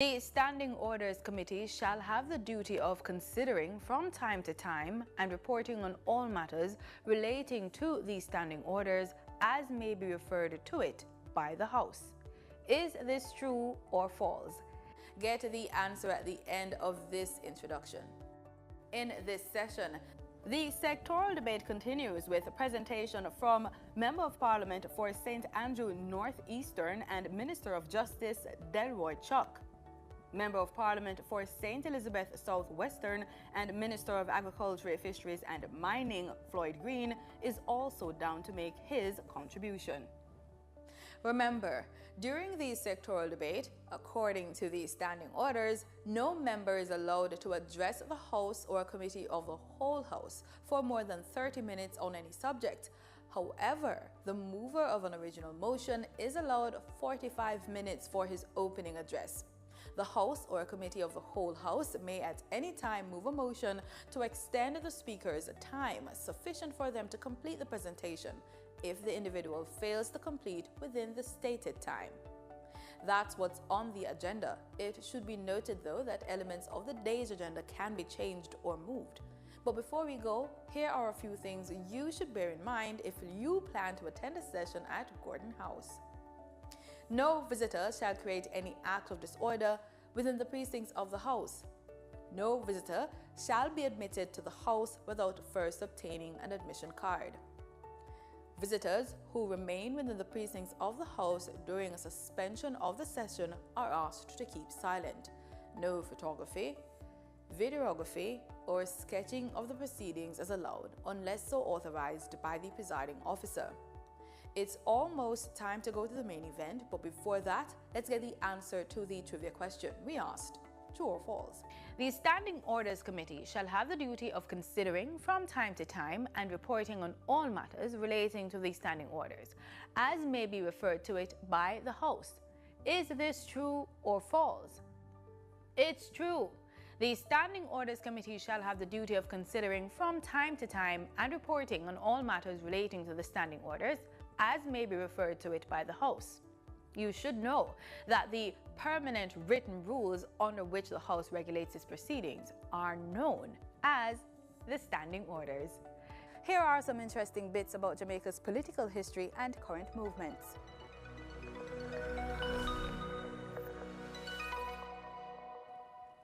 The Standing Orders Committee shall have the duty of considering from time to time and reporting on all matters relating to these standing orders as may be referred to it by the House. Is this true or false? Get the answer at the end of this introduction. In this session, the sectoral debate continues with a presentation from Member of Parliament for St. Andrew North Eastern and Minister of Justice Delroy Chuck. Member of Parliament for St. Elizabeth South Western and Minister of Agriculture, Fisheries and Mining Floyd Green is also down to make his contribution. Remember, during the sectoral debate, according to the standing orders, no member is allowed to address the House or a committee of the whole House for more than 30 minutes on any subject. However, the mover of an original motion is allowed 45 minutes for his opening address. The House or a committee of the whole House may at any time move a motion to extend the speaker's time sufficient for them to complete the presentation if the individual fails to complete within the stated time. That's what's on the agenda. It should be noted, though, that elements of the day's agenda can be changed or moved. But before we go, here are a few things you should bear in mind if you plan to attend a session at Gordon House. No visitor shall create any act of disorder within the precincts of the House. No visitor shall be admitted to the House without first obtaining an admission card. Visitors who remain within the precincts of the House during a suspension of the session are asked to keep silent. No photography, videography, or sketching of the proceedings is allowed unless so authorized by the presiding officer. It's almost time to go to the main event, but before that, let's get the answer to the trivia question we asked. True or false? The Standing Orders Committee shall have the duty of considering from time to time and reporting on all matters relating to the standing orders, as may be referred to it by the House. Is this true or false? It's true. The Standing Orders Committee shall have the duty of considering from time to time and reporting on all matters relating to the standing orders, as may be referred to it by the House. You should know that the permanent written rules under which the House regulates its proceedings are known as the Standing Orders. Here are some interesting bits about Jamaica's political history and current movements.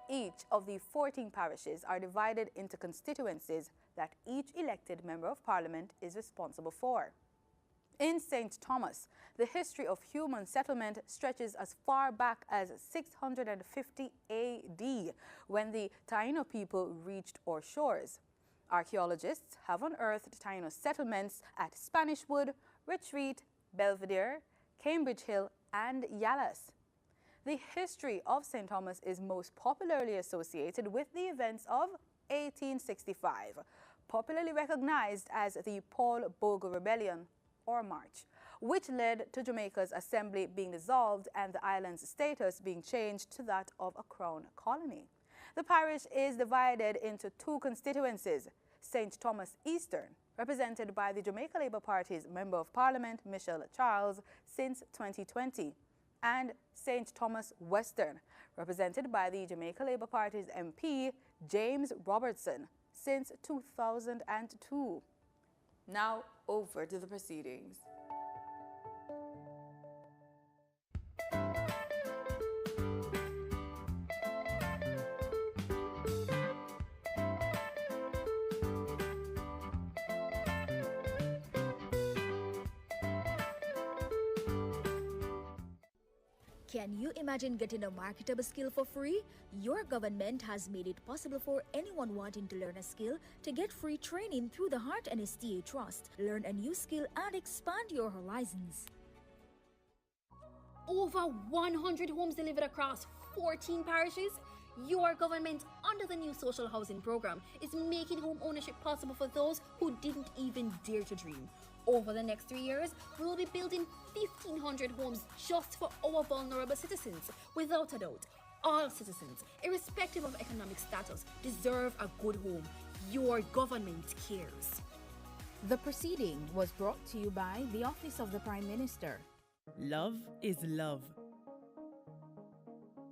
Each of the 14 parishes are divided into constituencies that each elected Member of Parliament is responsible for. In St. Thomas, the history of human settlement stretches as far back as 650 AD, when the Taino people reached our shores. Archaeologists have unearthed Taino settlements at Spanish Wood, Retreat, Belvedere, Cambridge Hill, and Yallas. The history of St. Thomas is most popularly associated with the events of 1865, popularly recognized as the Paul Bogle Rebellion, or March, which led to Jamaica's assembly being dissolved and the island's status being changed to that of a crown colony. The parish is divided into two constituencies: St. Thomas Eastern, represented by the Jamaica Labour Party's Member of Parliament Michelle Charles since 2020, and St. Thomas Western, represented by the Jamaica Labour Party's MP James Robertson since 2002. Now over to the proceedings. Can you imagine getting a marketable skill for free? Your government has made it possible for anyone wanting to learn a skill to get free training through the Heart NSTA Trust. Learn a new skill and expand your horizons. Over 100 homes delivered across 14 parishes. Your government, under the new social housing program, is making home ownership possible for those who didn't even dare to dream. Over the next 3 years, we will be building 1,500 homes just for our vulnerable citizens. Without a doubt, all citizens, irrespective of economic status, deserve a good home. Your government cares. The proceeding was brought to you by the Office of the Prime Minister. Love is love.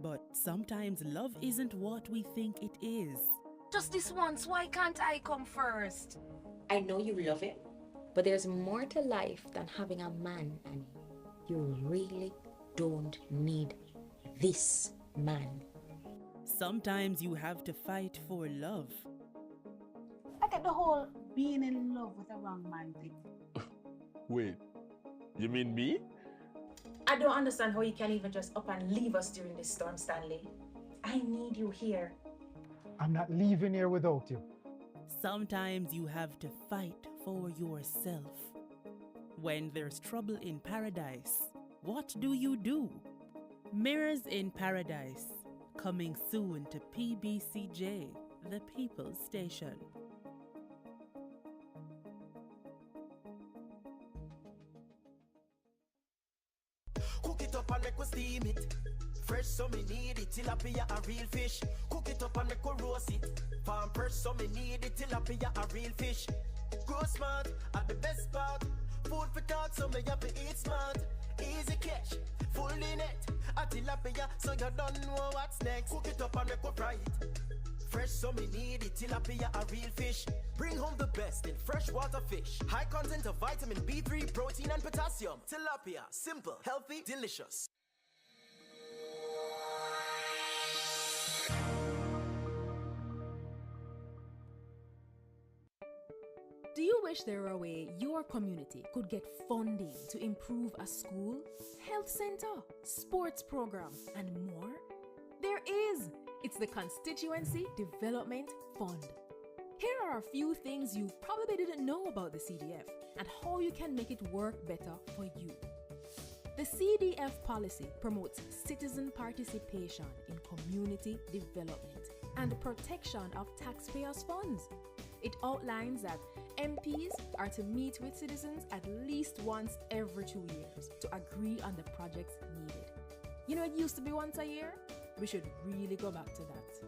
But sometimes love isn't what we think it is. Just this once, why can't I come first? I know you love him, but there's more to life than having a man, and you really don't need this man. Sometimes you have to fight for love. I get the whole being in love with a wrong man thing. Wait, you mean me? I don't understand how you can even just up and leave us during this storm, Stanley. I need you here. I'm not leaving here without you. Sometimes you have to fight for yourself. When there's trouble in paradise, what do? Mirrors in Paradise, coming soon to PBCJ, the People's Station. Cook it up and make we steam it. Fresh so me need it, tilapia a real fish. Cook it up and make we roast it. Farm fresh so me need it, tilapia a real fish. Grow smart at the best part. Food for thought so me have to eat smart. Easy catch, fully net. A tilapia so you don't know what's next. Cook it up and make we fry it. Fresh so me need it, tilapia a real fish. Bring home the best in freshwater fish. High content of vitamin B3, protein and potassium. Tilapia, simple, healthy, delicious. Do you wish there were a way your community could get funding to improve a school, health center, sports program, and more? There is! It's the Constituency Development Fund. Here are a few things you probably didn't know about the CDF and how you can make it work better for you. The CDF policy promotes citizen participation in community development and protection of taxpayers' funds. It outlines that MPs are to meet with citizens at least once every 2 years to agree on the projects needed. You know, it used to be once a year? We should really go back to that.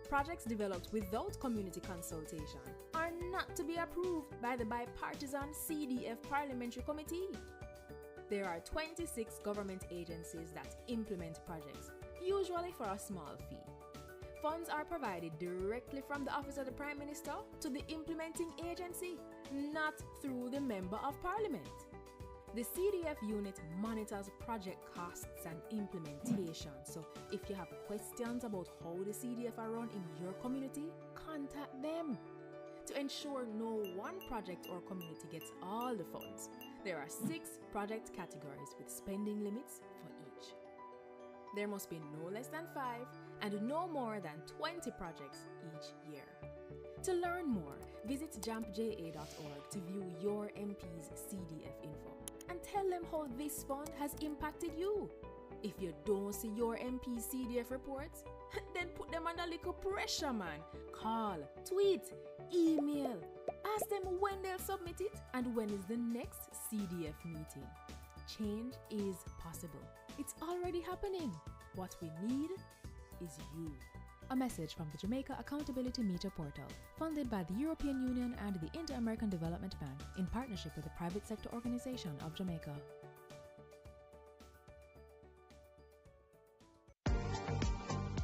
Projects developed without community consultation are not to be approved by the bipartisan CDF Parliamentary Committee. There are 26 government agencies that implement projects, usually for a small fee. Funds are provided directly from the Office of the Prime Minister to the implementing agency, not through the Member of Parliament. The CDF unit monitors project costs and implementation, so if you have questions about how the CDF are run in your community, contact them. To ensure no one project or community gets all the funds, there are 6 project categories with spending limits for each. There must be no less than 5 and no more than 20 projects each year. To learn more, visit jampja.org to view your MP's CDF info and tell them how this fund has impacted you. If you don't see your MP's CDF reports, then put them under little pressure, man. Call, tweet, email. Ask them when they'll submit it and when is the next CDF meeting. Change is possible. It's already happening. What we need is you. A message from the Jamaica Accountability Meter Portal, funded by the European Union and the Inter-American Development Bank in partnership with the Private Sector Organization of Jamaica.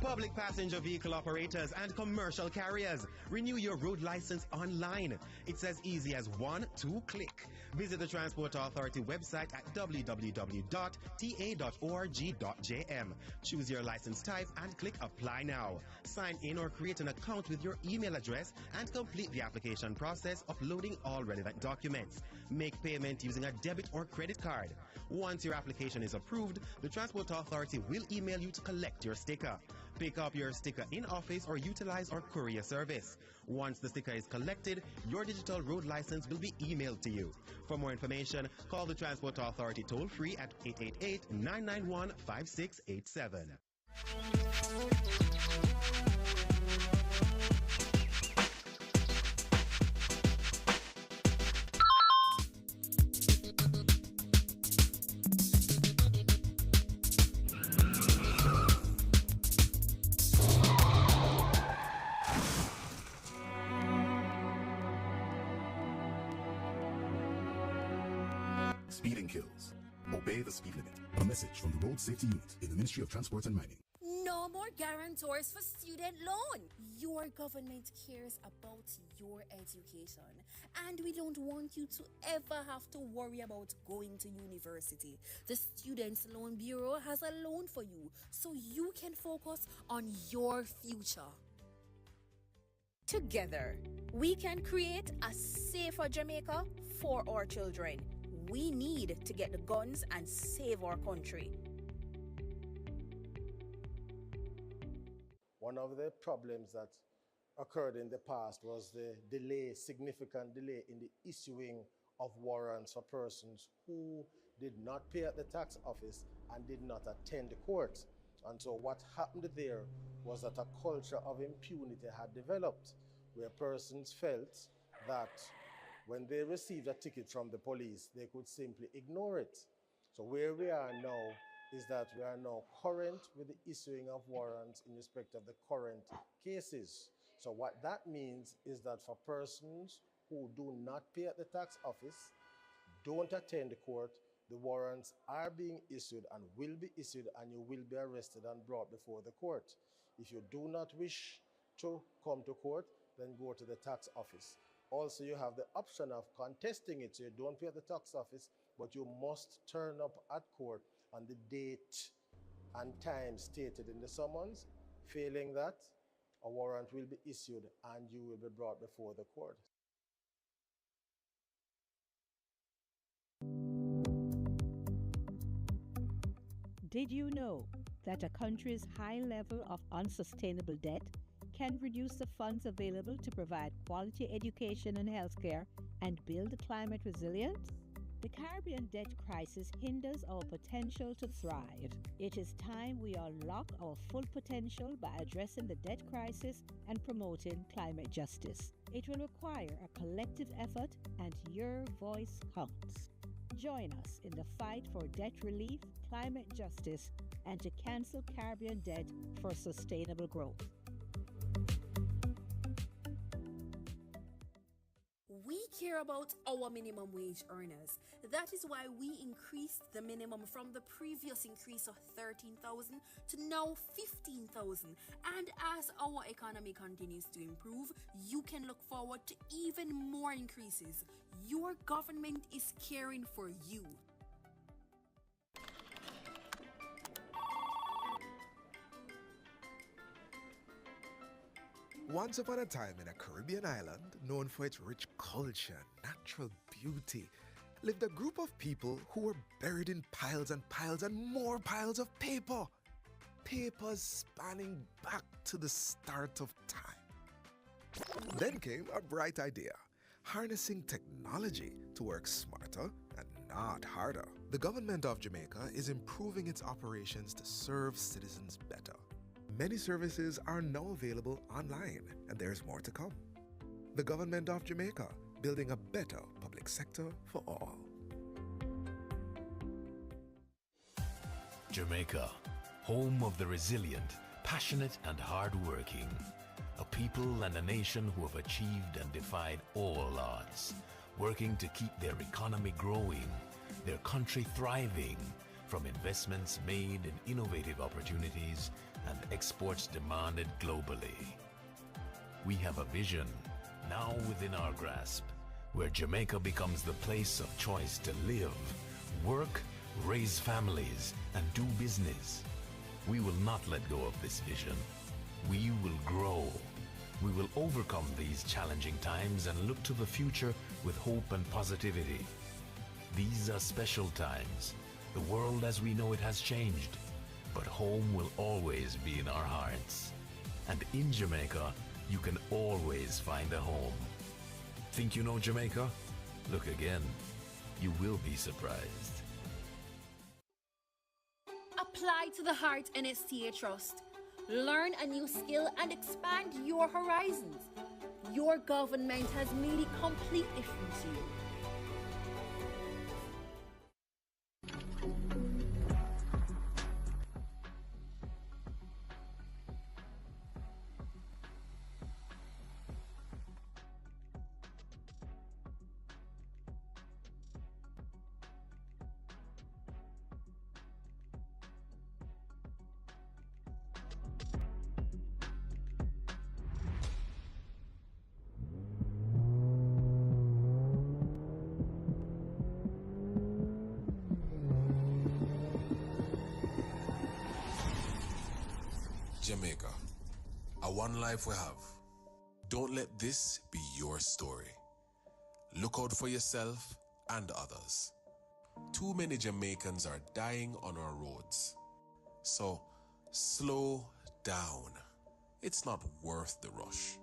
Public passenger vehicle operators and commercial carriers, renew your road license online. It's as easy as 1-2 click. Visit the Transport Authority website at www.ta.org.jm. Choose your license type and click Apply Now. Sign in or create an account with your email address and complete the application process, uploading all relevant documents. Make payment using a debit or credit card. Once your application is approved, the Transport Authority will email you to collect your sticker. Pick up your sticker in office or utilize our courier service. Once the sticker is collected, your digital road license will be emailed to you. For more information, call the Transport Authority toll-free at 888-991-5687. Speeding kills. Obey the speed limit. A message from the Road Safety Unit in the Ministry of Transport and Mining. more guarantors for student loan. Your government cares about your education, and we don't want you to ever have to worry about going to university. The Students' Loan Bureau has a loan for you so you can focus on your future. Together, we can create a safer Jamaica for our children. We need to get the guns and save our country. One of the problems that occurred in the past was the significant delay in the issuing of warrants for persons who did not pay at the tax office and did not attend the court. And so what happened there was that a culture of impunity had developed, where persons felt that when they received a ticket from the police, they could simply ignore it. So where we are now is that we are now current with the issuing of warrants in respect of the current cases. So what that means is that for persons who do not pay at the tax office, don't attend the court, the warrants are being issued and will be issued, and you will be arrested and brought before the court. If you do not wish to come to court, then go to the tax office. Also, you have the option of contesting it, so you don't pay at the tax office, but you must turn up at court on the date and time stated in the summons. Failing that, a warrant will be issued and you will be brought before the court. Did you know that a country's high level of unsustainable debt can reduce the funds available to provide quality education and healthcare and build climate resilience? The Caribbean debt crisis hinders our potential to thrive. It is time we unlock our full potential by addressing the debt crisis and promoting climate justice. It will require a collective effort, and your voice counts. Join us in the fight for debt relief, climate justice, and to cancel Caribbean debt for sustainable growth. We care about our minimum wage earners. That is why we increased the minimum from the previous increase of 13,000 to now 15,000. And as our economy continues to improve, you can look forward to even more increases. Your government is caring for you. Once upon a time in a Caribbean island known for its rich culture, natural beauty, lived a group of people who were buried in piles and piles and more piles of paper. Papers spanning back to the start of time. Then came a bright idea, harnessing technology to work smarter and not harder. The government of Jamaica is improving its operations to serve citizens better. Many services are now available online, and there's more to come. The government of Jamaica, building a better public sector for all. Jamaica, home of the resilient, passionate and hard-working. A people and a nation who have achieved and defied all odds, working to keep their economy growing, their country thriving, from investments made in innovative opportunities and exports demanded globally. We have a vision, now within our grasp, where Jamaica becomes the place of choice to live, work, raise families, and do business. We will not let go of this vision. We will grow. We will overcome these challenging times and look to the future with hope and positivity. These are special times. The world as we know it has changed, but home will always be in our hearts. And in Jamaica, you can always find a home. Think you know Jamaica? Look again. You will be surprised. Apply to the Heart NSTA Trust. Learn a new skill and expand your horizons. Your government has made it completely free to you. Jamaica, a one life we have. Don't let this be your story. Look out for yourself and others. Too many Jamaicans are dying on our roads. So, slow down. It's not worth the rush.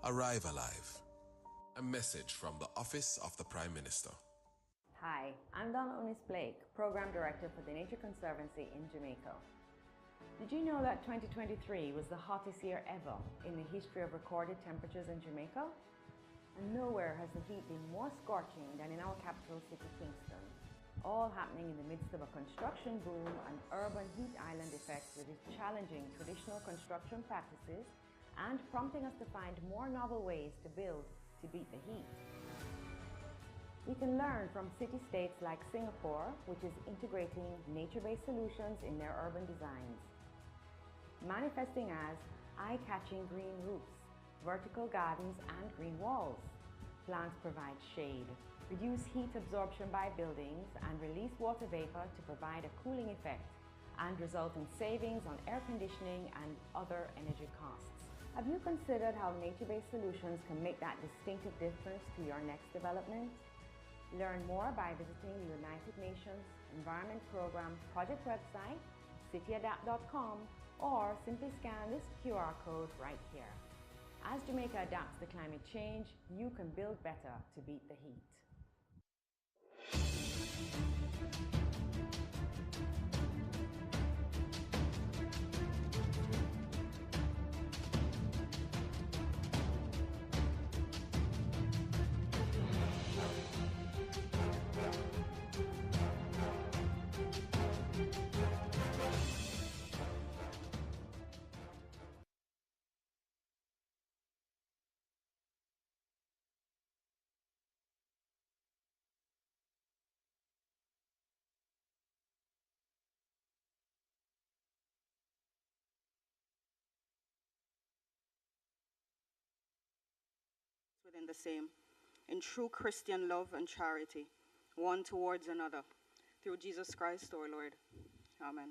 Arrive alive. A message from the Office of the Prime Minister. Hi, I'm Donna Unis Blake, Program Director for the Nature Conservancy in Jamaica. Did you know that 2023 was the hottest year ever in the history of recorded temperatures in Jamaica? And nowhere has the heat been more scorching than in our capital city, Kingston. All happening in the midst of a construction boom and urban heat island effect that is challenging traditional construction practices and prompting us to find more novel ways to build to beat the heat. We can learn from city-states like Singapore, which is integrating nature-based solutions in their urban designs. Manifesting as eye-catching green roofs, vertical gardens and green walls. Plants provide shade, reduce heat absorption by buildings and release water vapor to provide a cooling effect and result in savings on air conditioning and other energy costs. Have you considered how nature-based solutions can make that distinctive difference to your next development? Learn more by visiting the United Nations Environment Programme project website, cityadapt.com, or simply scan this QR code right here. As Jamaica adapts to climate change, you can build better to beat the heat. Within the same, in true Christian love and charity, one towards another, through Jesus Christ our Lord. Amen.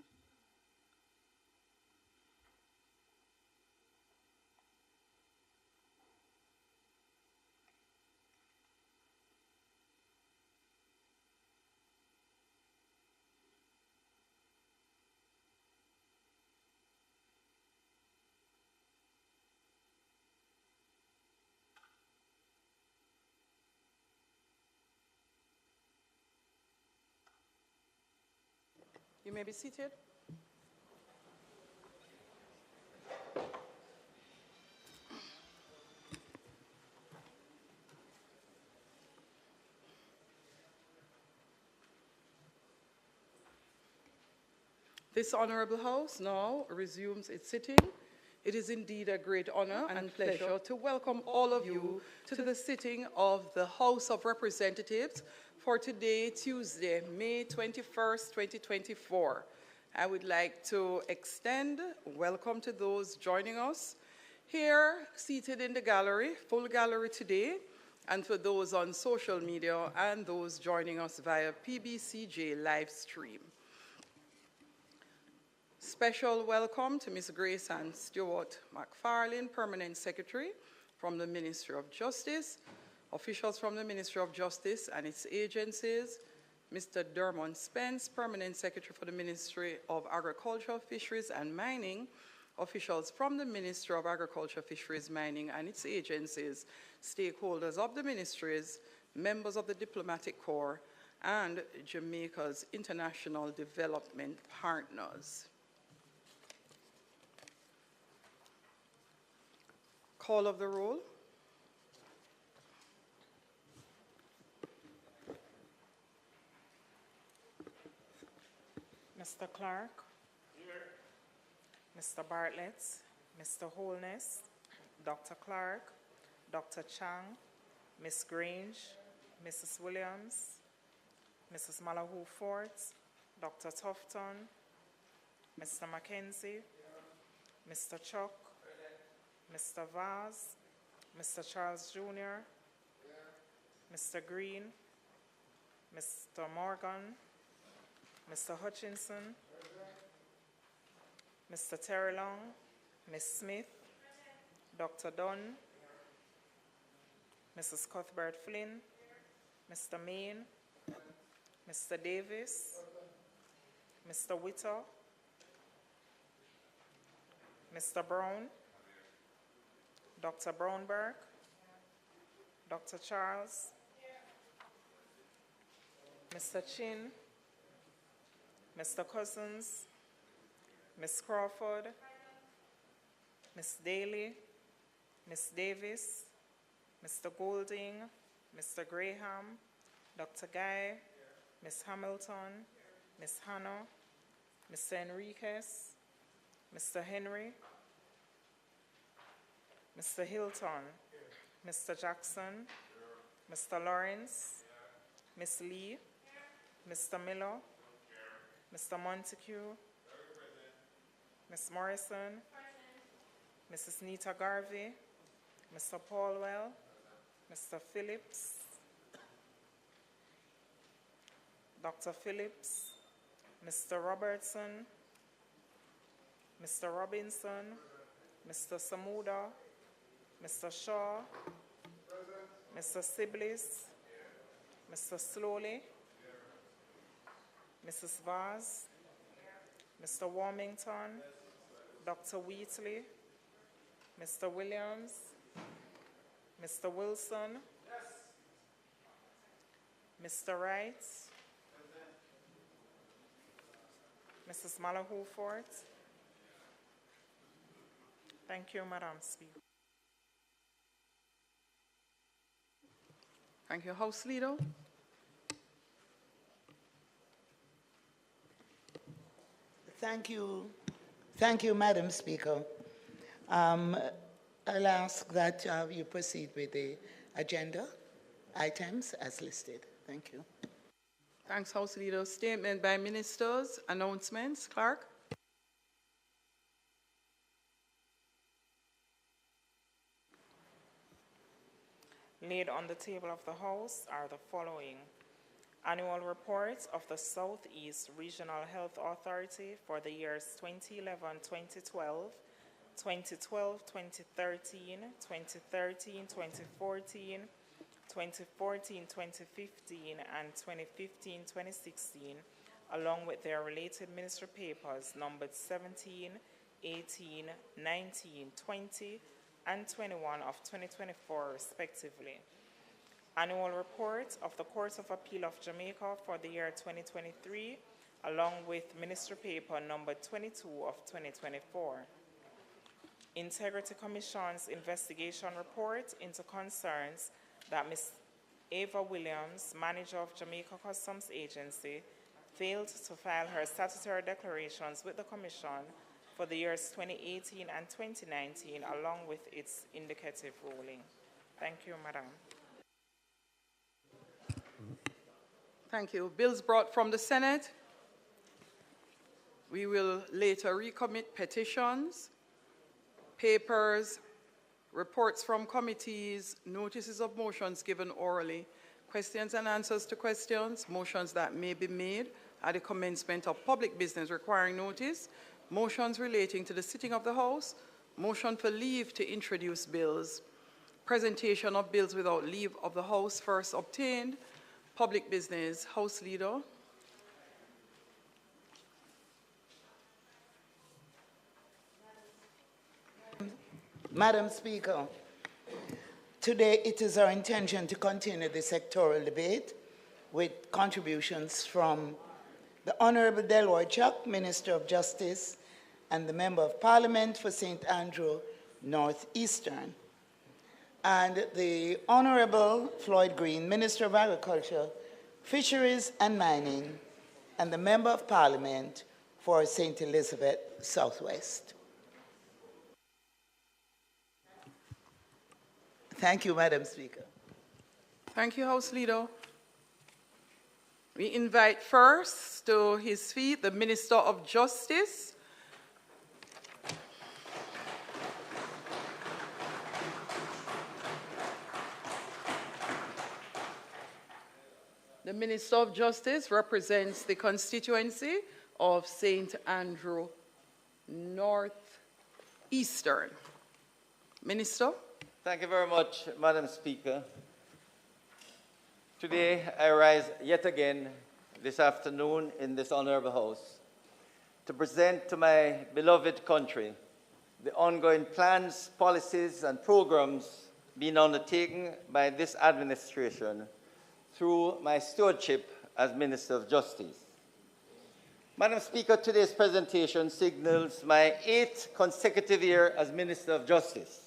You may be seated. This Honorable House now resumes its sitting. It is indeed a great honor and pleasure to welcome all of you to the sitting of the House of Representatives for today, Tuesday, May 21st, 2024. I would like to extend welcome to those joining us here, seated in the gallery, full gallery today, and for those on social media and those joining us via PBCJ live stream. Special welcome to Ms. Grace Ann Stewart McFarlane, Permanent Secretary from the Ministry of Justice, officials from the Ministry of Justice and its agencies, Mr. Dermot Spence, Permanent Secretary for the Ministry of Agriculture, Fisheries and Mining, officials from the Ministry of Agriculture, Fisheries, Mining and its agencies, stakeholders of the ministries, members of the Diplomatic Corps, and Jamaica's international development partners. Call of the roll. Mr. Clark, here. Mr. Bartlett, Mr. Holness, Dr. Clark, Dr. Chang, Ms. Grange, Mrs. Williams, Mrs. Malahoo Fort, Dr. Tufton, Mr. Mackenzie, Mr. Chuck, Mr. Vaz, Mr. Charles Jr., Mr. Green, Mr. Morgan, Mr. Hutchinson, Mr. Terry Long, Ms. Smith, Dr. Dunn, Mrs. Cuthbert Flynn, Mr. Main, Mr. Davis, Mr. Witter, Mr. Brown, Dr. Brownberg, Dr. Charles, Mr. Chin, Mr. Cousins, Ms. Crawford, Ms. Daly, Ms. Davis, Mr. Golding, Mr. Graham, Dr. Guy, Ms. Hamilton, Ms. Hannah, Mr. Enriquez, Mr. Henry, Mr. Hilton, Mr. Jackson, Mr. Lawrence, Ms. Lee, Mr. Miller, Mr. Montague, Ms. Morrison, Mrs. Nita Garvey, Mr. Paulwell, Mr. Phillips, Dr. Phillips, Mr. Robertson, Mr. Robinson, Mr. Samuda, Mr. Shaw, Mr. Siblis, Mr. Slowly, Mrs. Vaz, Mr. Warmington, Dr. Wheatley, Mr. Williams, Mr. Wilson, Mr. Wright, Mrs. Malahufort. Thank you, Madam Speaker. Thank you, House Leader. Thank you, Madam Speaker. I'll ask that you proceed with the agenda items as listed. Thank you. Thanks, House Leader. Statement by ministers. Announcements. Clerk. Laid on the table of the House are the following: Annual reports of the Southeast Regional Health Authority for the years 2011-2012, 2012-2013, 2013-2014, 2014-2015, and 2015-2016, along with their related ministry papers numbered 17, 18, 19, 20, and 21 of 2024, respectively. Annual report of the Court of Appeal of Jamaica for the year 2023, along with Ministry Paper number 22 of 2024. Integrity Commission's investigation report into concerns that Ms. Ava Williams, manager of Jamaica Customs Agency, failed to file her statutory declarations with the Commission for the years 2018 and 2019, along with its indicative ruling. Thank you, Madam. Thank you. Bills brought from the Senate. We will later recommit petitions, papers, reports from committees, notices of motions given orally, questions and answers to questions, motions that may be made at the commencement of public business requiring notice, motions relating to the sitting of the House, motion for leave to introduce bills, presentation of bills without leave of the House first obtained, public business. House Leader. Madam Speaker, today it is our intention to continue the sectoral debate with contributions from the Honourable Delroy Chuck, Minister of Justice, and the Member of Parliament for St. Andrew North Eastern, and the Honourable Floyd Green, Minister of Agriculture, Fisheries and Mining, and the Member of Parliament for St. Elizabeth Southwest. Thank you, Madam Speaker. Thank you, House Leader. We invite first to his feet the Minister of Justice. The Minister of Justice represents the constituency of St. Andrew Northeastern. Minister. Thank you very much, Madam Speaker. Today, I rise yet again this afternoon in this honorable House to present to my beloved country the ongoing plans, policies, and programs being undertaken by this administration through my stewardship as Minister of Justice. Madam Speaker, today's presentation signals my 8th consecutive year as Minister of Justice.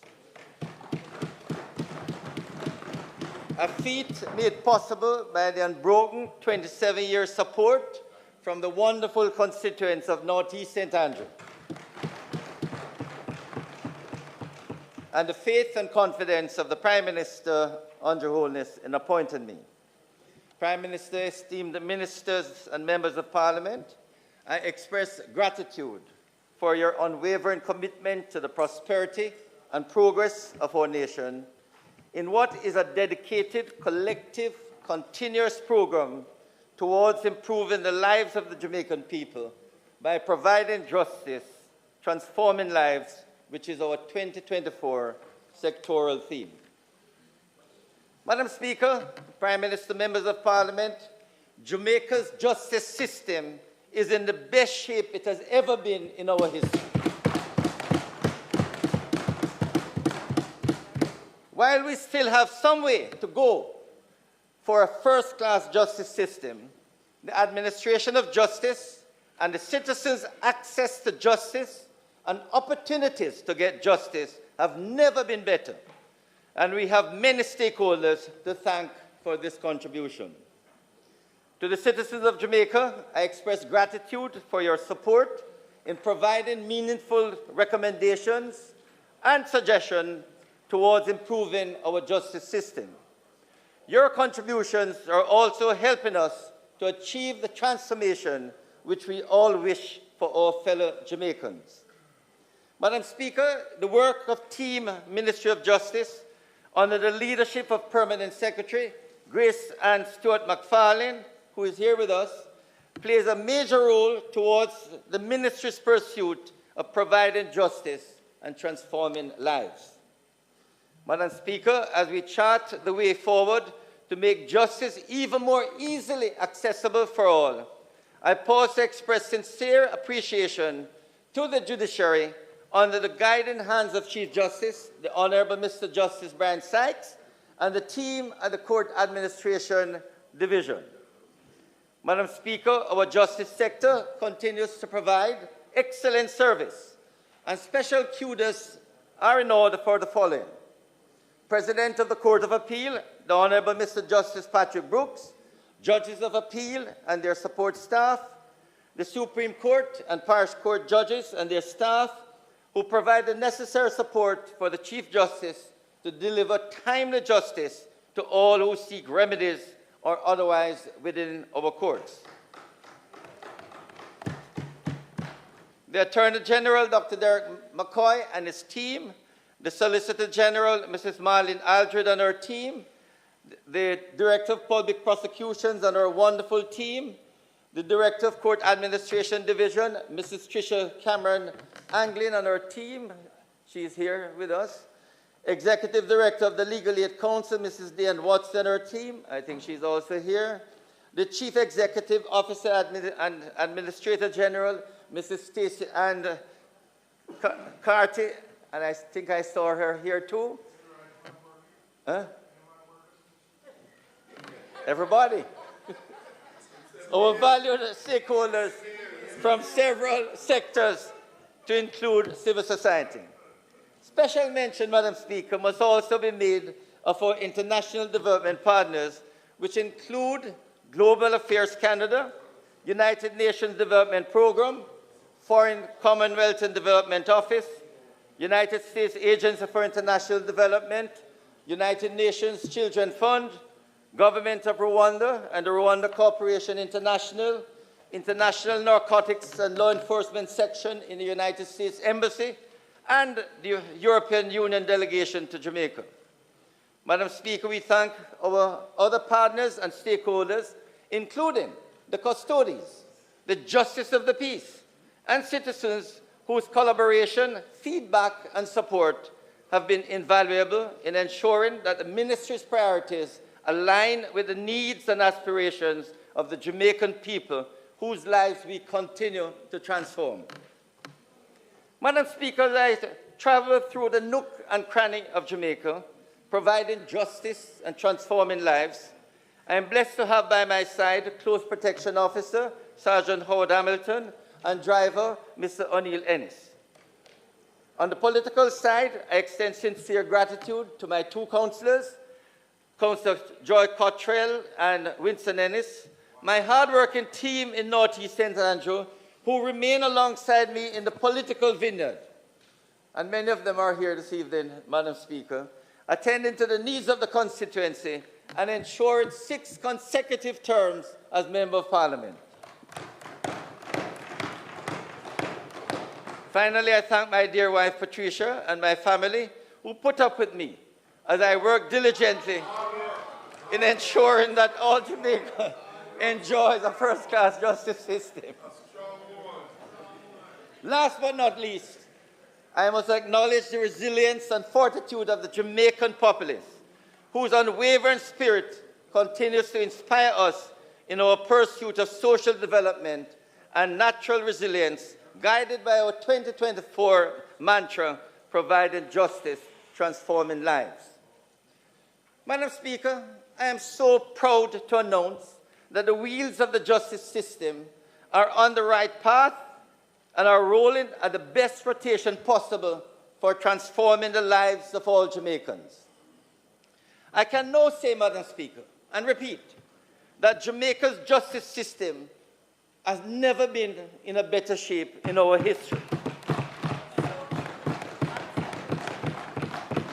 A feat made possible by the unbroken 27-year support from the wonderful constituents of Northeast St. Andrew, and the faith and confidence of the Prime Minister, Under Holiness, in appointing me. Prime Minister, esteemed ministers and members of Parliament, I express gratitude for your unwavering commitment to the prosperity and progress of our nation in what is a dedicated, collective, continuous program towards improving the lives of the Jamaican people by providing justice, transforming lives, which is our 2024 sectoral theme. Madam Speaker, Prime Minister, members of Parliament, Jamaica's justice system is in the best shape it has ever been in our history. While we still have some way to go for a first-class justice system, the administration of justice and the citizens' access to justice and opportunities to get justice have never been better. And we have many stakeholders to thank for this contribution. To the citizens of Jamaica, I express gratitude for your support in providing meaningful recommendations and suggestions towards improving our justice system. Your contributions are also helping us to achieve the transformation which we all wish for our fellow Jamaicans. Madam Speaker, the work of Team Ministry of Justice under the leadership of Permanent Secretary Grace Ann Stewart McFarlane, who is here with us, plays a major role towards the ministry's pursuit of providing justice and transforming lives. Madam Speaker, as we chart the way forward to make justice even more easily accessible for all, I pause to express sincere appreciation to the Judiciary under the guiding hands of Chief Justice, the Honorable Mr. Justice Brian Sykes, and the team at the Court Administration Division. Madam Speaker, our justice sector continues to provide excellent service, and special kudos are in order for the following. President of the Court of Appeal, the Honorable Mr. Justice Patrick Brooks, judges of appeal and their support staff, the Supreme Court and Parish Court judges and their staff, who provide the necessary support for the Chief Justice to deliver timely justice to all who seek remedies or otherwise within our courts. The Attorney General, Dr. Derek McCoy, and his team, the Solicitor General, Mrs. Marlene Aldred, and her team, the Director of Public Prosecutions and her wonderful team, the Director of Court Administration Division, Mrs. Tricia Cameron Anglin, and her team, she is here with us, Executive Director of the Legal Aid Council, Mrs. Diane Watson, and her team, I think she's also here, the Chief Executive Officer and Administrator General, Mrs. Stacey Ann Carty, and I think I saw her here too. Huh? Everybody. Our valued stakeholders from several sectors to include civil society. Special mention, Madam Speaker, must also be made of our international development partners, which include Global Affairs Canada, United Nations Development Programme, Foreign Commonwealth and Development Office, United States Agency for International Development, United Nations Children Fund, Government of Rwanda and the Rwanda Corporation International, International Narcotics and Law Enforcement Section in the United States Embassy, and the European Union delegation to Jamaica. Madam Speaker, we thank our other partners and stakeholders, including the custodians, the justice of the peace, and citizens whose collaboration, feedback, and support have been invaluable in ensuring that the ministry's priorities align with the needs and aspirations of the Jamaican people whose lives we continue to transform. Madam Speaker, as I travel through the nook and cranny of Jamaica, providing justice and transforming lives, I am blessed to have by my side Close Protection Officer, Sergeant Howard Hamilton, and driver, Mr. O'Neill Ennis. On the political side, I extend sincere gratitude to my two councillors, Councillor Joy Cottrell and Winston Ennis, my hard-working team in North East St. Andrew, who remain alongside me in the political vineyard. And many of them are here this evening, Madam Speaker, attending to the needs of the constituency and ensuring 6 consecutive terms as Member of Parliament. Finally, I thank my dear wife, Patricia, and my family who put up with me as I work diligently in ensuring that all Jamaica enjoys a first-class justice system. Last but not least, I must acknowledge the resilience and fortitude of the Jamaican populace, whose unwavering spirit continues to inspire us in our pursuit of social development and natural resilience, guided by our 2024 mantra, providing justice, transforming lives. Madam Speaker, I am so proud to announce that the wheels of the justice system are on the right path and are rolling at the best rotation possible for transforming the lives of all Jamaicans. I can now say, Madam Speaker, and repeat, that Jamaica's justice system has never been in a better shape in our history.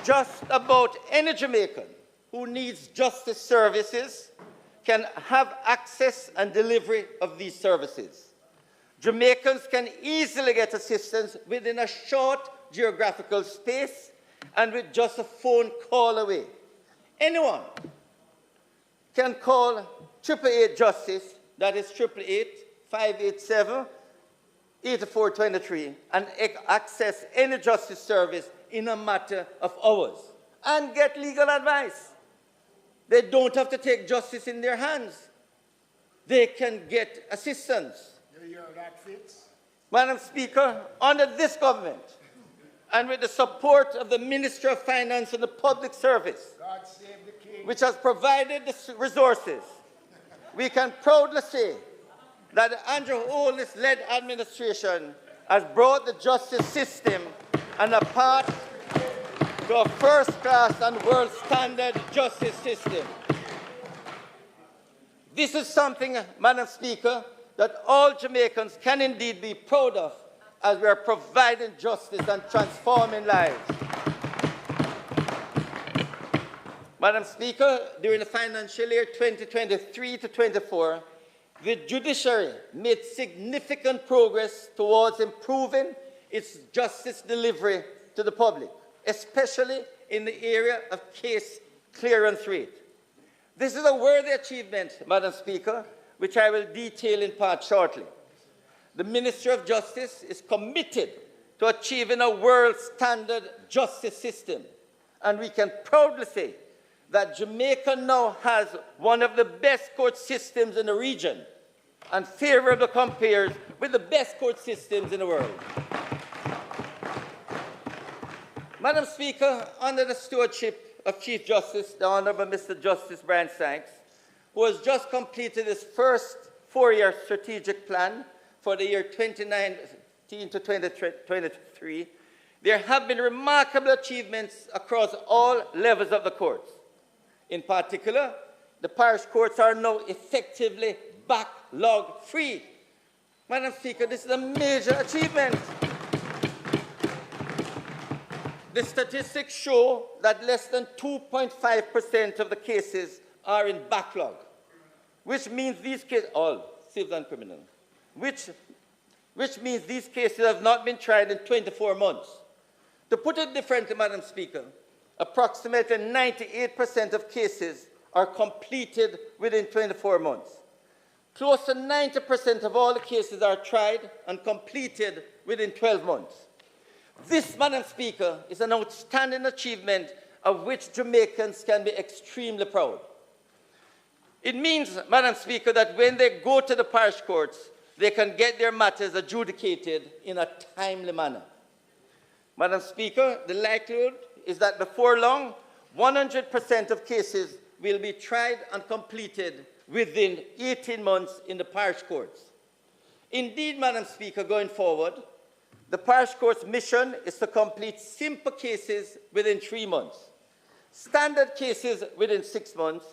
Just about any Jamaican who needs justice services can have access and delivery of these services. Jamaicans can easily get assistance within a short geographical space and with just a phone call away. Anyone can call 888 Justice, that is 888-587-8423, and access any justice service in a matter of hours and get legal advice. They don't have to take justice in their hands. They can get assistance. That fits. Madam Speaker, under this government, and with the support of the Ministry of Finance and the Public Service, God save the King, which has provided the resources, we can proudly say that the Andrew Holness-led administration has brought the justice system and a path to a first-class and world-standard justice system. This is something, Madam Speaker, that all Jamaicans can indeed be proud of as we are providing justice and transforming lives. Madam Speaker, during the financial year 2023 to 24, the Judiciary made significant progress towards improving its justice delivery to the public, especially in the area of case clearance rate. This is a worthy achievement, Madam Speaker, which I will detail in part shortly. The Ministry of Justice is committed to achieving a world-standard justice system, and we can proudly say that Jamaica now has one of the best court systems in the region and favorable compares with the best court systems in the world. Madam Speaker, under the stewardship of Chief Justice, the Honourable Mr. Justice Brian Sykes, who has just completed his first 4-year strategic plan for the year 2019 to 2023, there have been remarkable achievements across all levels of the courts. In particular, the parish courts are now effectively backlog-free. Madam Speaker, this is a major achievement. The statistics show that less than 2.5% of the cases are in backlog, which means these cases, all civil and criminal, which means these cases have not been tried in 24 months. To put it differently, Madam Speaker, approximately 98% of cases are completed within 24 months. Close to 90% of all the cases are tried and completed within 12 months. This, Madam Speaker, is an outstanding achievement of which Jamaicans can be extremely proud. It means, Madam Speaker, that when they go to the parish courts, they can get their matters adjudicated in a timely manner. Madam Speaker, the likelihood is that before long, 100% of cases will be tried and completed within 18 months in the parish courts. Indeed, Madam Speaker, going forward, the parish court's mission is to complete simple cases within 3 months, standard cases within 6 months,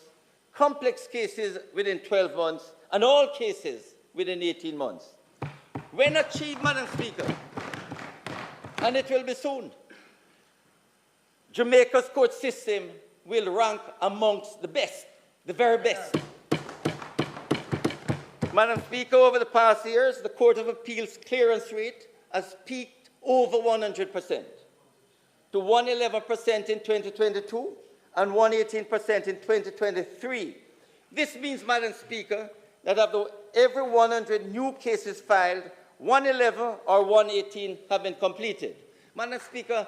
complex cases within 12 months, and all cases within 18 months. When achieved, Madam Speaker, and it will be soon, Jamaica's court system will rank amongst the best, the very best. Madam Speaker, over the past years, the Court of Appeal's clearance rate has peaked over 100%, to 111% in 2022 and 118% in 2023. This means, Madam Speaker, that of every 100 new cases filed, 111 or 118 have been completed. Madam Speaker,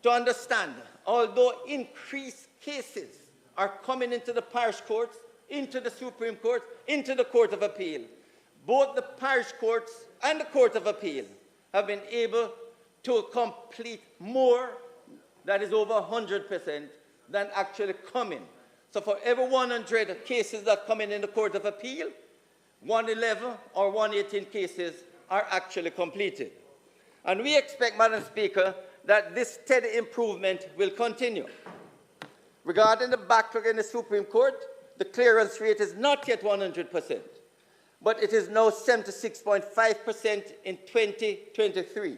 to understand, although increased cases are coming into the parish courts, into the Supreme Court, into the Court of Appeal, both the parish courts and the Court of Appeal have been able to complete more, that is over 100%, than actually coming. So for every 100 cases that come in the Court of Appeal, 111 or 118 cases are actually completed. And we expect, Madam Speaker, that this steady improvement will continue. Regarding the backlog in the Supreme Court, the clearance rate is not yet 100%, but it is now 76.5% in 2023.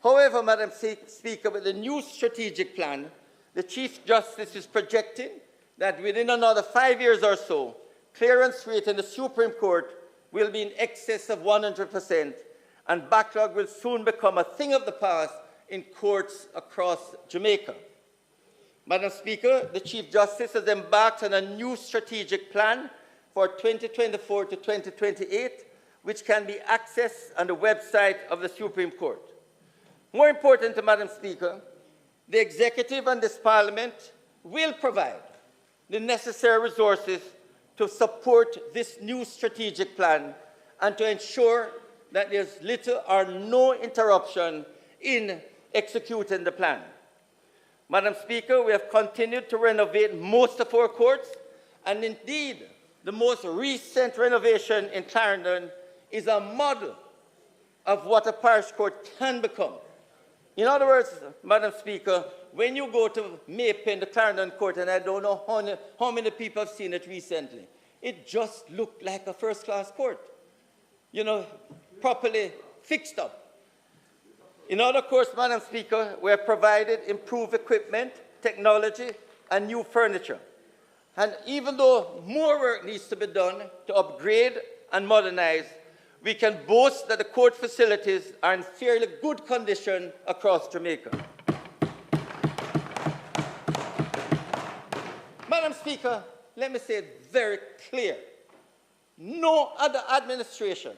However, Madam Speaker, with the new strategic plan, the Chief Justice is projecting that within another 5 years or so, clearance rate in the Supreme Court will be in excess of 100%, and backlog will soon become a thing of the past in courts across Jamaica. Madam Speaker, the Chief Justice has embarked on a new strategic plan for 2024 to 2028, which can be accessed on the website of the Supreme Court. More important, Madam Speaker, the Executive and this Parliament will provide the necessary resources to support this new strategic plan and to ensure that there's little or no interruption in executing the plan. Madam Speaker, we have continued to renovate most of our courts, and indeed, the most recent renovation in Clarendon is a model of what a parish court can become. In other words, Madam Speaker, when you go to Maypen, the Clarendon court, and I don't know how many people have seen it recently, it just looked like a first-class court, you know, properly fixed up. In other courts, Madam Speaker, we have provided improved equipment, technology, and new furniture. And even though more work needs to be done to upgrade and modernize, we can boast that the court facilities are in fairly good condition across Jamaica. Madam Speaker, let me say it very clear. No other administration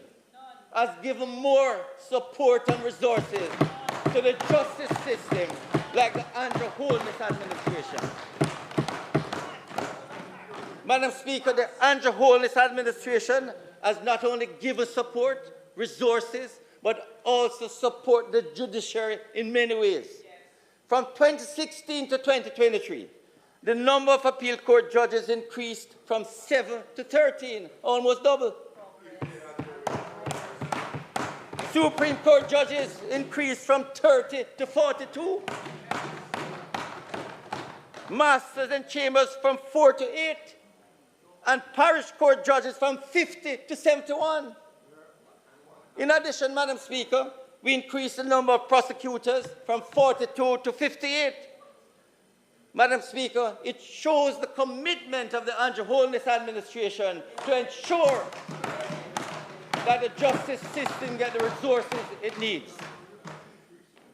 has given more support and resources to the justice system like the Andrew Holness administration. Madam Speaker, the Andrew Holness administration has not only given support, resources, but also support the judiciary in many ways. From 2016 to 2023, the number of appeal court judges increased from 7 to 13, almost double. Supreme Court judges increased from 30 to 42. Masters and chambers from 4 to 8. And parish court judges from 50 to 71. In addition, Madam Speaker, we increased the number of prosecutors from 42 to 58. Madam Speaker, it shows the commitment of the Andrew Holness administration to ensure that the justice system gets the resources it needs.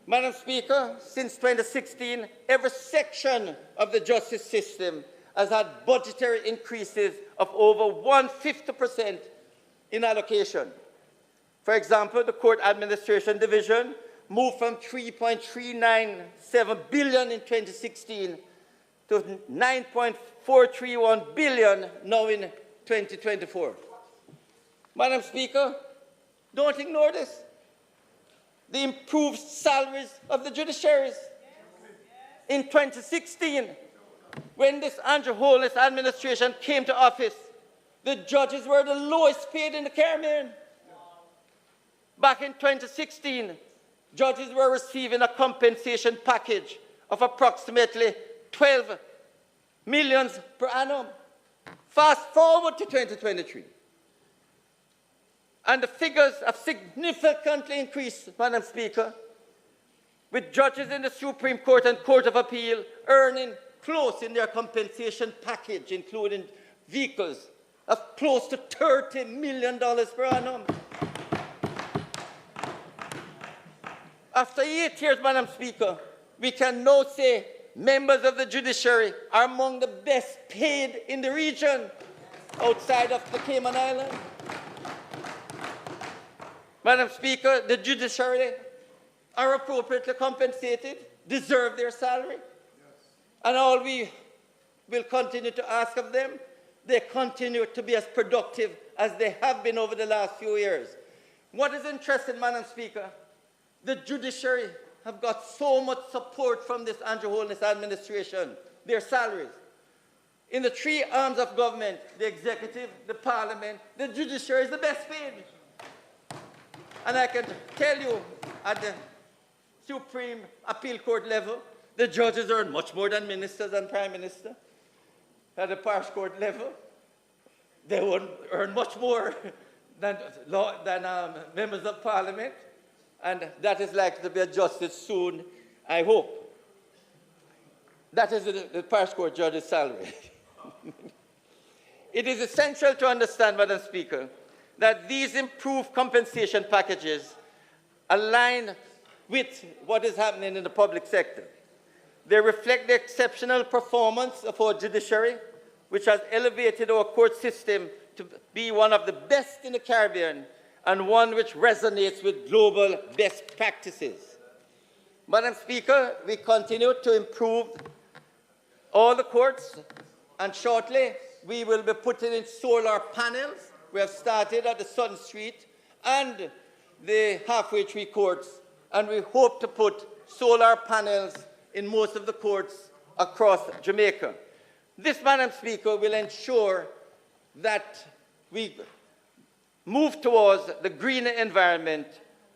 Madam Speaker, since 2016, every section of the justice system has had budgetary increases of over 150% in allocation. For example, the Court Administration Division moved from $3.397 billion in 2016 to $9.431 billion now in 2024. Madam Speaker, don't ignore this. The improved salaries of the judiciaries. In 2016, when this Andrew Holness administration came to office, the judges were the lowest paid in the Caribbean. Back in 2016, judges were receiving a compensation package of approximately $12 million per annum. Fast forward to 2023. And the figures have significantly increased, Madam Speaker, with judges in the Supreme Court and Court of Appeal earning close in their compensation package, including vehicles, of close to $30 million per annum. After 8 years, Madam Speaker, we can now say members of the judiciary are among the best paid in the region outside of the Cayman Islands. Madam Speaker, the judiciary are appropriately compensated, deserve their salary, and all we will continue to ask of them, they continue to be as productive as they have been over the last few years. What is interesting, Madam Speaker, the judiciary have got so much support from this Andrew Holness administration, their salaries. In the three arms of government, the executive, the parliament, the judiciary is the best paid. And I can tell you, at the Supreme Appeal Court level, the judges earn much more than ministers and prime minister. At the parish court level, they would earn much more than members of parliament. And that is likely to be adjusted soon, I hope. That is the parish court judge's salary. It is essential to understand, Madam Speaker, that these improved compensation packages align with what is happening in the public sector. They reflect the exceptional performance of our judiciary, which has elevated our court system to be one of the best in the Caribbean and one which resonates with global best practices. Madam Speaker, we continue to improve all the courts, and shortly we will be putting in solar panels. We have started at the Sun Street and the halfway tree courts, and we hope to put solar panels in most of the courts across Jamaica. This, Madam Speaker, will ensure that we move towards the greener environment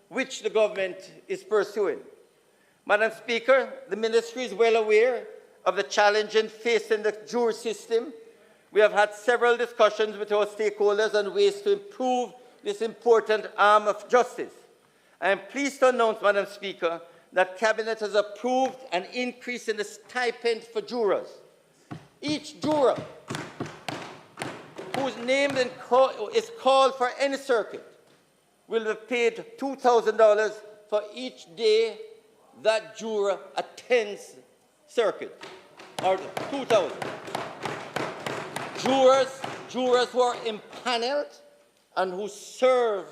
which the government is pursuing. Madam Speaker, the Ministry is well aware of the challenges facing the juror system. We have had several discussions with our stakeholders on ways to improve this important arm of justice. I am pleased to announce, Madam Speaker, that Cabinet has approved an increase in the stipend for jurors. Each juror whose name is called for any circuit will be paid $2,000 for each day that juror attends circuit, or $2,000. Jurors who are impaneled and who serve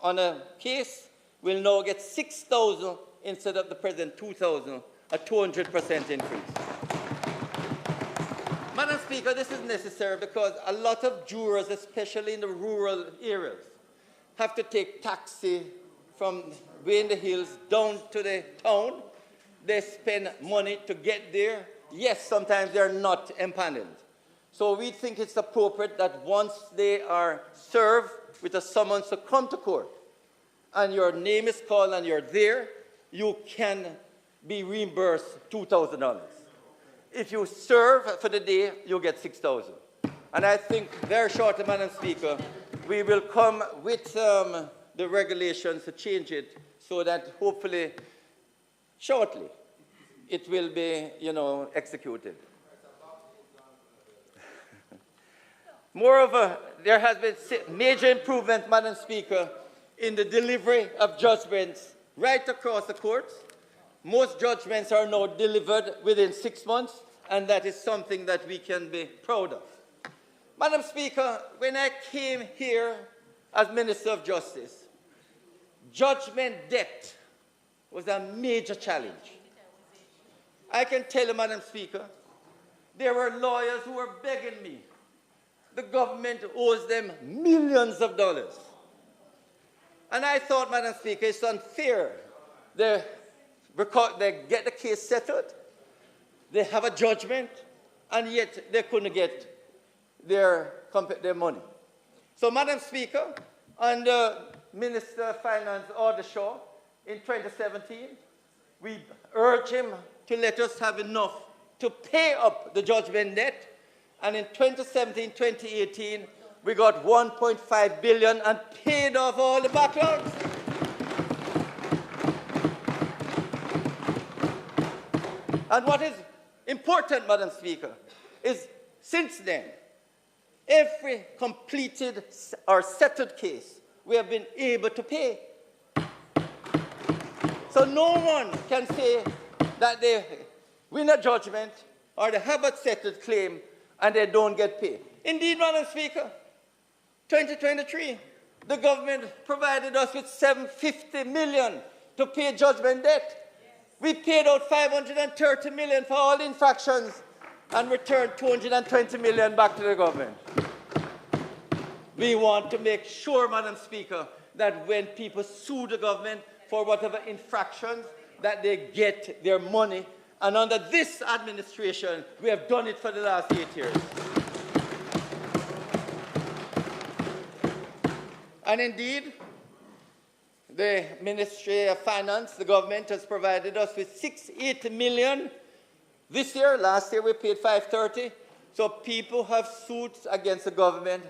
on a case will now get $6,000 instead of the present $2,000, a 200% increase. Madam Speaker, this is necessary because a lot of jurors, especially in the rural areas, have to take taxi from way in the hills down to the town. They spend money to get there. Yes, sometimes they're not empaneled. So we think it's appropriate that once they are served with a summons to come to court, and your name is called and you're there, you can be reimbursed $2,000. If you serve for the day, you get $6,000. And I think very shortly, Madam Speaker, we will come with the regulations to change it so that hopefully shortly it will be, executed. Moreover, there has been major improvement, Madam Speaker, in the delivery of judgments right across the courts. Most judgments are now delivered within 6 months, and that is something that we can be proud of. Madam Speaker, when I came here as Minister of Justice, judgment debt was a major challenge. I can tell you, Madam Speaker, there were lawyers who were begging me. The government owes them millions of dollars. And I thought, Madam Speaker, it's unfair. They get the case settled, they have a judgment, and yet they couldn't get their money. So, Madam Speaker, under Minister of Finance Aldershaw in 2017, we urged him to let us have enough to pay up the judgment debt. And in 2017-2018, we got 1.5 billion and paid off all the backlogs. And what is important, Madam Speaker, is since then, every completed or settled case, we have been able to pay. So no one can say that they win a judgment or they have a settled claim and they don't get paid. Indeed, Madam Speaker, 2023, the government provided us with $750 million to pay judgment debt. We paid out $530 million for all infractions and returned $220 million back to the government. We want to make sure, Madam Speaker, that when people sue the government for whatever infractions, that they get their money. And under this administration, we have done it for the last 8 years. And indeed, the Ministry of Finance, the government, has provided us with $680 million this year. Last year, we paid $530. So people have suits against the government.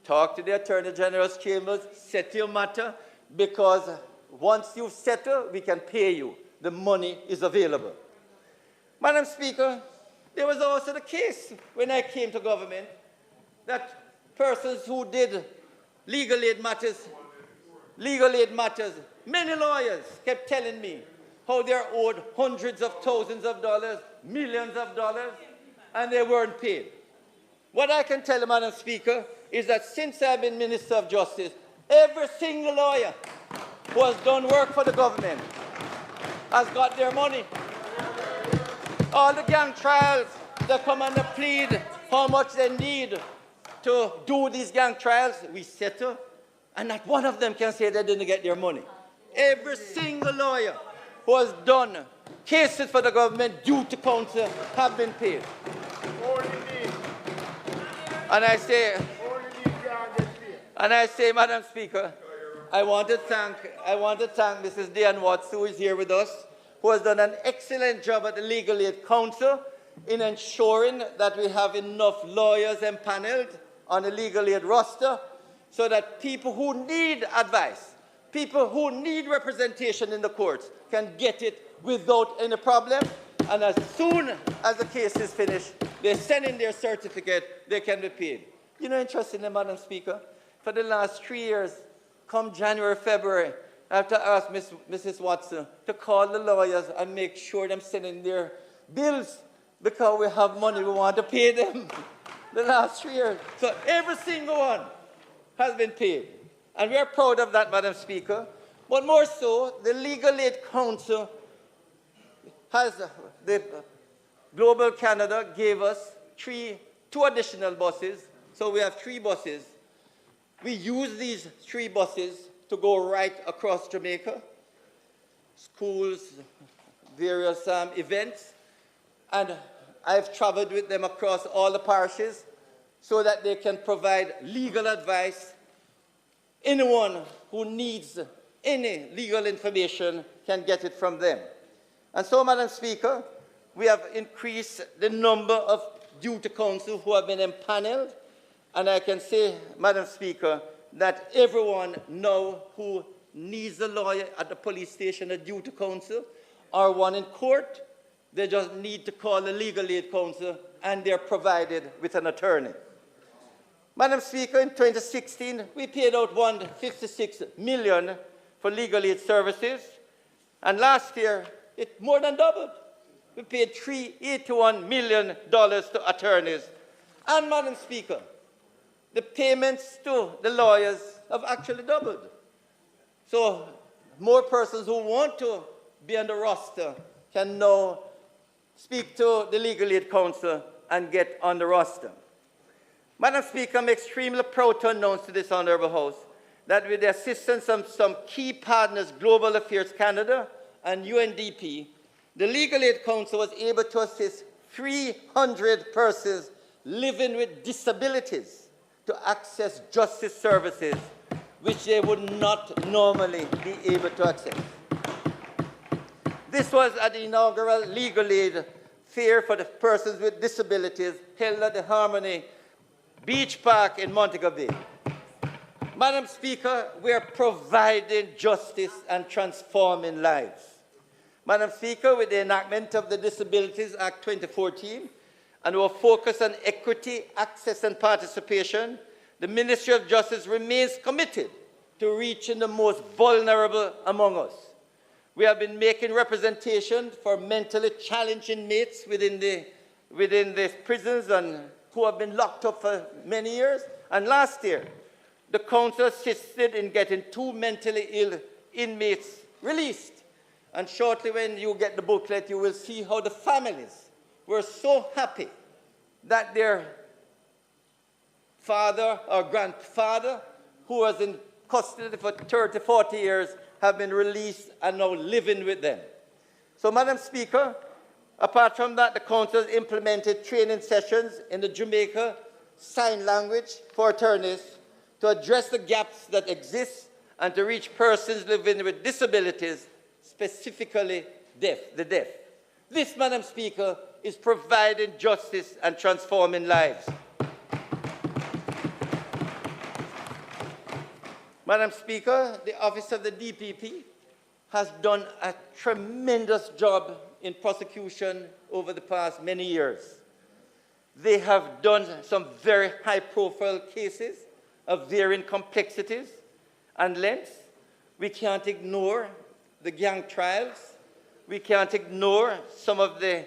Talk to the Attorney General's chambers, settle your matter, because once you settle, we can pay you. The money is available. Madam Speaker, there was also the case when I came to government that persons who did legal aid matters, many lawyers kept telling me how they're owed hundreds of thousands of dollars, millions of dollars, and they weren't paid. What I can tell you, Madam Speaker, is that since I've been Minister of Justice, every single lawyer who has done work for the government has got their money. All the gang trials, they come and they plead how much they need to do these gang trials, we settle, and not one of them can say they didn't get their money. Every single lawyer who has done cases for the government due to counsel have been paid. And I say, Madam Speaker, I want to thank Mrs. Diane Watts, who is here with us, who has done an excellent job at the Legal Aid Council in ensuring that we have enough lawyers empaneled on the legal aid roster so that people who need advice, people who need representation in the courts can get it without any problem. And as soon as the case is finished, they send in their certificate, they can be paid. You know, interestingly, Madam Speaker, for the last 3 years, come January, February, I have to ask Mrs. Watson to call the lawyers and make sure they're sending their bills because we have money, we want to pay them the last 3 years. So every single one has been paid. And we are proud of that, Madam Speaker. But more so, the Legal Aid Council has, the Global Canada gave us two additional buses. So we have 3 buses. We use these 3 buses to go right across Jamaica, schools, various events, and I've traveled with them across all the parishes so that they can provide legal advice. Anyone who needs any legal information can get it from them. And so, Madam Speaker, we have increased the number of duty counsel who have been empaneled, and I can say, Madam Speaker, that everyone now who needs a lawyer at the police station, a duty counsel, or one in court, they just need to call the Legal Aid Council and they're provided with an attorney. Madam Speaker, in 2016, we paid out $156 million for legal aid services, and last year, it more than doubled. We paid $381 million to attorneys. And, Madam Speaker, the payments to the lawyers have actually doubled. So more persons who want to be on the roster can now speak to the Legal Aid Council and get on the roster. Madam Speaker, I'm extremely proud to announce to this Honourable House that with the assistance of some key partners, Global Affairs Canada and UNDP, the Legal Aid Council was able to assist 300 persons living with disabilities to access justice services which they would not normally be able to access. This was at the inaugural Legal Aid Fair for the persons with disabilities held at the Harmony Beach Park in Montego Bay. Madam Speaker, we are providing justice and transforming lives. Madam Speaker, with the enactment of the Disabilities Act 2014 and our focus on equity, access and participation, the Ministry of Justice remains committed to reaching the most vulnerable among us. We have been making representation for mentally challenged inmates within the prisons and who have been locked up for many years. And last year, the Council assisted in getting 2 mentally ill inmates released. And shortly when you get the booklet, you will see how the families were so happy that their father or grandfather, who was in custody for 30, 40 years, have been released and now living with them. So, Madam Speaker, apart from that, the Council has implemented training sessions in the Jamaica Sign Language for attorneys to address the gaps that exist and to reach persons living with disabilities, specifically the deaf. This, Madam Speaker, is providing justice and transforming lives. Madam Speaker, the Office of the DPP has done a tremendous job in prosecution over the past many years. They have done some very high-profile cases of varying complexities and lengths. We can't ignore the gang trials. We can't ignore some of the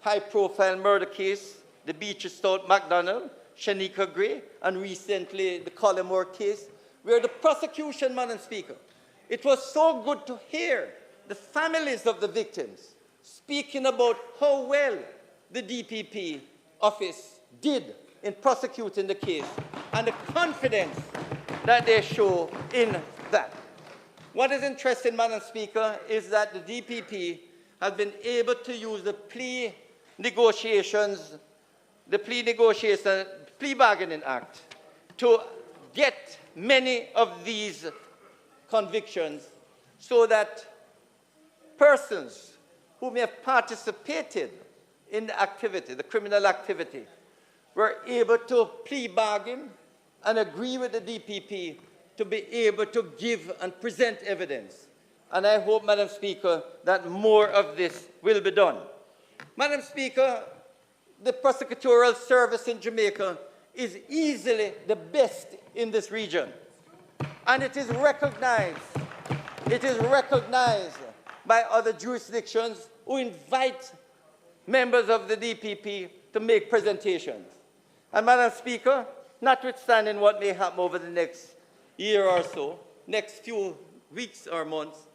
high-profile murder case, the Beecher Stout MacDonald, Shanika Gray, and recently the Collymore case, where the prosecution, Madam Speaker, it was so good to hear the families of the victims speaking about how well the DPP office did in prosecuting the case and the confidence that they show in that. What is interesting, Madam Speaker, is that the DPP has been able to use the plea bargaining act to get many of these convictions so that persons who may have participated in the activity, the criminal activity, were able to plea bargain and agree with the DPP to be able to give and present evidence. And I hope, Madam Speaker, that more of this will be done. Madam Speaker, the prosecutorial service in Jamaica is easily the best in this region. And it is recognized by other jurisdictions who invite members of the DPP to make presentations. And Madam Speaker, notwithstanding what may happen over the next year or so, next few weeks or months,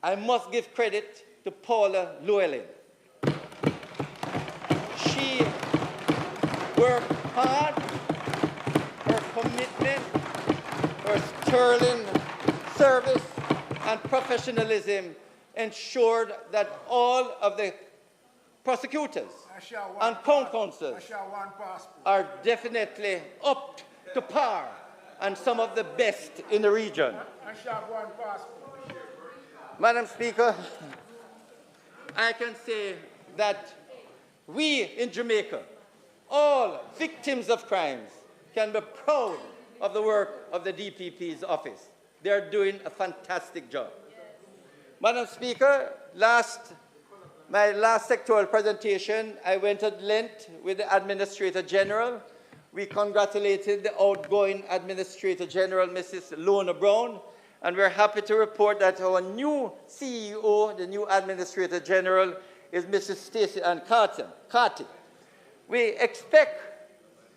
I must give credit to Paula Llewellyn. She worked hard, her commitment, her sterling service and professionalism ensured that all of the prosecutors and co-counsels are definitely up to par and some of the best in the region. Madam Speaker, I can say that we in Jamaica, all victims of crimes, can be proud of the work of the DPP's office. They are doing a fantastic job. Madam Speaker, my last sectoral presentation, I went at length with the Administrator General. We congratulated the outgoing Administrator General, Mrs. Lona Brown, and we're happy to report that our new CEO, the new Administrator General, is Mrs. Stacey Ann Carty. We expect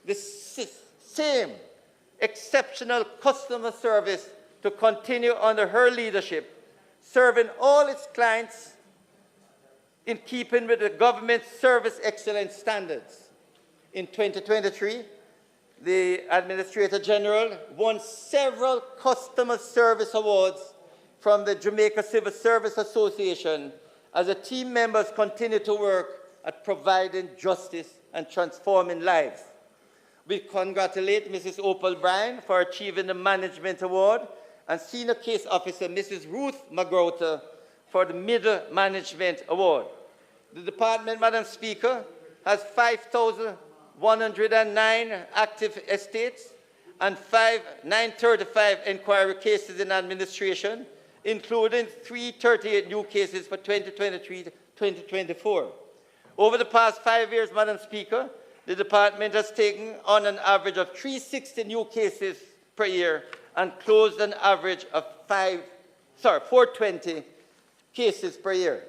the same exceptional customer service to continue under her leadership, serving all its clients in keeping with the government's service excellence standards. In 2023, the Administrator General won several customer service awards from the Jamaica Civil Service Association as the team members continue to work at providing justice and transforming lives. We congratulate Mrs. Opal Bryan for achieving the Management Award and Senior Case Officer Mrs. Ruth McGrother for the Middle Management Award. The department, Madam Speaker, has 5,109 active estates and 935 inquiry cases in administration, including 338 new cases for 2023-2024. Over the past 5 years, Madam Speaker, the department has taken on an average of 360 new cases per year and closed an average of 420 cases per year.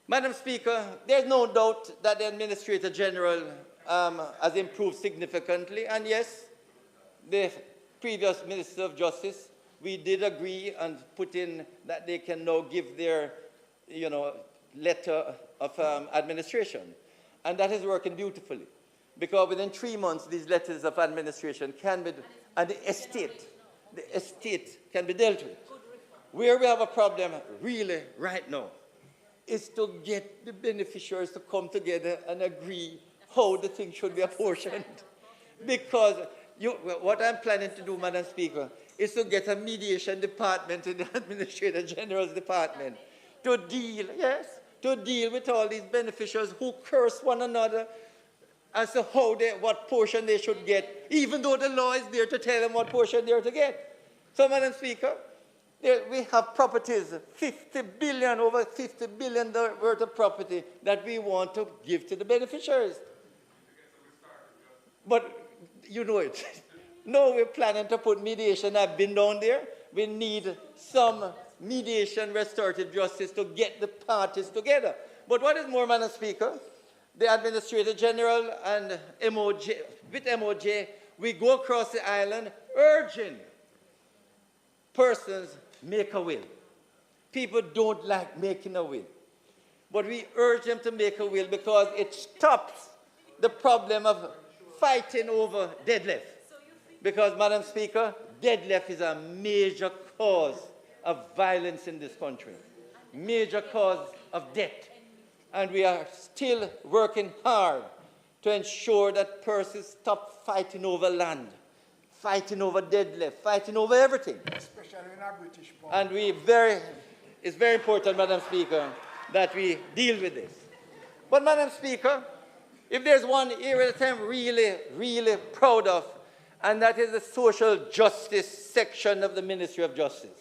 Madam Speaker, there's no doubt that the Administrator General has improved significantly, and yes, the previous Minister of Justice, we did agree and put in that they can now give their, letter of administration. And that is working beautifully, because within 3 months, these letters of administration can be, and the estate can be dealt with. Where we have a problem really right now is to get the beneficiaries to come together and agree how the thing should be apportioned. Because what I'm planning to do, Madam Speaker, is to get a mediation department in the Administrator General's department to deal with all these beneficiaries who curse one another as to what portion they should get, even though the law is there to tell them what portion they are to get. So, Madam Speaker, we have properties, over $50 billion worth of property that we want to give to the beneficiaries. But you know it. No, we're planning to put mediation. I've been down there. We need some mediation, restorative justice to get the parties together. But what is more, Madam Speaker, the Administrator General and MOJ, with MOJ, we go across the island urging persons make a will. People don't like making a will. But we urge them to make a will because it stops the problem of fighting over deadlift. Because, Madam Speaker, deadlift is a major cause of violence in this country, major cause of death. And we are still working hard to ensure that persons stop fighting over land, fighting over deadlift, fighting over everything. Especially in our British part. And it's very important, Madam Speaker, that we deal with this. But, Madam Speaker, if there's one area that I'm really, really proud of, and that is the social justice section of the Ministry of Justice.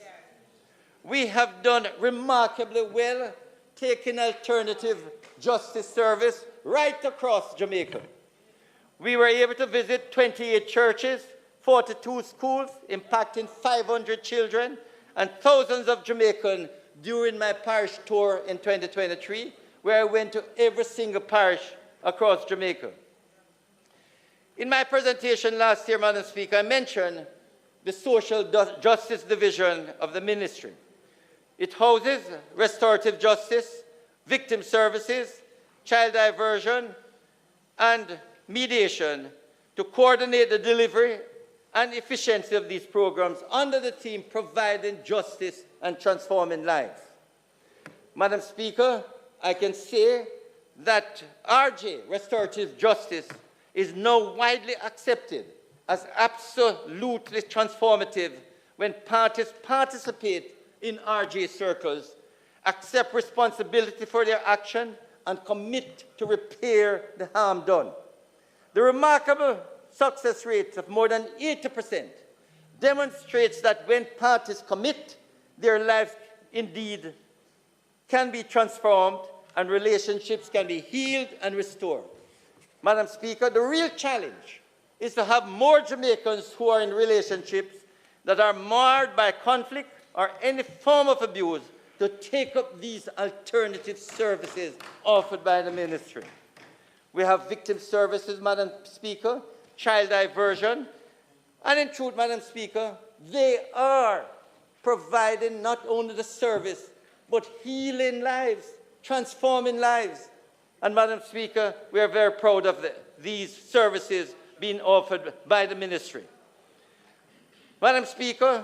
We have done remarkably well taking alternative justice service right across Jamaica. We were able to visit 28 churches, 42 schools, impacting 500 children and thousands of Jamaicans during my parish tour in 2023, where I went to every single parish across Jamaica. In my presentation last year, Madam Speaker, I mentioned the Social Justice Division of the Ministry. It houses restorative justice, victim services, child diversion, and mediation to coordinate the delivery and efficiency of these programs under the theme providing justice and transforming lives. Madam Speaker, I can say that RJ, restorative justice, is now widely accepted as absolutely transformative when parties participate in RJ circles, accept responsibility for their action, and commit to repair the harm done. The remarkable success rate of more than 80% demonstrates that when parties commit, their lives indeed can be transformed and relationships can be healed and restored. Madam Speaker, the real challenge is to have more Jamaicans who are in relationships that are marred by conflict or any form of abuse to take up these alternative services offered by the ministry. We have victim services, Madam Speaker, child diversion, And in truth, Madam Speaker, they are providing not only the service, but healing lives, transforming lives. And Madam Speaker, we are very proud of these services being offered by the ministry. Madam Speaker,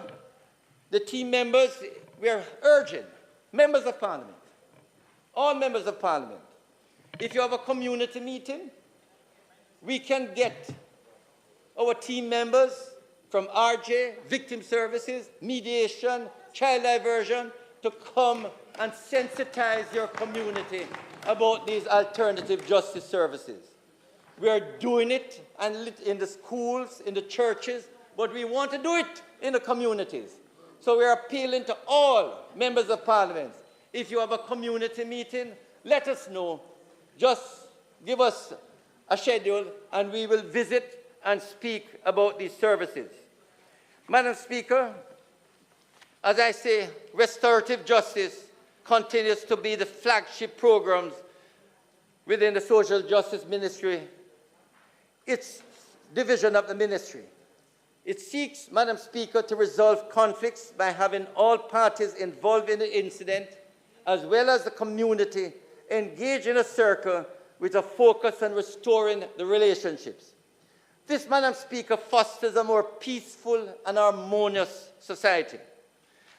the team members, we are urging members of Parliament, all members of Parliament, if you have a community meeting, we can get our team members from RJ, Victim Services, Mediation, Child Diversion, to come and sensitize your community about these alternative justice services. We are doing it in the schools, in the churches, but we want to do it in the communities. So we are appealing to all members of Parliament. If you have a community meeting, let us know. Just give us a schedule and we will visit and speak about these services. Madam Speaker, as I say, restorative justice continues to be the flagship programs within the Social Justice Ministry. It's division of the ministry. It seeks, Madam Speaker, to resolve conflicts by having all parties involved in the incident, as well as the community, engage in a circle with a focus on restoring the relationships. This, Madam Speaker, fosters a more peaceful and harmonious society.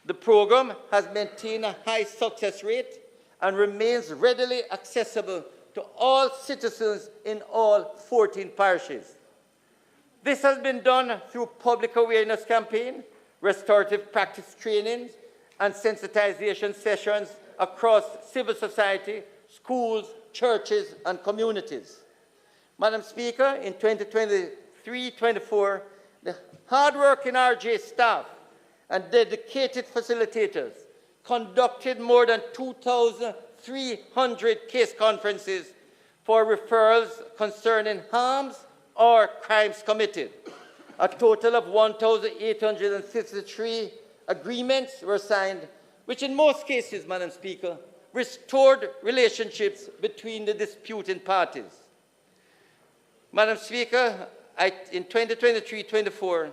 The program has maintained a high success rate and remains readily accessible to all citizens in all 14 parishes. This has been done through public awareness campaign, restorative practice trainings, and sensitization sessions across civil society, schools, churches, and communities. Madam Speaker, in 2023-24, the hard-working RJ staff and dedicated facilitators conducted more than 2,300 case conferences for referrals concerning harms or crimes committed. A total of 1,853 agreements were signed, which in most cases, Madam Speaker, restored relationships between the disputing parties. Madam Speaker, in 2023-24,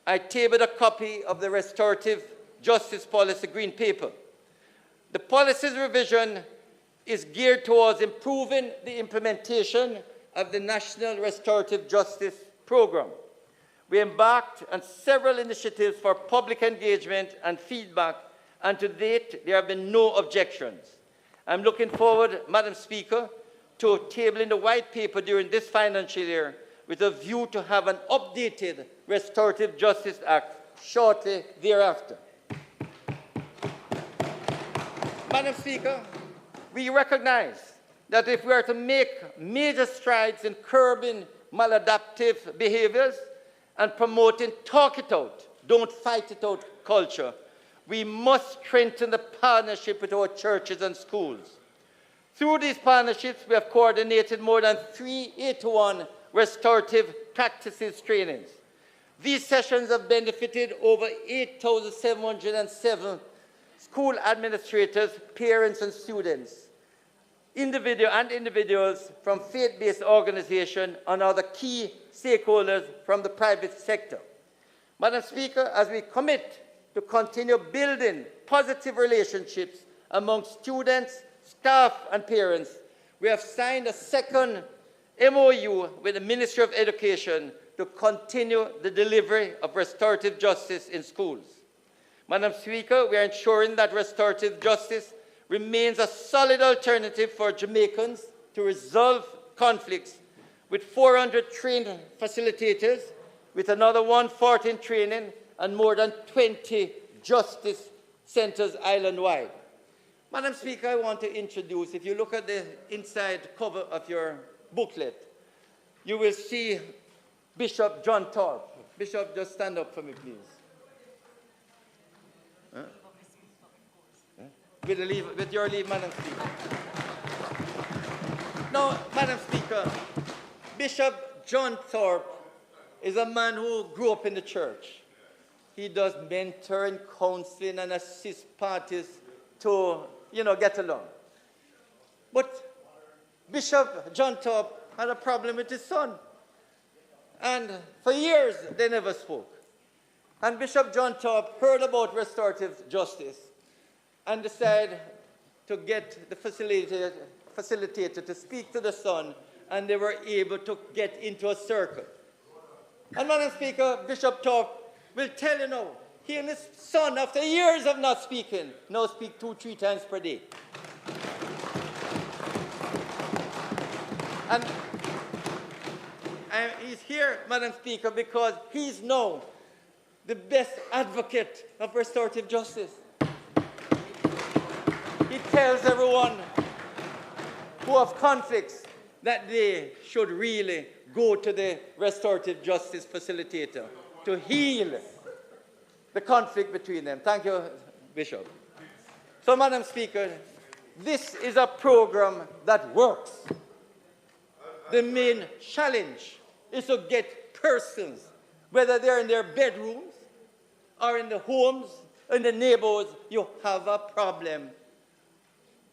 I tabled a copy of the Restorative Justice Policy Green Paper. The policy's revision is geared towards improving the implementation of the National Restorative Justice Program. We embarked on several initiatives for public engagement and feedback, and to date, there have been no objections. I'm looking forward, Madam Speaker, to tabling the white paper during this financial year with a view to have an updated Restorative Justice Act shortly thereafter. Madam Speaker, we recognize that if we are to make major strides in curbing maladaptive behaviors and promoting talk it out, don't fight it out culture, we must strengthen the partnership with our churches and schools. Through these partnerships, we have coordinated more than 381 restorative practices trainings. These sessions have benefited over 8,707 school administrators, parents, and students, individuals from faith-based organizations and other key stakeholders from the private sector. Madam Speaker, as we commit to continue building positive relationships among students, staff, and parents, we have signed a second MOU with the Ministry of Education to continue the delivery of restorative justice in schools. Madam Speaker, we are ensuring that restorative justice remains a solid alternative for Jamaicans to resolve conflicts, with 400 trained facilitators, with another 140 in training, and more than 20 justice centers island-wide. Madam Speaker, I want to introduce, if you look at the inside cover of your booklet, you will see Bishop John Thorpe. Bishop, just stand up for me, please. Huh? With your leave, Madam Speaker. Now, Madam Speaker, Bishop John Thorpe is a man who grew up in the church. He does mentoring, counseling, and assist parties to, get along. But Bishop John Thorpe had a problem with his son. And for years, they never spoke. And Bishop John Thorpe heard about restorative justice and decided to get the facilitator to speak to the son, and they were able to get into a circle. And Madam Speaker, Bishop Thorpe will tell you now, he and his son, after years of not speaking, now speak 2-3 times per day. And he's here, Madam Speaker, because he's now the best advocate of restorative justice. He tells everyone who have conflicts that they should really go to the restorative justice facilitator to heal the conflict between them. Thank you, Bishop. So, Madam Speaker, this is a program that works. The main challenge is to get persons, whether they're in their bedrooms or in the homes, in the neighborhoods, you have a problem.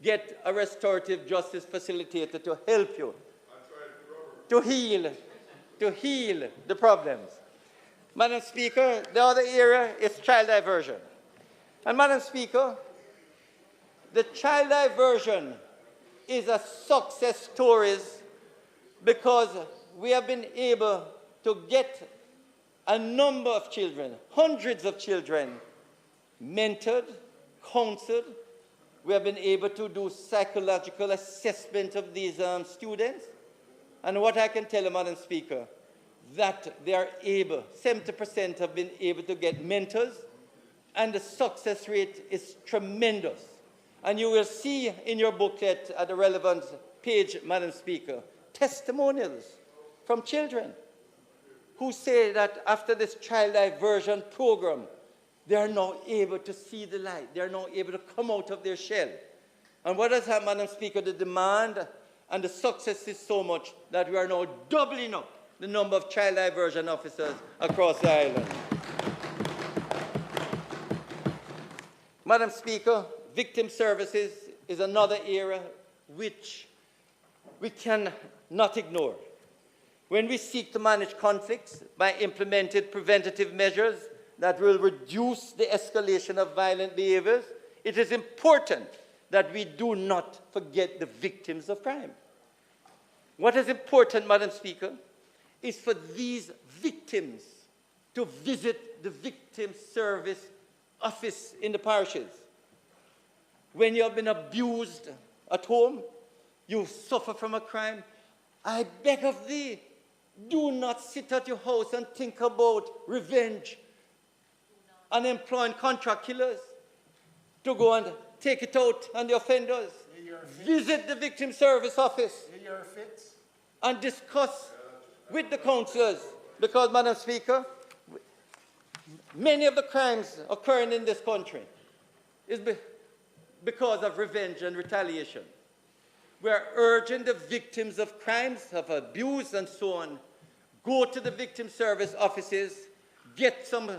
Get a restorative justice facilitator to help you, to heal the problems. Madam Speaker, the other area is child diversion. And Madam Speaker, the child diversion is a success story because we have been able to get a number of children, hundreds of children, mentored, counseled. We have been able to do psychological assessment of these students. And what I can tell you, Madam Speaker, that they are able, 70% have been able to get mentors, and the success rate is tremendous. And you will see in your booklet at the relevant page, Madam Speaker, testimonials from children who say that after this child diversion program, they are now able to see the light. They are now able to come out of their shell. And what has happened, Madam Speaker? The demand and the success is so much that we are now doubling up the number of child diversion officers across the island. Madam Speaker, victim services is another area which we cannot ignore. When we seek to manage conflicts by implementing preventative measures that will reduce the escalation of violent behaviors, it is important that we do not forget the victims of crime. What is important, Madam Speaker, is for these victims to visit the victim service office in the parishes. When you have been abused at home, you suffer from a crime, I beg of thee, do not sit at your house and think about revenge and employing contract killers to go and take it out on the offenders. Visit the victim service office and discuss with the councillors, because, Madam Speaker, many of the crimes occurring in this country is because of revenge and retaliation. We are urging the victims of crimes, of abuse and so on, go to the victim service offices, get some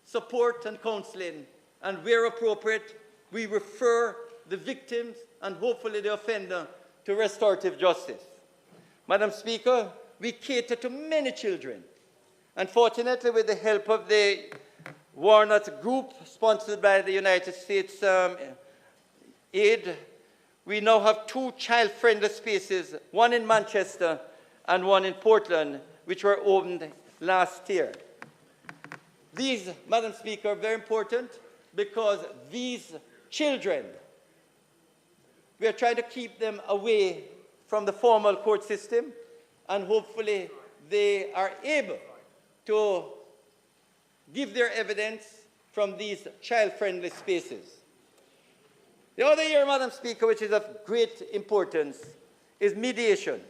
support and counseling, and where appropriate, we refer the victims and hopefully the offender to restorative justice. Madam Speaker, we cater to many children. Unfortunately, with the help of the Walnut Group, sponsored by the United States Aid, we now have 2 child-friendly spaces, one in Manchester and one in Portland, which were opened last year. These, Madam Speaker, are very important because these children, we are trying to keep them away from the formal court system, and hopefully they are able to give their evidence from these child-friendly spaces. The other area, Madam Speaker, which is of great importance, is mediation.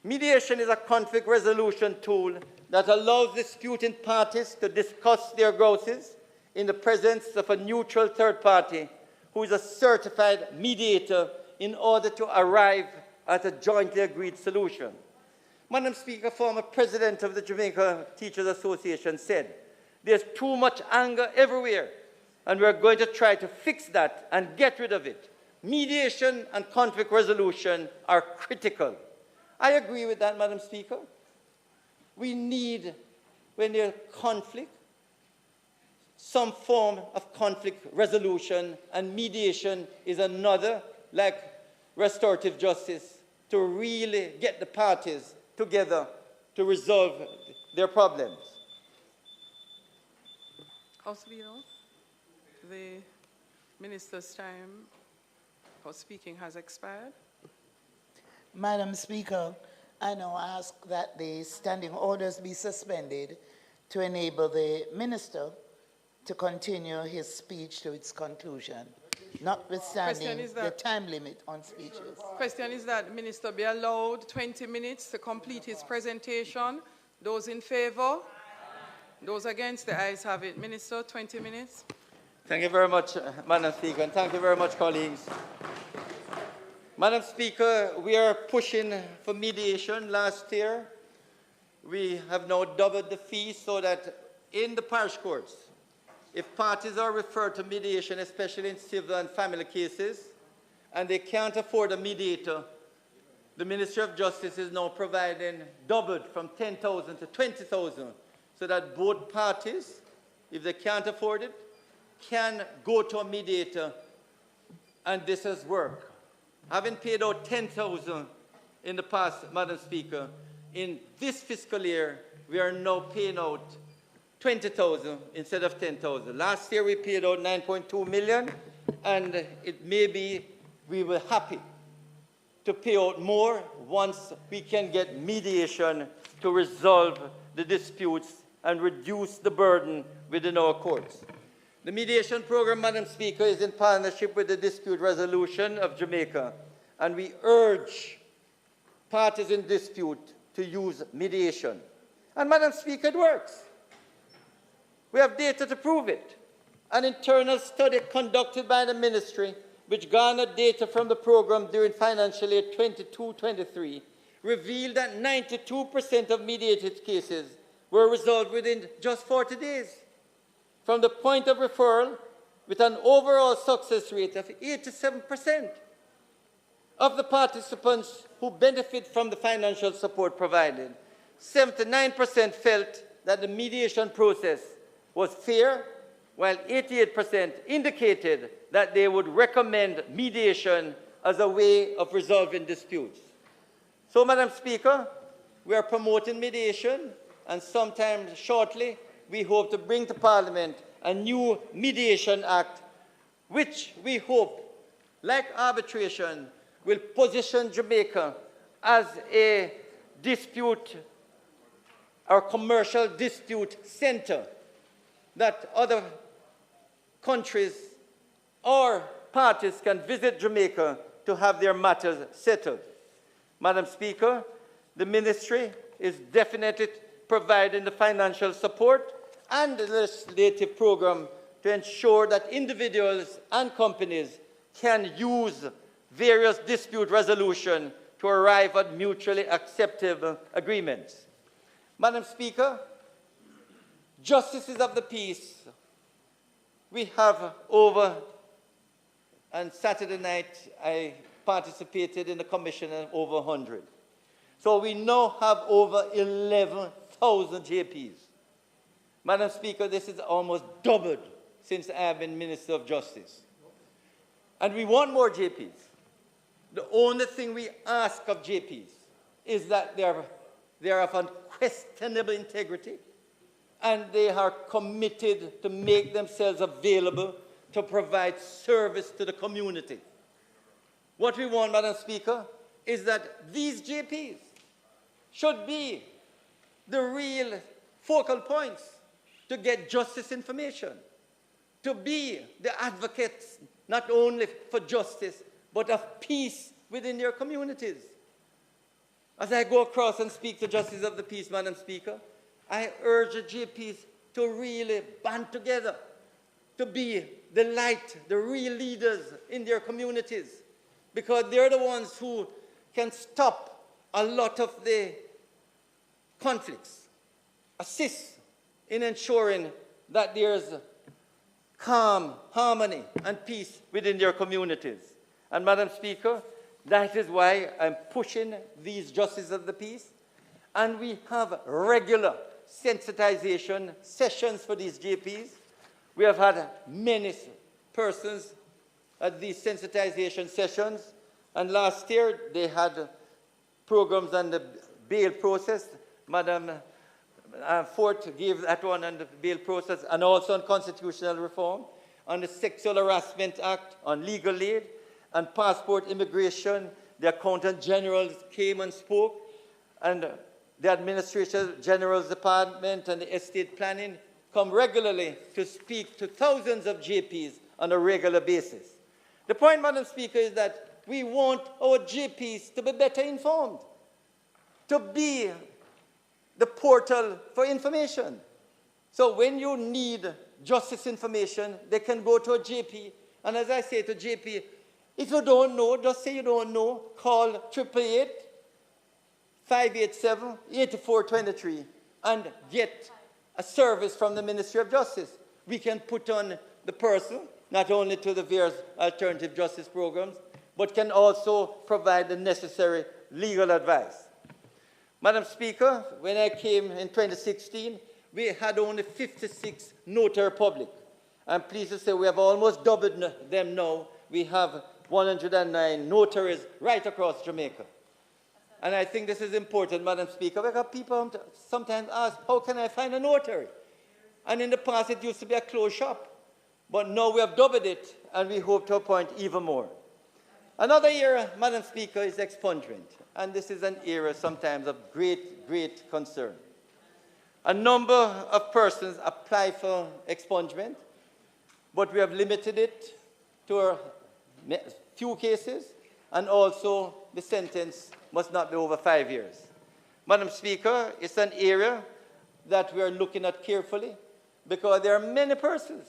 Mediation is a conflict resolution tool that allows disputing parties to discuss their grievances in the presence of a neutral third party who is a certified mediator in order to arrive at a jointly agreed solution. Madam Speaker, former president of the Jamaica Teachers Association said, there's too much anger everywhere, and we're going to try to fix that and get rid of it. Mediation and conflict resolution are critical. I agree with that, Madam Speaker. We need, when there's conflict, some form of conflict resolution, and mediation is another, like restorative justice, to really get the parties together to resolve their problems. House Leader, the Minister's time for speaking has expired. Madam Speaker, I now ask that the standing orders be suspended to enable the Minister to continue his speech to its conclusion, notwithstanding the time limit on speeches. Question is that the Minister be allowed 20 minutes to complete his presentation. Those in favor? Those against? The ayes have it. Minister, 20 minutes. Thank you very much, Madam Speaker, and thank you very much, colleagues. Madam Speaker, we are pushing for mediation. Last year, we have now doubled the fees so that in the parish courts, if parties are referred to mediation, especially in civil and family cases, and they can't afford a mediator, the Ministry of Justice is now providing doubled from 10,000 to 20,000 so that both parties, if they can't afford it, can go to a mediator, and this has worked. Having paid out 10,000 in the past, Madam Speaker, in this fiscal year, we are now paying out 20,000 instead of 10,000. Last year we paid out 9.2 million, and it may be we were happy to pay out more once we can get mediation to resolve the disputes and reduce the burden within our courts. The mediation program, Madam Speaker, is in partnership with the Dispute Resolution of Jamaica, and we urge parties in dispute to use mediation. And Madam Speaker, it works. We have data to prove it. An internal study conducted by the ministry, which garnered data from the program during financial year 22-23, revealed that 92% of mediated cases were resolved within just 40 days. From the point of referral, with an overall success rate of 87% of the participants who benefit from the financial support provided, 79% felt that the mediation process was fair, while 88% indicated that they would recommend mediation as a way of resolving disputes. So, Madam Speaker, we are promoting mediation, and sometime shortly, we hope to bring to Parliament a new Mediation Act, which we hope, like arbitration, will position Jamaica as a dispute or commercial dispute center that other countries or parties can visit Jamaica to have their matters settled. Madam Speaker, the ministry is definitely providing the financial support and the legislative program to ensure that individuals and companies can use various dispute resolution to arrive at mutually acceptable agreements. Madam Speaker, justices of the peace, we have over, and Saturday night I participated in the commission of over 100. So we now have over 11,000 JPs. Madam Speaker, this is almost doubled since I have been Minister of Justice. And we want more JPs. The only thing we ask of JPs is that they are of unquestionable integrity, and they are committed to make themselves available to provide service to the community. What we want, Madam Speaker, is that these JPs should be the real focal points to get justice information, to be the advocates not only for justice, but of peace within their communities. As I go across and speak to justices of the peace, Madam Speaker, I urge the JPs to really band together, to be the light, the real leaders in their communities, because they're the ones who can stop a lot of the conflicts, assist in ensuring that there's calm, harmony, and peace within their communities. And Madam Speaker, that is why I'm pushing these justices of the peace. And we have regular sensitization sessions for these GPs. We have had many persons at these sensitization sessions. And last year, they had programs on the bail process. Madam Fort gave that one on the bail process, and also on constitutional reform, on the Sexual Harassment Act, on legal aid, and passport immigration. The Accountant General came and spoke, and the Administration General's Department and the Estate Planning come regularly to speak to thousands of GPs on a regular basis. The point, Madam Speaker, is that we want our GPs to be better informed, to be the portal for information. So when you need justice information, they can go to a GP. And as I say to GP, if you don't know, just say you don't know, call 888-587-8423 and get a service from the Ministry of Justice. We can put on the person, not only to the various alternative justice programs, but can also provide the necessary legal advice. Madam Speaker, when I came in 2016, we had only 56 notary public. I'm pleased to say we have almost doubled them now. We have 109 notaries right across Jamaica. And I think this is important, Madam Speaker, because people sometimes ask, how can I find a notary? And in the past, it used to be a closed shop. But now we have doubled it, and we hope to appoint even more. Another area, Madam Speaker, is expungement. And this is an area sometimes of great, great concern. A number of persons apply for expungement, but we have limited it to a few cases, and also the sentence must not be over 5 years. Madam Speaker, it's an area that we are looking at carefully, because there are many persons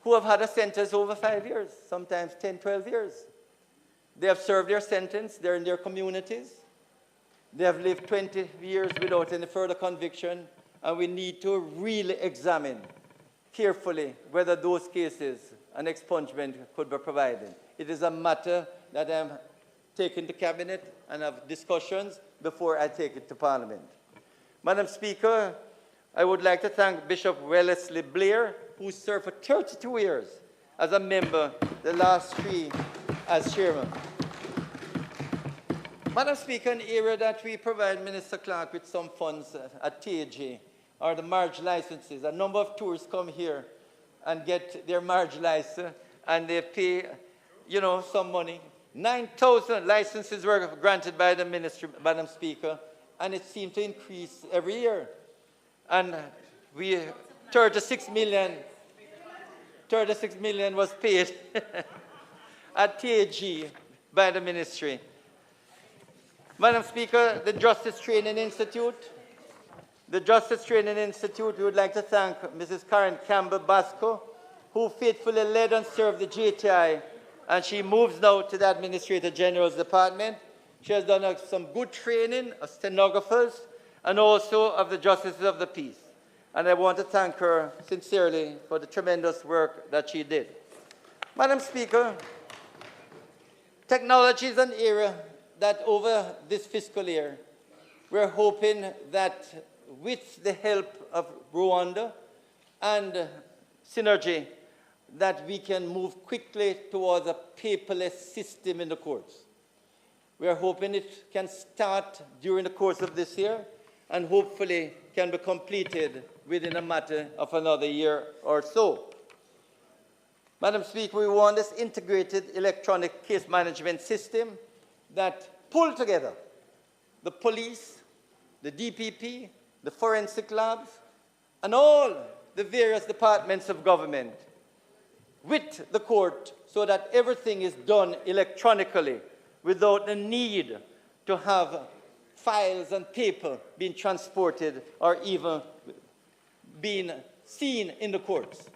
who have had a sentence over 5 years, sometimes 10, 12 years. They have served their sentence, they're in their communities, they have lived 20 years without any further conviction, and we need to really examine carefully whether those cases an expungement could be provided. It is a matter that I'm taking to Cabinet and have discussions before I take it to Parliament. Madam Speaker, I would like to thank Bishop Wellesley Blair, who served for 32 years as a member, the last 3 as chairman. Madam Speaker, an area that we provide Minister Clark with some funds at TAG are the marriage licenses. A number of tourists come here and get their marriage license, and they pay, some money. 9,000 licenses were granted by the ministry, Madam Speaker, and it seemed to increase every year. And 36 million was paid at TAG by the ministry. Madam Speaker, the Justice Training Institute. The Justice Training Institute, we would like to thank Mrs. Karen Campbell-Basco, who faithfully led and served the JTI, and she moves now to the Administrator General's Department. She has done some good training of stenographers and also of the Justices of the Peace. And I want to thank her sincerely for the tremendous work that she did. Madam Speaker, technology is an area that over this fiscal year, we're hoping that with the help of Rwanda and Synergy, that we can move quickly towards a paperless system in the courts. We are hoping it can start during the course of this year and hopefully can be completed within a matter of another year or so. Madam Speaker, we want this integrated electronic case management system that pull together the police, the DPP, the forensic labs, and all the various departments of government with the court so that everything is done electronically without the need to have files and paper being transported or even being seen in the courts.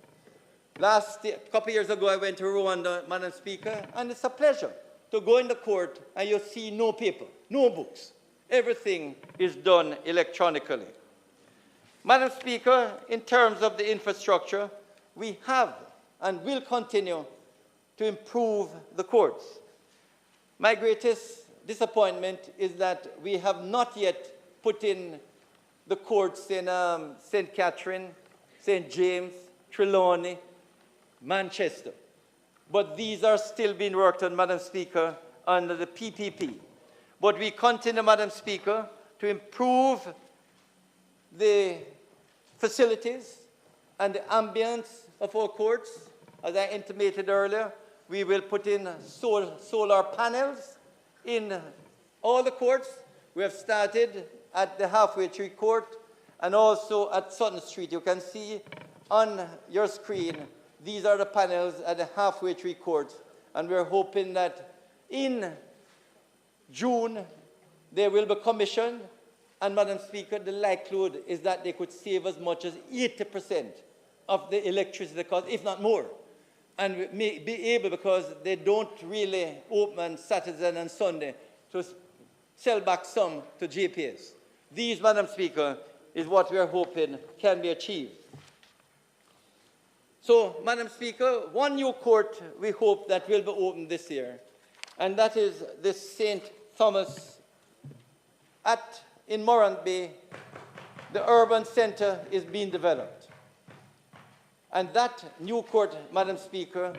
A couple of years ago, I went to Rwanda, Madam Speaker, and it's a pleasure to go in the court and you see no paper, no books. Everything is done electronically. Madam Speaker, in terms of the infrastructure, we have and will continue to improve the courts. My greatest disappointment is that we have not yet put in the courts in St. Catherine, St. James, Trelawney, Manchester. But these are still being worked on, Madam Speaker, under the PPP. But we continue, Madam Speaker, to improve the facilities and the ambience of our courts. As I intimated earlier, we will put in solar panels in all the courts. We have started at the Halfway Tree Court and also at Sutton Street. You can see on your screen, these are the panels at the Halfway Tree Court. And we're hoping that in June, they will be commissioned. And, Madam Speaker, the likelihood is that they could save as much as 80% of the electricity cost, if not more. And we may be able, because they don't really open Saturday and Sunday, to sell back some to JPS. These, Madam Speaker, is what we are hoping can be achieved. So, Madam Speaker, one new court we hope that will be opened this year, and that is the St. Thomas in Morant Bay. The urban centre is being developed. And that new court, Madam Speaker,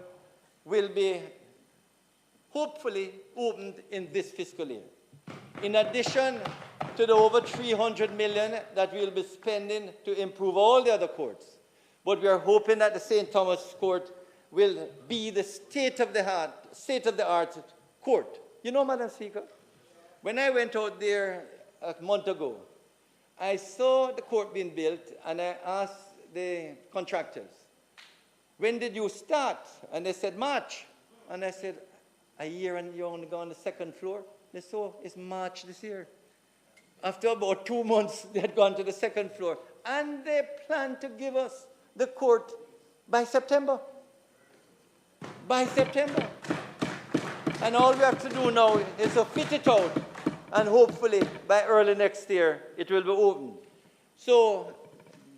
will be hopefully opened in this fiscal year. In addition to the over 300 million that we'll be spending to improve all the other courts. But we are hoping that the St. Thomas Court will be the state-of-the-art court. You know, Madam Speaker, when I went out there a month ago, I saw the court being built, and I asked the contractors, when did you start? And they said, March. And I said, a year and you only go on the second floor? They said, oh, it's March this year. After about 2 months, they had gone to the second floor. And they plan to give us the court by September. By September. And all we have to do now is to fit it out. And hopefully, by early next year, it will be opened. So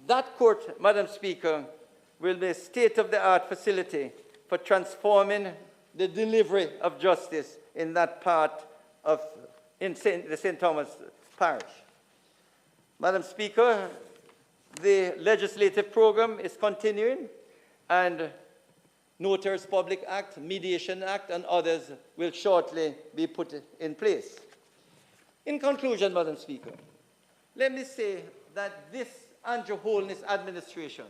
that court, Madam Speaker, will be a state-of-the-art facility for transforming the delivery of justice in that part of the St. Thomas Parish. Madam Speaker, the legislative program is continuing, and Notaries Public Act, Mediation Act, and others will shortly be put in place. In conclusion, Madam Speaker, let me say that this Andrew Holness administration,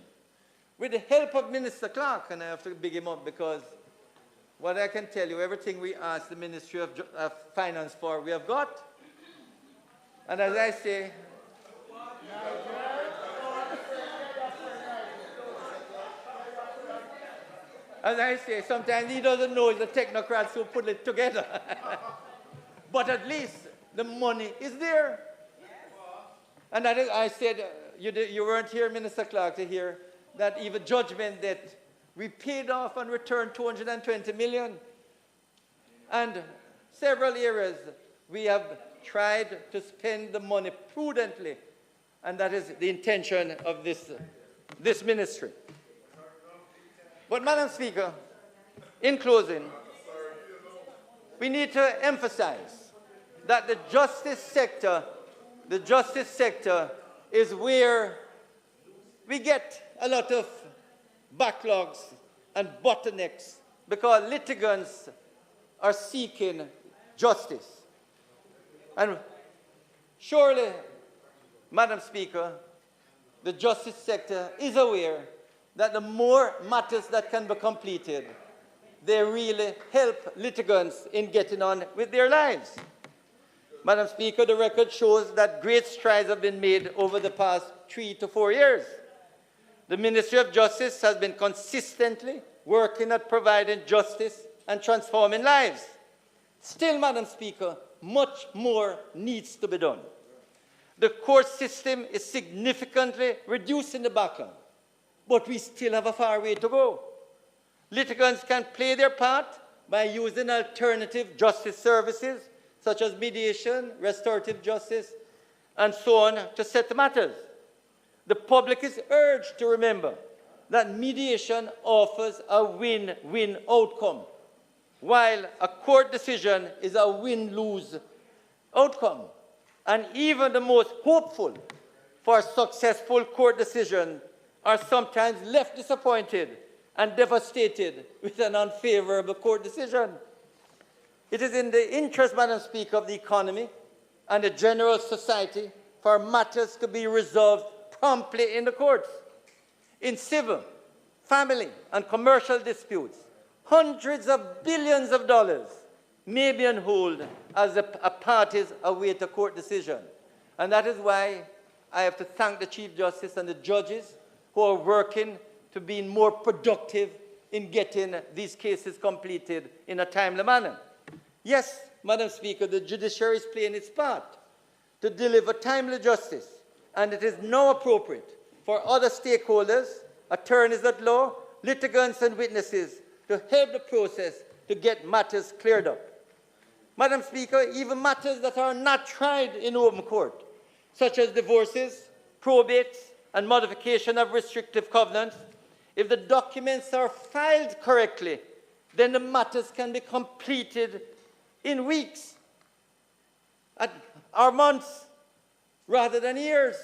with the help of Minister Clark, and I have to big him up because what I can tell you, everything we asked the Ministry of Finance for, we have got. And as I say, sometimes he doesn't know it's the technocrats who put it together. But at least the money is there. And I said, you weren't here, Minister Clark, to hear that even judgment that we paid off and returned 220 million. And several areas we have tried to spend the money prudently, and that is the intention of this ministry. But, Madam Speaker, in closing, we need to emphasize that the justice sector is where we get a lot of backlogs and bottlenecks because litigants are seeking justice. And surely, Madam Speaker, the justice sector is aware that the more matters that can be completed, they really help litigants in getting on with their lives. Madam Speaker, the record shows that great strides have been made over the past 3 to 4 years. The Ministry of Justice has been consistently working at providing justice and transforming lives. Still, Madam Speaker, much more needs to be done. The court system is significantly reducing the backlog, but we still have a far way to go. Litigants can play their part by using alternative justice services, such as mediation, restorative justice, and so on, to settle matters. The public is urged to remember that mediation offers a win-win outcome, while a court decision is a win-lose outcome. And even the most hopeful for a successful court decision are sometimes left disappointed and devastated with an unfavorable court decision. It is in the interest, Madam Speaker, of the economy and the general society for matters to be resolved promptly in the courts. In civil, family, and commercial disputes, hundreds of billions of dollars may be on hold as a parties await a court decision. And that is why I have to thank the Chief Justice and the judges who are working to be more productive in getting these cases completed in a timely manner. Yes, Madam Speaker, the judiciary is playing its part to deliver timely justice, and it is now appropriate for other stakeholders, attorneys at law, litigants and witnesses to help the process to get matters cleared up. Madam Speaker, even matters that are not tried in open court, such as divorces, probates, and modification of restrictive covenants, if the documents are filed correctly, then the matters can be completed in weeks or months rather than years.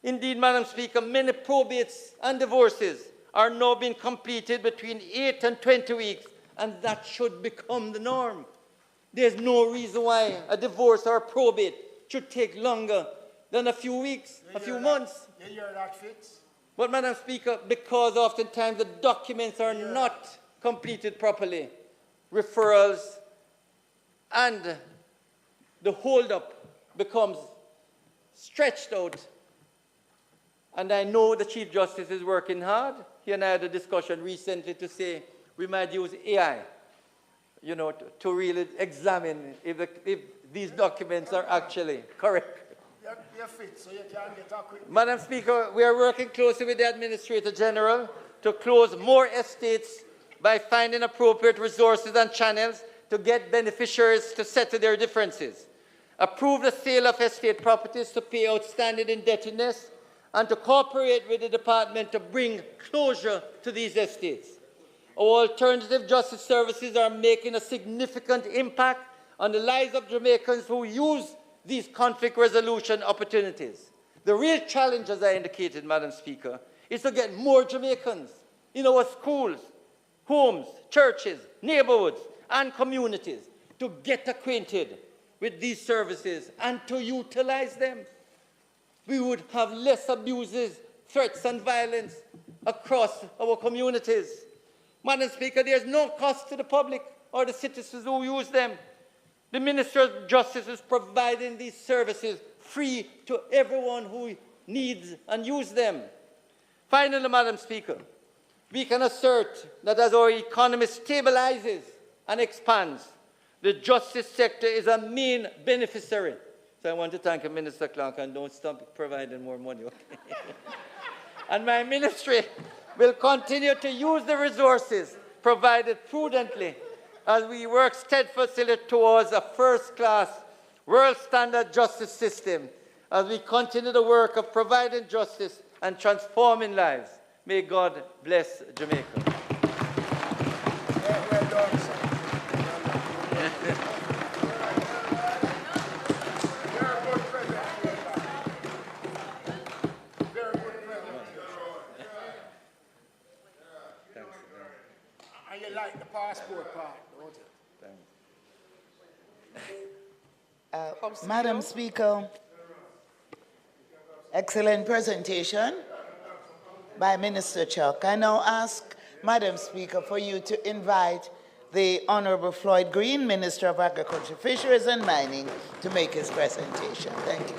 Indeed, Madam Speaker, many probates and divorces are now being completed between 8 and 20 weeks, and that should become the norm. There's no reason why a divorce or a probate should take longer than a few weeks, a few months. You hear that, Fitz? But, Madam Speaker, because oftentimes the documents are not completed properly, referrals and the hold-up becomes stretched out. And I know the Chief Justice is working hard. He and I had a discussion recently to say we might use AI, to really examine if these documents are actually correct. You're fit, so you can get a quick... Madam Speaker, we are working closely with the Administrator General to close more estates by finding appropriate resources and channels to get beneficiaries to settle their differences, approve the sale of estate properties to pay outstanding indebtedness, and to cooperate with the department to bring closure to these estates. Our alternative justice services are making a significant impact on the lives of Jamaicans who use these conflict resolution opportunities. The real challenge, as I indicated, Madam Speaker, is to get more Jamaicans in our schools, homes, churches, neighborhoods, and communities to get acquainted with these services and to utilize them. We would have less abuses, threats, and violence across our communities. Madam Speaker, there's no cost to the public or the citizens who use them. The Minister of Justice is providing these services free to everyone who needs and uses them. Finally, Madam Speaker, we can assert that as our economy stabilizes and expands, the justice sector is a main beneficiary. So I want to thank Minister Clark, and don't stop providing more money. Okay? And my ministry will continue to use the resources provided prudently as we work steadfastly towards a first-class, world-standard justice system, as we continue the work of providing justice and transforming lives. May God bless Jamaica. Well done, sir. Very good presentation. Very good presentation. And you like the passport part, don't you? Madam Speaker, excellent presentation by Minister Chuck. I now ask, Madam Speaker, for you to invite the Honorable Floyd Green, Minister of Agriculture, Fisheries and Mining, to make his presentation. Thank you.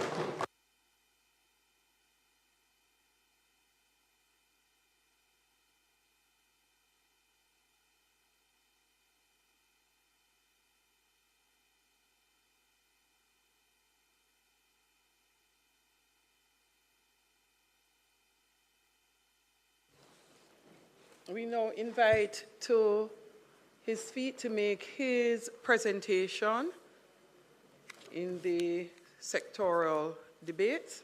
We now invite to his feet to make his presentation in the sectoral debate,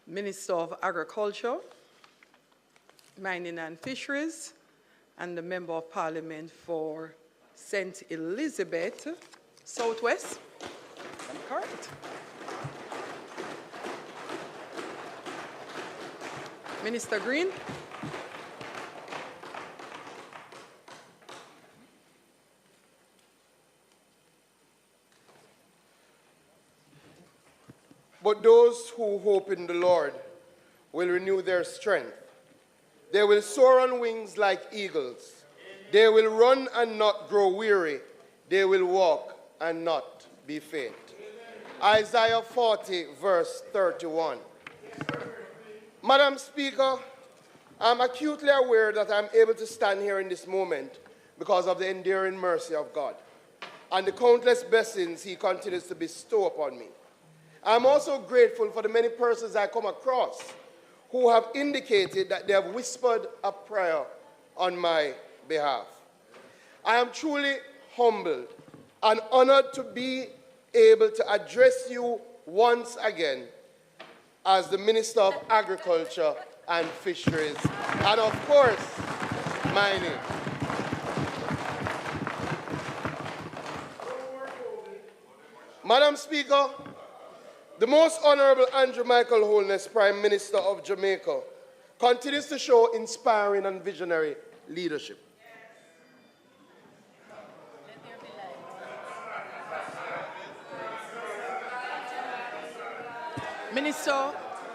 Minister of Agriculture, Mining and Fisheries, and the Member of Parliament for St. Elizabeth, Southwest. Correct. Minister Green. But those who hope in the Lord will renew their strength. They will soar on wings like eagles. They will run and not grow weary. They will walk and not be faint. Isaiah 40, verse 31. Madam Speaker, I'm acutely aware that I'm able to stand here in this moment because of the enduring mercy of God and the countless blessings He continues to bestow upon me. I'm also grateful for the many persons I come across who have indicated that they have whispered a prayer on my behalf. I am truly humbled and honored to be able to address you once again as the Minister of Agriculture and Fisheries, and of course, mining. Madam Speaker, the Most Honorable Andrew Michael Holness, Prime Minister of Jamaica, continues to show inspiring and visionary leadership.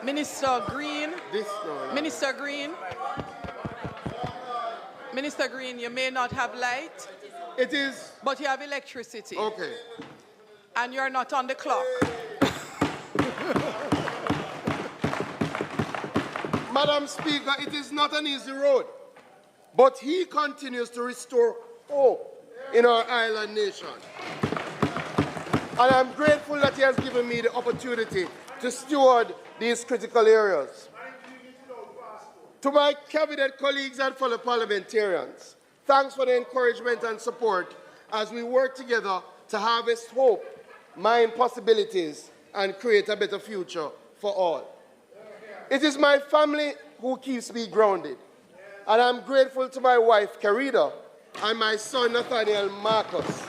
Minister Green. Minister Green, you may not have light. It is. But you have electricity. Okay. And you're not on the clock. Madam Speaker, it is not an easy road, but He continues to restore hope in our island nation. And I'm grateful that He has given me the opportunity to steward these critical areas. To my cabinet colleagues and fellow parliamentarians, thanks for the encouragement and support as we work together to harvest hope, mine possibilities, and create a better future for all. It is my family who keeps me grounded, and I'm grateful to my wife, Carida, and my son, Nathaniel Marcus.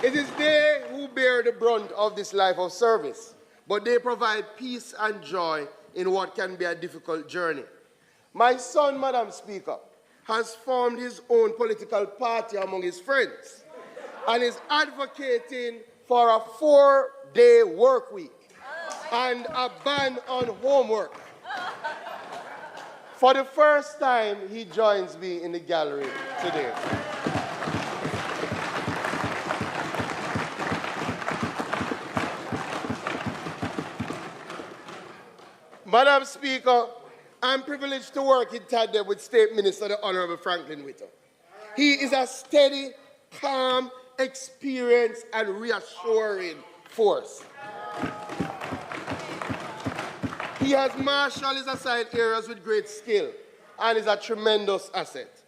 It is they who bear the brunt of this life of service, but they provide peace and joy in what can be a difficult journey. My son, Madam Speaker, has formed his own political party among his friends and is advocating for a 4-day work week and a ban on homework. For the first time, he joins me in the gallery today. Madam Speaker, I'm privileged to work in tandem with State Minister, the Honorable Franklin Whittle. He is a steady, calm, experienced, and reassuring force. He has marshaled his assigned areas with great skill and is a tremendous asset.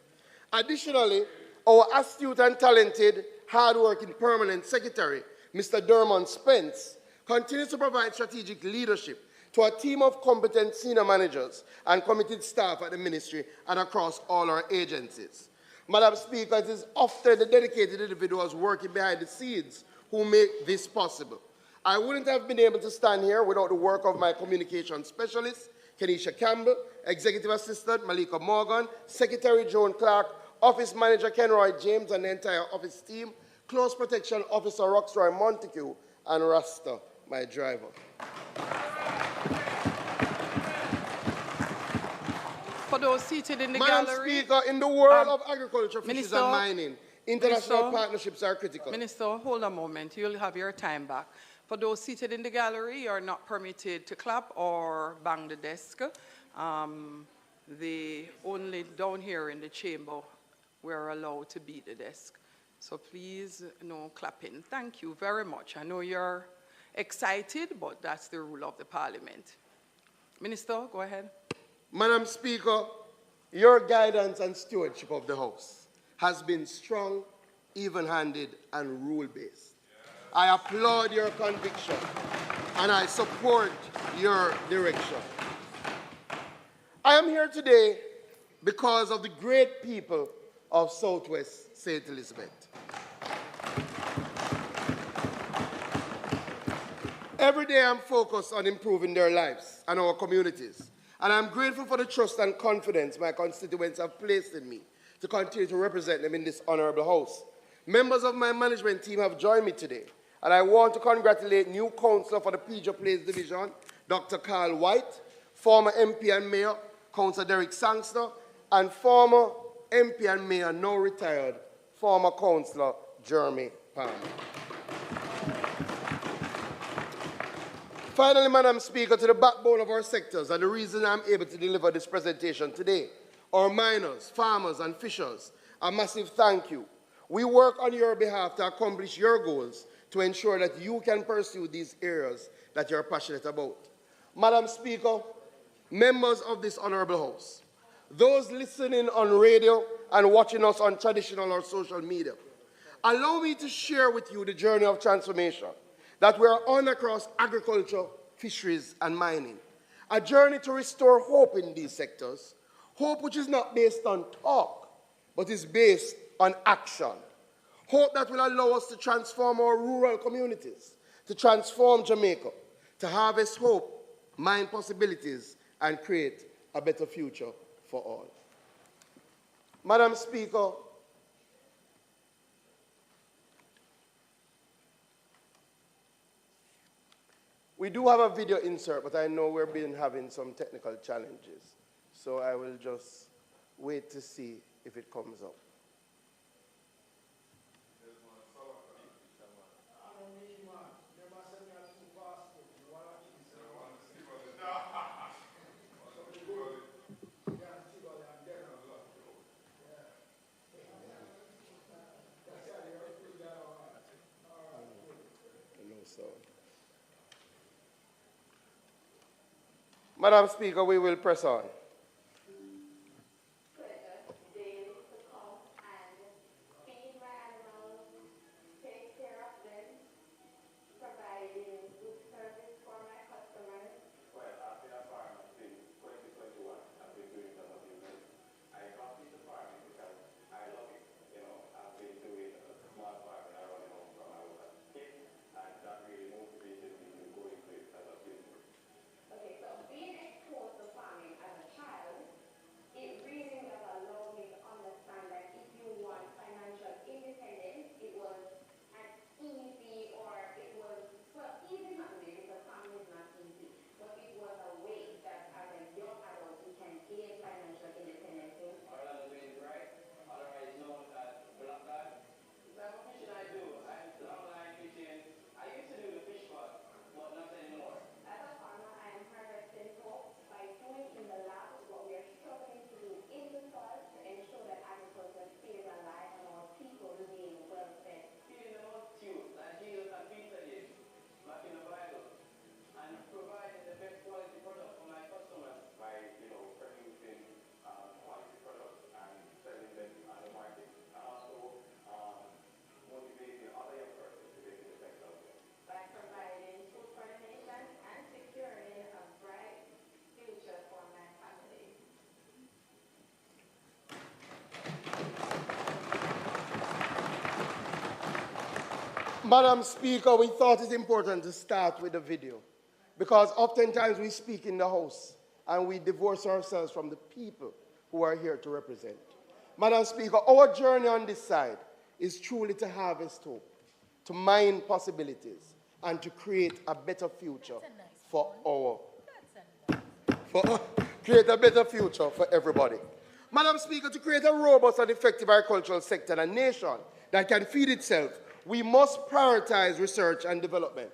Additionally, our astute and talented, hard-working permanent secretary, Mr. Dermond Spence, continues to provide strategic leadership to a team of competent senior managers and committed staff at the ministry and across all our agencies. Madam Speaker, it is often the dedicated individuals working behind the scenes who make this possible. I wouldn't have been able to stand here without the work of my communication specialist, Kenisha Campbell, Executive Assistant Malika Morgan, Secretary Joan Clark, Office Manager Kenroy James and the entire office team, Close Protection Officer Roxroy Montague, and Rasta, my driver. For those seated in the Madam gallery. Speaker, in the world of agriculture, fisheries and mining, international partnerships are critical. Minister, hold a moment. You'll have your time back. For those seated in the gallery, you're not permitted to clap or bang the desk. Only down here in the chamber, we're allowed to beat the desk. So please, no clapping. Thank you very much. I know you're excited, but that's the rule of the Parliament. Minister, go ahead. Madam Speaker, your guidance and stewardship of the House has been strong, even-handed, and rule-based. I applaud your conviction, and I support your direction. I am here today because of the great people of Southwest St. Elizabeth. Every day I'm focused on improving their lives and our communities. And I'm grateful for the trust and confidence my constituents have placed in me to continue to represent them in this honorable house. Members of my management team have joined me today, and I want to congratulate new councillor for the PJ Place Division, Dr. Carl White, former MP and Mayor, Councillor Derek Sangster, and former MP and Mayor, now retired, former Councillor Jeremy Palmer. Finally, Madam Speaker, to the backbone of our sectors and the reason I'm able to deliver this presentation today, our miners, farmers, and fishers, a massive thank you. We work on your behalf to accomplish your goals to ensure that you can pursue these areas that you're passionate about. Madam Speaker, members of this honorable house, those listening on radio and watching us on traditional or social media, allow me to share with you the journey of transformation that we are on across agriculture, fisheries, and mining. A journey to restore hope in these sectors, hope which is not based on talk, but is based on action. Hope that will allow us to transform our rural communities, to transform Jamaica, to harvest hope, mine possibilities, and create a better future for all. Madam Speaker, we do have a video insert, but I know we've been having some technical challenges. So I will just wait to see if it comes up. Madam Speaker, we will press on. Madam Speaker, we thought it important to start with the video because oftentimes we speak in the House and we divorce ourselves from the people who are here to represent. Madam Speaker, our journey on this side is truly to harvest hope, to mine possibilities, and to create a better future for create a better future for everybody. Madam Speaker, to create a robust and effective agricultural sector and a nation that can feed itself, we must prioritize research and development.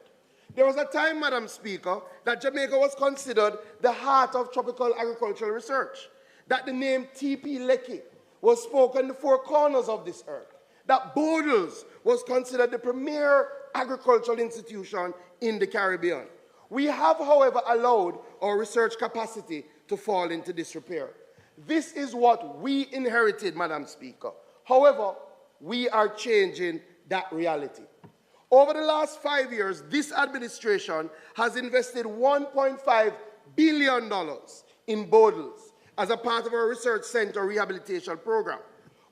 There was a time, Madam Speaker, that Jamaica was considered the heart of tropical agricultural research, that the name T.P. Lecky was spoken in the four corners of this earth, that Bodles was considered the premier agricultural institution in the Caribbean. We have, however, allowed our research capacity to fall into disrepair. This is what we inherited, Madam Speaker. However, we are changing that reality. Over the last 5 years, this administration has invested $1.5 billion in Bodles as a part of our research center rehabilitation program.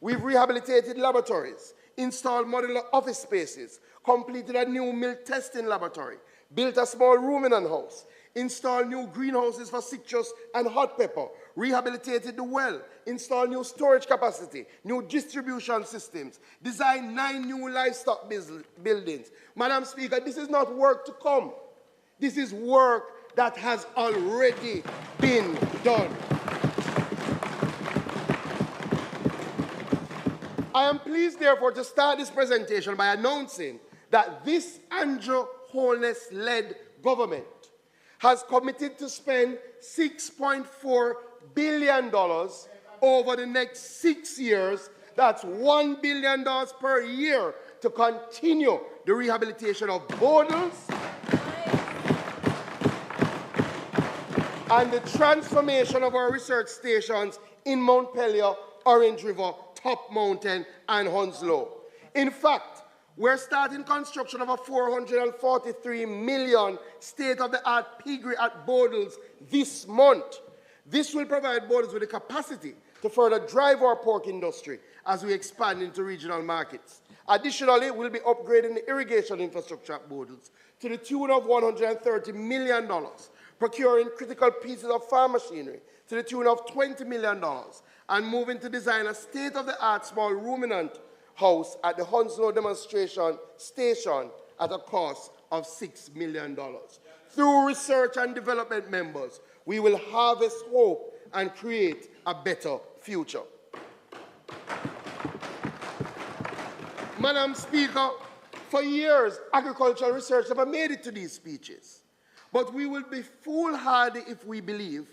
We've rehabilitated laboratories, installed modular office spaces, completed a new milk testing laboratory, built a small ruminant house, installed new greenhouses for citrus and hot pepper, rehabilitated the well, installed new storage capacity, new distribution systems, designed 9 new livestock buildings. Madam Speaker, this is not work to come. This is work that has already been done. I am pleased, therefore, to start this presentation by announcing that this Andrew Holness-led government has committed to spend $6.4 billion over the next 6 years. That's $1 billion per year to continue the rehabilitation of borders and the transformation of our research stations in Mount Pelion, Orange River, Top Mountain, and Hounslow. In fact, we're starting construction of a $443 million state-of-the-art piggery at Bodles this month. This will provide Bodles with the capacity to further drive our pork industry as we expand into regional markets. Additionally, we'll be upgrading the irrigation infrastructure at Bodles to the tune of $130 million, procuring critical pieces of farm machinery to the tune of $20 million, and moving to design a state-of-the-art small ruminant house at the Hounslow demonstration station at a cost of $6 million. Through research and development members, we will harvest hope and create a better future. Madam Speaker, for years, agricultural research never made it to these speeches. But we will be foolhardy if we believe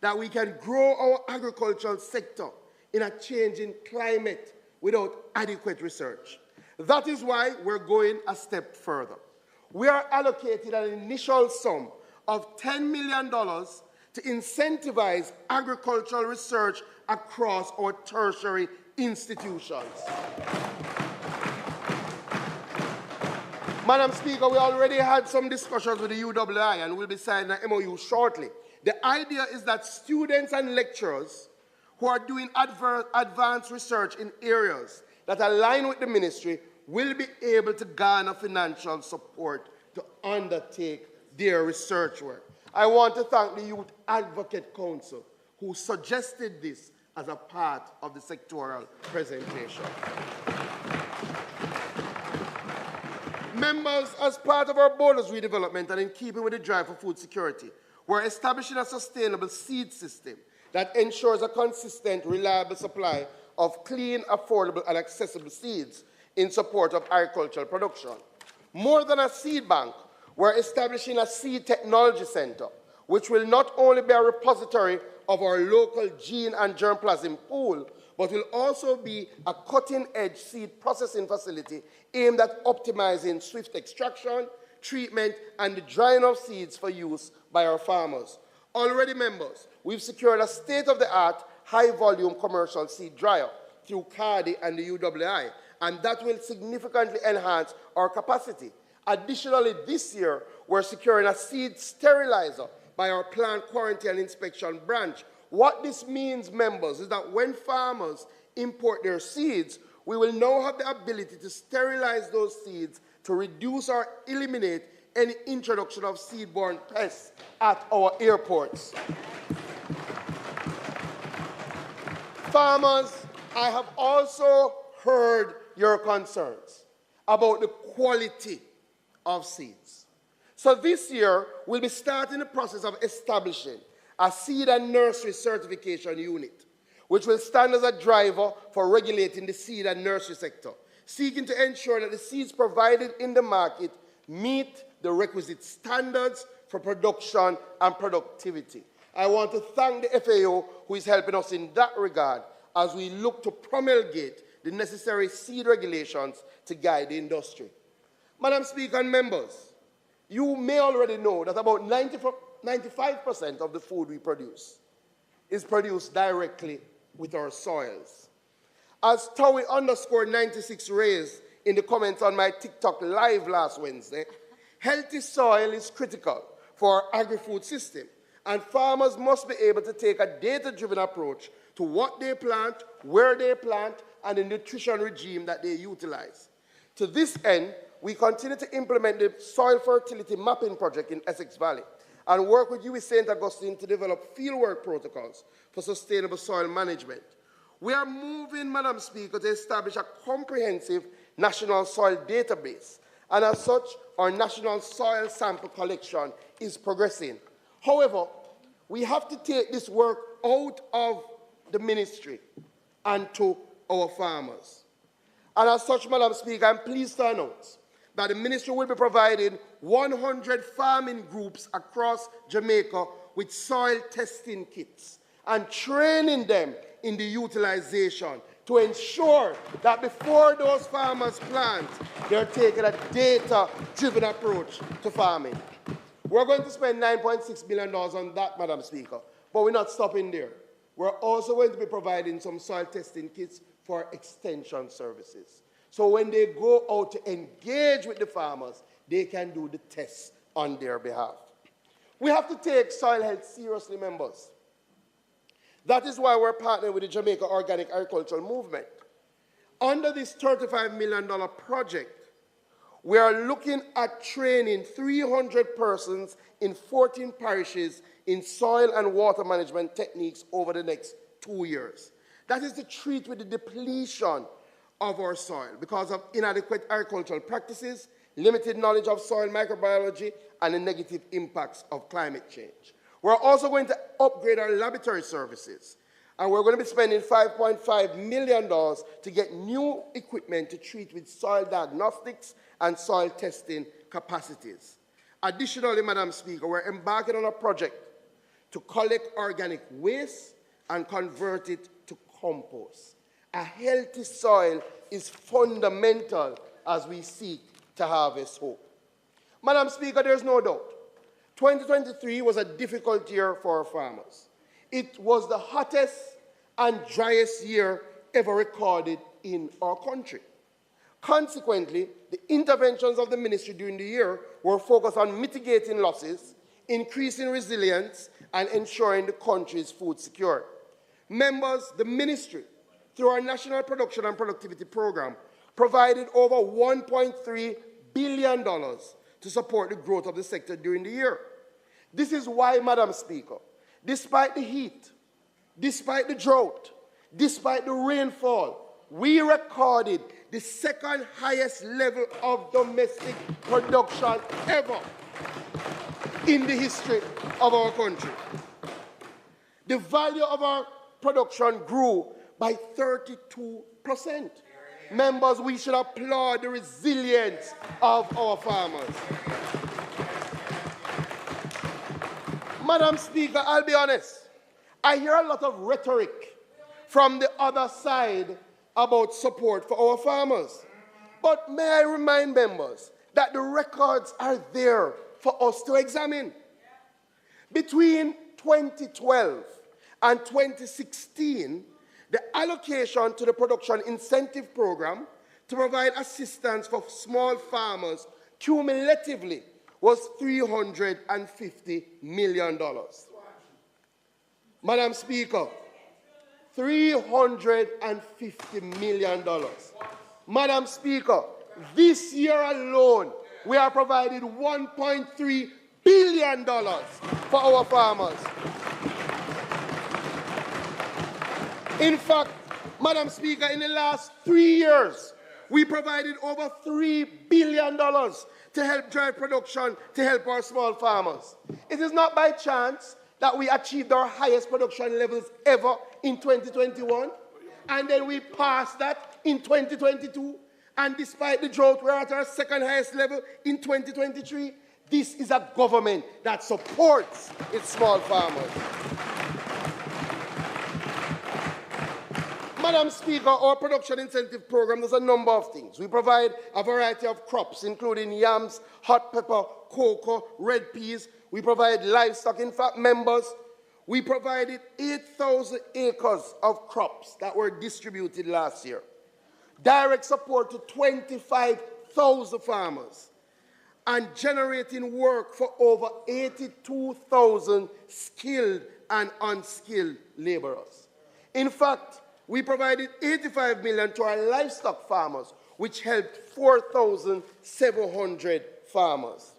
that we can grow our agricultural sector in a changing climate without adequate research. That is why we're going a step further. We are allocated an initial sum of $10 million to incentivize agricultural research across our tertiary institutions. Madam Speaker, we already had some discussions with the UWI and we'll be signing an MOU shortly. The idea is that students and lecturers who are doing advanced research in areas that align with the ministry will be able to garner financial support to undertake their research work. I want to thank the Youth Advocate Council who suggested this as a part of the sectoral presentation. Members, as part of our borders redevelopment and in keeping with the drive for food security, we're establishing a sustainable seed system that ensures a consistent, reliable supply of clean, affordable, and accessible seeds in support of agricultural production. More than a seed bank, we're establishing a seed technology center, which will not only be a repository of our local gene and germplasm pool, but will also be a cutting-edge seed processing facility aimed at optimizing swift extraction, treatment, and the drying of seeds for use by our farmers. Already, members, we've secured a state-of-the-art, high-volume commercial seed dryer through CARDI and the UWI, and that will significantly enhance our capacity. Additionally, this year, we're securing a seed sterilizer by our plant quarantine and inspection branch. What this means, members, is that when farmers import their seeds, we will now have the ability to sterilize those seeds to reduce or eliminate any introduction of seed-borne pests at our airports. Farmers, I have also heard your concerns about the quality of seeds. So this year, we'll be starting the process of establishing a seed and nursery certification unit, which will stand as a driver for regulating the seed and nursery sector, seeking to ensure that the seeds provided in the market meet the requisite standards for production and productivity. I want to thank the FAO who is helping us in that regard as we look to promulgate the necessary seed regulations to guide the industry. Madam Speaker and members, you may already know that about 95% of the food we produce is produced directly with our soils. As Towie_96 raised in the comments on my TikTok live last Wednesday, healthy soil is critical for our agri-food system, and farmers must be able to take a data-driven approach to what they plant, where they plant, and the nutrition regime that they utilize. To this end, we continue to implement the soil fertility mapping project in Essex Valley and work with UWI St. Augustine to develop fieldwork protocols for sustainable soil management. We are moving, Madam Speaker, to establish a comprehensive national soil database, and as such, our national soil sample collection is progressing. However, we have to take this work out of the ministry and to our farmers. And as such, Madam Speaker, I'm pleased to announce that the ministry will be providing 100 farming groups across Jamaica with soil testing kits and training them in the utilization to ensure that before those farmers plant, they're taking a data-driven approach to farming. We're going to spend $9.6 million on that, Madam Speaker, but we're not stopping there. We're also going to be providing some soil testing kits for extension services. So when they go out to engage with the farmers, they can do the tests on their behalf. We have to take soil health seriously, members. That is why we're partnering with the Jamaica Organic Agricultural Movement. Under this $35 million project, we are looking at training 300 persons in 14 parishes in soil and water management techniques over the next 2 years. That is to treat with the depletion of our soil because of inadequate agricultural practices, limited knowledge of soil microbiology, and the negative impacts of climate change. We're also going to upgrade our laboratory services, and we're going to be spending $5.5 million to get new equipment to treat with soil diagnostics and soil testing capacities. Additionally, Madam Speaker, we're embarking on a project to collect organic waste and convert it to compost. A healthy soil is fundamental as we seek to harvest hope. Madam Speaker, there's no doubt 2023 was a difficult year for our farmers. It was the hottest and driest year ever recorded in our country. Consequently, the interventions of the ministry during the year were focused on mitigating losses, increasing resilience, and ensuring the country's food security. Members, the ministry, through our National Production and Productivity Program, provided over $1.3 billion to support the growth of the sector during the year. This is why, Madam Speaker, despite the heat, despite the drought, despite the rainfall, we recorded the second highest level of domestic production ever in the history of our country. The value of our production grew by 32%. Members, we should applaud the resilience of our farmers. Madam Speaker, I'll be honest, I hear a lot of rhetoric from the other side about support for our farmers. But may I remind members that the records are there for us to examine. Between 2012 and 2016, the allocation to the Production Incentive Program to provide assistance for small farmers cumulatively was $350 million. Madam Speaker, $350 million. Madam Speaker, this year alone, we are providing $1.3 billion for our farmers. In fact, Madam Speaker, in the last 3 years, we provided over $3 billion to help drive production, to help our small farmers. It is not by chance that we achieved our highest production levels ever in 2021, and then we passed that in 2022, and despite the drought, we're at our second highest level in 2023. This is a government that supports its small farmers. Madam Speaker, our production incentive program does a number of things. We provide a variety of crops, including yams, hot pepper, cocoa, red peas. We provide livestock. In fact, members, we provided 8,000 acres of crops that were distributed last year. Direct support to 25,000 farmers and generating work for over 82,000 skilled and unskilled laborers. In fact, we provided $85 million to our livestock farmers which helped 4,700 farmers.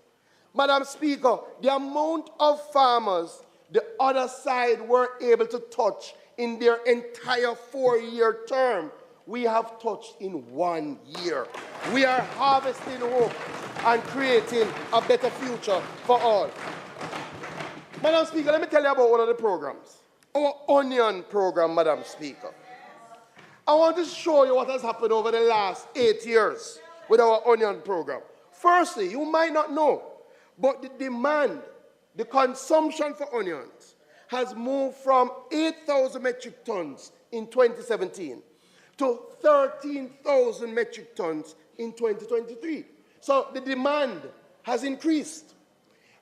Madam Speaker, the amount of farmers the other side were able to touch in their entire 4-year term, we have touched in 1 year. We are harvesting hope and creating a better future for all. Madam Speaker, let me tell you about one of the programs. Our onion program, Madam Speaker. I want to show you what has happened over the last 8 years with our onion program. Firstly, you might not know, but the demand, the consumption for onions has moved from 8,000 metric tons in 2017 to 13,000 metric tons in 2023. So the demand has increased.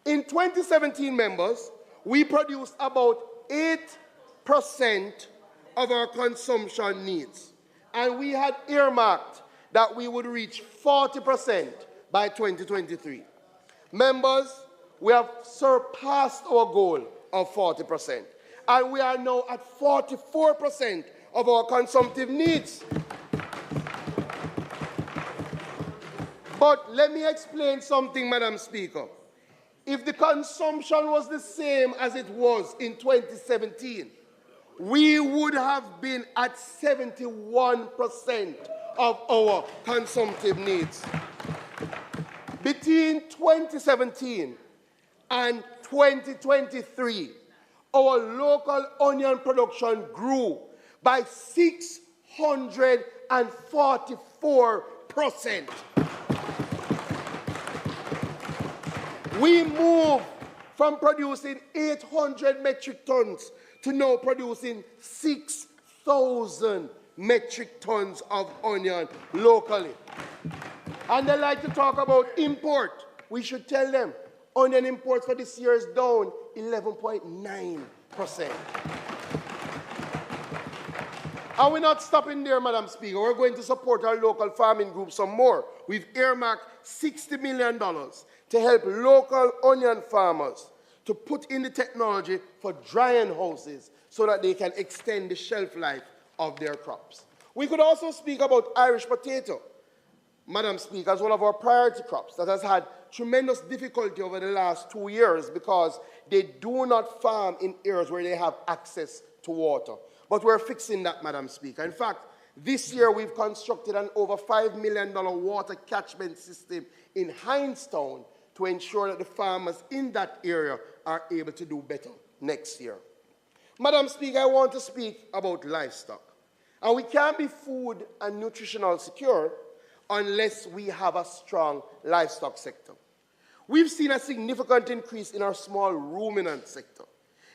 In 2017, members, we produced about 8% of our consumption needs. And we had earmarked that we would reach 40% by 2023. Members, we have surpassed our goal of 40%. And we are now at 44% of our consumptive needs. But let me explain something, Madam Speaker. If the consumption was the same as it was in 2017, we would have been at 71% of our consumptive needs. Between 2017 and 2023, our local onion production grew by 644%. We moved from producing 800 metric tons to now producing 6,000 metric tons of onion locally. And they like to talk about import. We should tell them onion imports for this year is down 11.9%. And we're not stopping there, Madam Speaker. We're going to support our local farming group some more. We've earmarked $60 million to help local onion farmers to put in the technology for drying houses so that they can extend the shelf life of their crops. We could also speak about Irish potato, Madam Speaker, as one of our priority crops that has had tremendous difficulty over the last 2 years because they do not farm in areas where they have access to water. But we're fixing that, Madam Speaker. In fact, this year we've constructed an over $5 million water catchment system in Hindstown to ensure that the farmers in that area are able to do better next year. Madam Speaker, I want to speak about livestock. And we can't be food and nutritional secure unless we have a strong livestock sector. We've seen a significant increase in our small ruminant sector.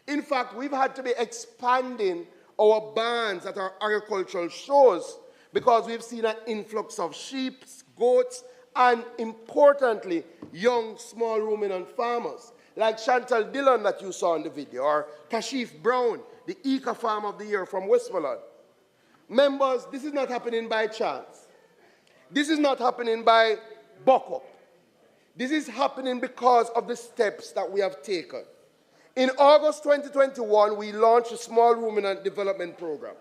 In fact, we've had to be expanding our barns at our agricultural shows because we've seen an influx of sheep, goats, and importantly, young small ruminant farmers like Chantal Dillon that you saw in the video, or Kashif Brown, the Eco Farm of the Year from Westmoreland. Members, this is not happening by chance. This is not happening by buck-up. This is happening because of the steps that we have taken. In August 2021, we launched a Small Ruminant Development Program.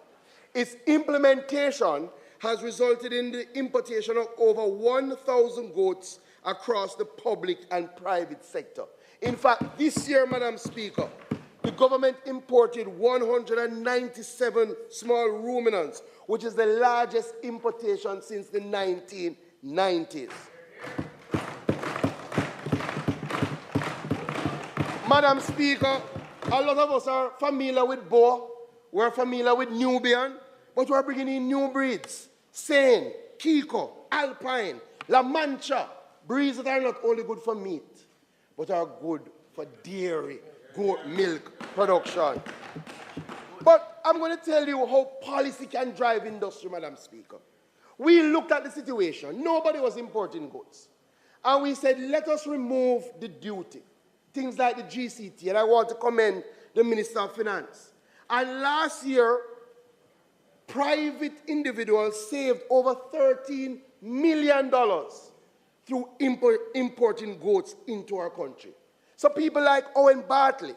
Its implementation has resulted in the importation of over 1,000 goats across the public and private sector. In fact, this year, Madam Speaker, the government imported 197 small ruminants, which is the largest importation since the 1990s. Madam Speaker, a lot of us are familiar with Boer, we're familiar with Nubian, but we're bringing in new breeds. Seine, Kiko, Alpine, La Mancha, breeds that are not only good for meat, but are good for dairy, goat milk production. But I'm going to tell you how policy can drive industry, Madam Speaker. We looked at the situation. Nobody was importing goods. And we said, let us remove the duty. Things like the GCT, and I want to commend the Minister of Finance. And last year, private individuals saved over $13 million through importing goats into our country. So people like Owen Bartley,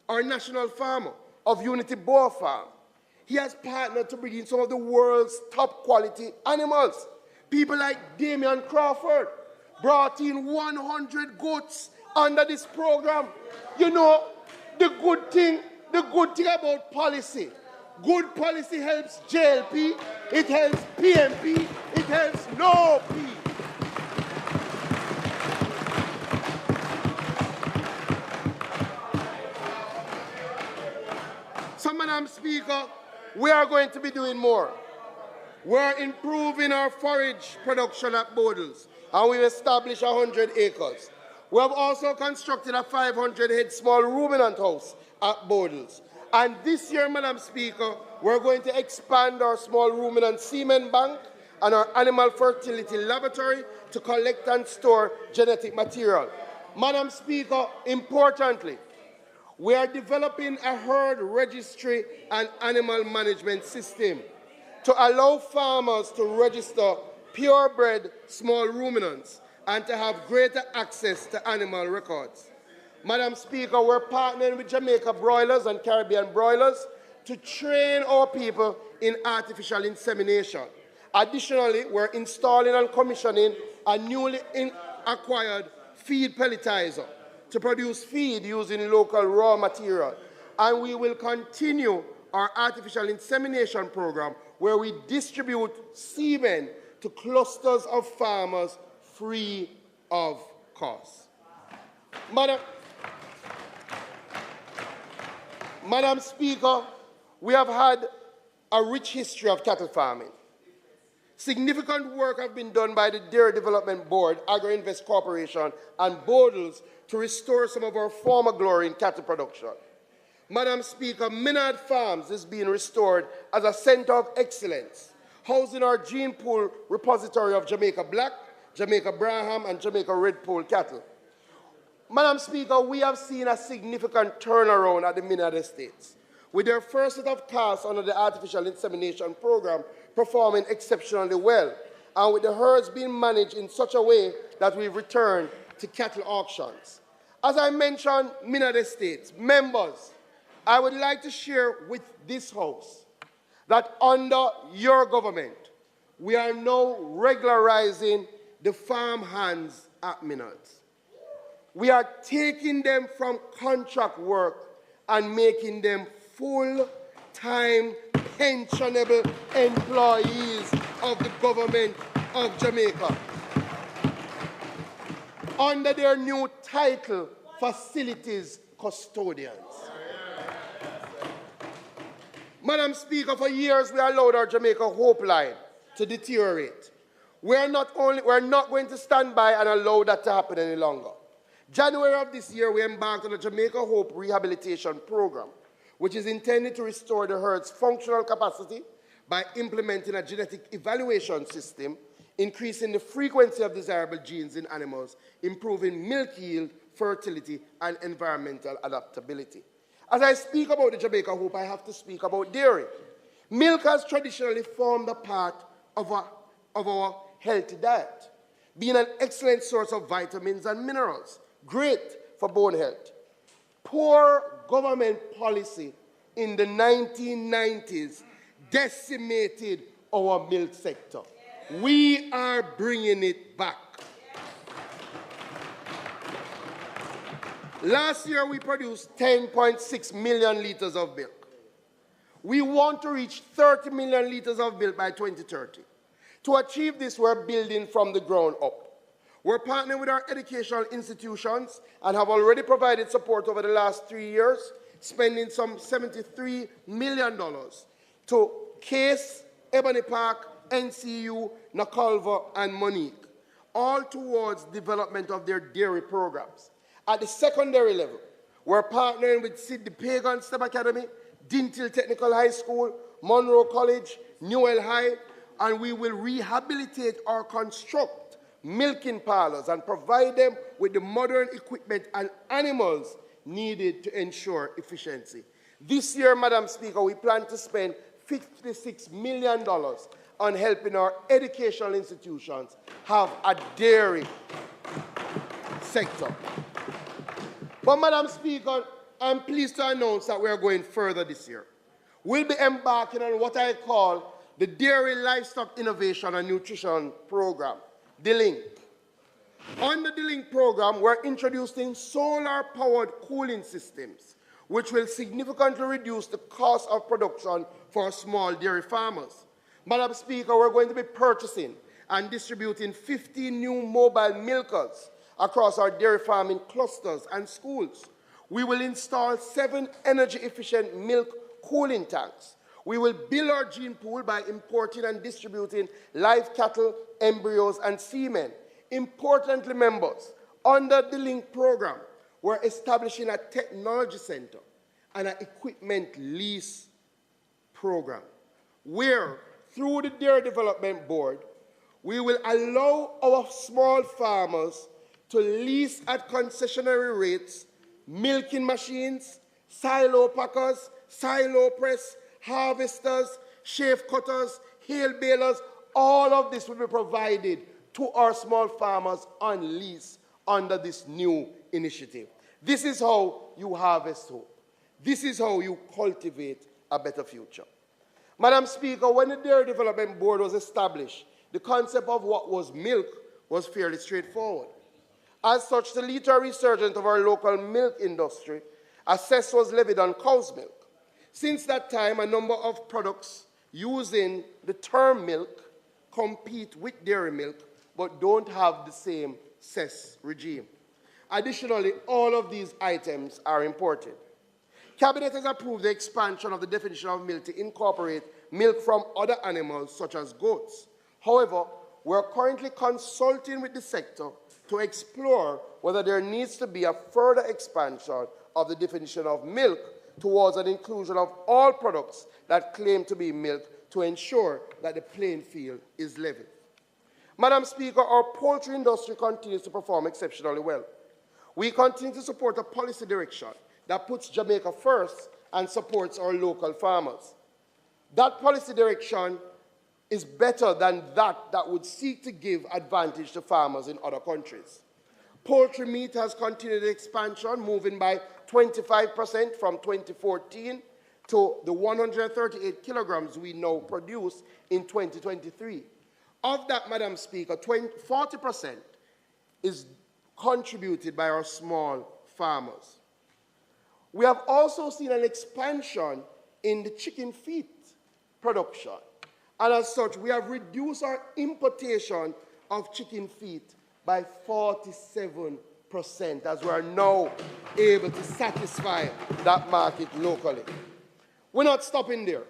our national farmer of Unity Boar Farm, he has partnered to bring in some of the world's top quality animals. People like Damian Crawford brought in 100 goats under this program. You know, the good thing about policy, good policy helps JLP, it helps PMP, it helps no P. So, Madam Speaker, we are going to be doing more. We're improving our forage production at Bodles, and we've established 100 acres. We have also constructed a 500-head small ruminant house at Bodles. And this year, Madam Speaker, we're going to expand our small ruminant semen bank and our animal fertility laboratory to collect and store genetic material. Madam Speaker, importantly, we are developing a herd registry and animal management system to allow farmers to register purebred small ruminants and to have greater access to animal records. Madam Speaker, we're partnering with Jamaica broilers and Caribbean broilers to train our people in artificial insemination. Additionally, we're installing and commissioning a newly acquired feed pelletizer to produce feed using local raw material. And we will continue our artificial insemination program where we distribute semen to clusters of farmers free of cost. Madam Speaker, we have had a rich history of cattle farming. Significant work has been done by the Dairy Development Board, Agri-Invest Corporation, and Bodles to restore some of our former glory in cattle production. Madam Speaker, Minard Farms is being restored as a center of excellence, housing our gene pool repository of Jamaica Black, Jamaica Braham, and Jamaica Red Poll cattle. Madam Speaker, we have seen a significant turnaround at the Minard Estates, with their first set of calves under the artificial insemination program performing exceptionally well, and with the herds being managed in such a way that we've returned to cattle auctions. As I mentioned, Minard Estates, members, I would like to share with this House that under your government, we are now regularizing the farm hands at Minards. We are taking them from contract work and making them full-time, pensionable employees of the government of Jamaica under their new title, Facilities Custodians. Madam Speaker, for years we allowed our Jamaica Hope line to deteriorate. We're not going to stand by and allow that to happen any longer. January of this year, we embarked on the Jamaica Hope Rehabilitation Program, which is intended to restore the herd's functional capacity by implementing a genetic evaluation system, increasing the frequency of desirable genes in animals, improving milk yield, fertility, and environmental adaptability. As I speak about the Jamaica Hope, I have to speak about dairy. Milk has traditionally formed a part of our healthy diet, being an excellent source of vitamins and minerals, great for bone health. Poor government policy in the 1990s decimated our milk sector. We are bringing it back. Last year, we produced 10.6 million liters of milk. We want to reach 30 million liters of milk by 2030. To achieve this, we're building from the ground up. We're partnering with our educational institutions and have already provided support over the last 3 years, spending some $73 million to Case, Ebony Park, NCU, Nakalva, and Monique, all towards development of their dairy programs. At the secondary level, we're partnering with Sidney Pagan STEM Academy, Dintil Technical High School, Monroe College, Newell High, and we will rehabilitate or construct milking parlors and provide them with the modern equipment and animals needed to ensure efficiency. This year, Madam Speaker, we plan to spend $56 million on helping our educational institutions have a dairy sector. But, Madam Speaker, I'm pleased to announce that we are going further this year. We'll be embarking on what I call the Dairy Livestock Innovation and Nutrition Program, DLINK. Under the LINK program, we're introducing solar-powered cooling systems, which will significantly reduce the cost of production for small dairy farmers. Madam Speaker, we're going to be purchasing and distributing 15 new mobile milkers across our dairy farming clusters and schools. We will install 7 energy-efficient milk cooling tanks. We will build our gene pool by importing and distributing live cattle, embryos, and semen. Importantly, members, under the LINK program, we're establishing a technology center and an equipment lease program, where, through the Dairy Development Board, we will allow our small farmers to lease at concessionary rates milking machines, silo packers, silo press, harvesters, shave cutters, hail balers. All of this will be provided to our small farmers on lease under this new initiative. This is how you harvest hope. This is how you cultivate a better future. Madam Speaker, when the Dairy Development Board was established, the concept of what was milk was fairly straightforward. As such, to lead to a resurgence of our local milk industry, a cess was levied on cow's milk. Since that time, a number of products using the term milk compete with dairy milk, but don't have the same cess regime. Additionally, all of these items are imported. Cabinet has approved the expansion of the definition of milk to incorporate milk from other animals, such as goats. However, we are currently consulting with the sector to explore whether there needs to be a further expansion of the definition of milk towards an inclusion of all products that claim to be milk to ensure that the playing field is level. Madam Speaker, our poultry industry continues to perform exceptionally well. We continue to support a policy direction that puts Jamaica first and supports our local farmers. That policy direction is better than that would seek to give advantage to farmers in other countries. Poultry meat has continued expansion, moving by 25% from 2014 to the 138 kilograms we now produce in 2023. Of that, Madam Speaker, 40% is contributed by our small farmers. We have also seen an expansion in the chicken feet production. And as such, we have reduced our importation of chicken feet by 47%, as we are now able to satisfy that market locally. We're not stopping there.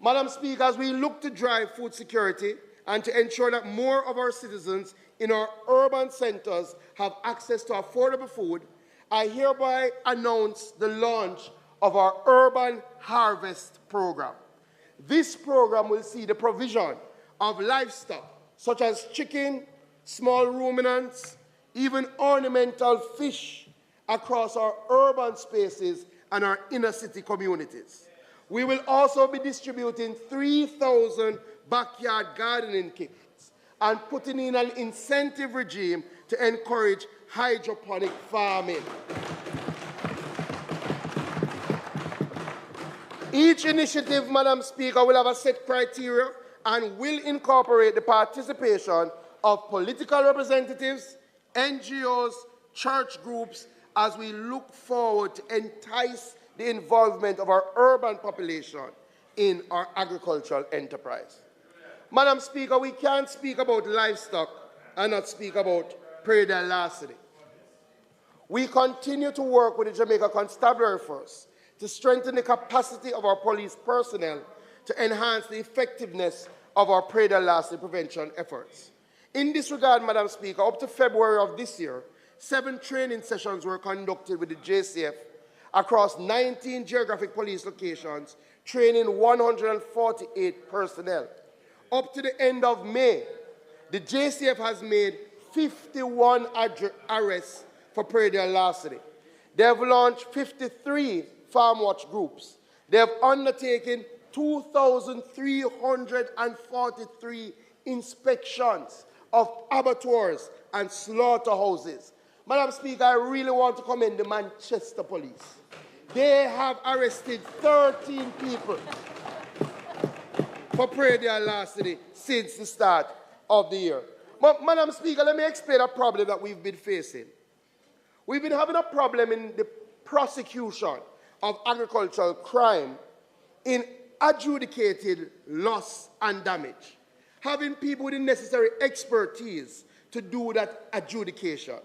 Madam Speaker, as we look to drive food security and to ensure that more of our citizens in our urban centers have access to affordable food, I hereby announce the launch of our Urban Harvest Program. This program will see the provision of livestock, such as chicken, small ruminants, even ornamental fish, across our urban spaces and our inner city communities. We will also be distributing 3,000 backyard gardening kits and putting in an incentive regime to encourage hydroponic farming. Each initiative, Madam Speaker, will have a set criteria and will incorporate the participation of political representatives, NGOs, church groups, as we look forward to entice the involvement of our urban population in our agricultural enterprise. Madam Speaker, we can't speak about livestock and not speak about prairie larceny. We continue to work with the Jamaica Constabulary Force to strengthen the capacity of our police personnel to enhance the effectiveness of our prairie larceny prevention efforts. In this regard, Madam Speaker, up to February of this year, 7 training sessions were conducted with the JCF across 19 geographic police locations, training 148 personnel. Up to the end of May, the JCF has made 51 arrests for prairie larceny. They have launched 53 farm watch groups. They have undertaken 2,343 inspections of abattoirs and slaughterhouses. Madam Speaker, I really want to commend the Manchester Police. They have arrested 13 people. for prayer day last city since the start of the year. But, Madam Speaker, let me explain a problem that we've been facing. We've been having a problem in the prosecution of agricultural crime in adjudicated loss and damage, having people with the necessary expertise to do that adjudication.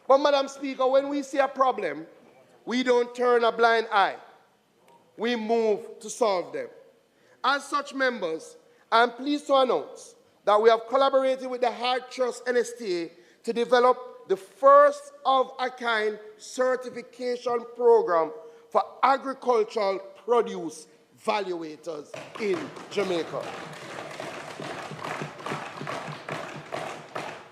But, Madam Speaker, when we see a problem, we don't turn a blind eye. We move to solve them. As such members, I am pleased to announce that we have collaborated with the Hard Trust NSTA to develop the first of a kind certification program for agricultural produce valuators in Jamaica.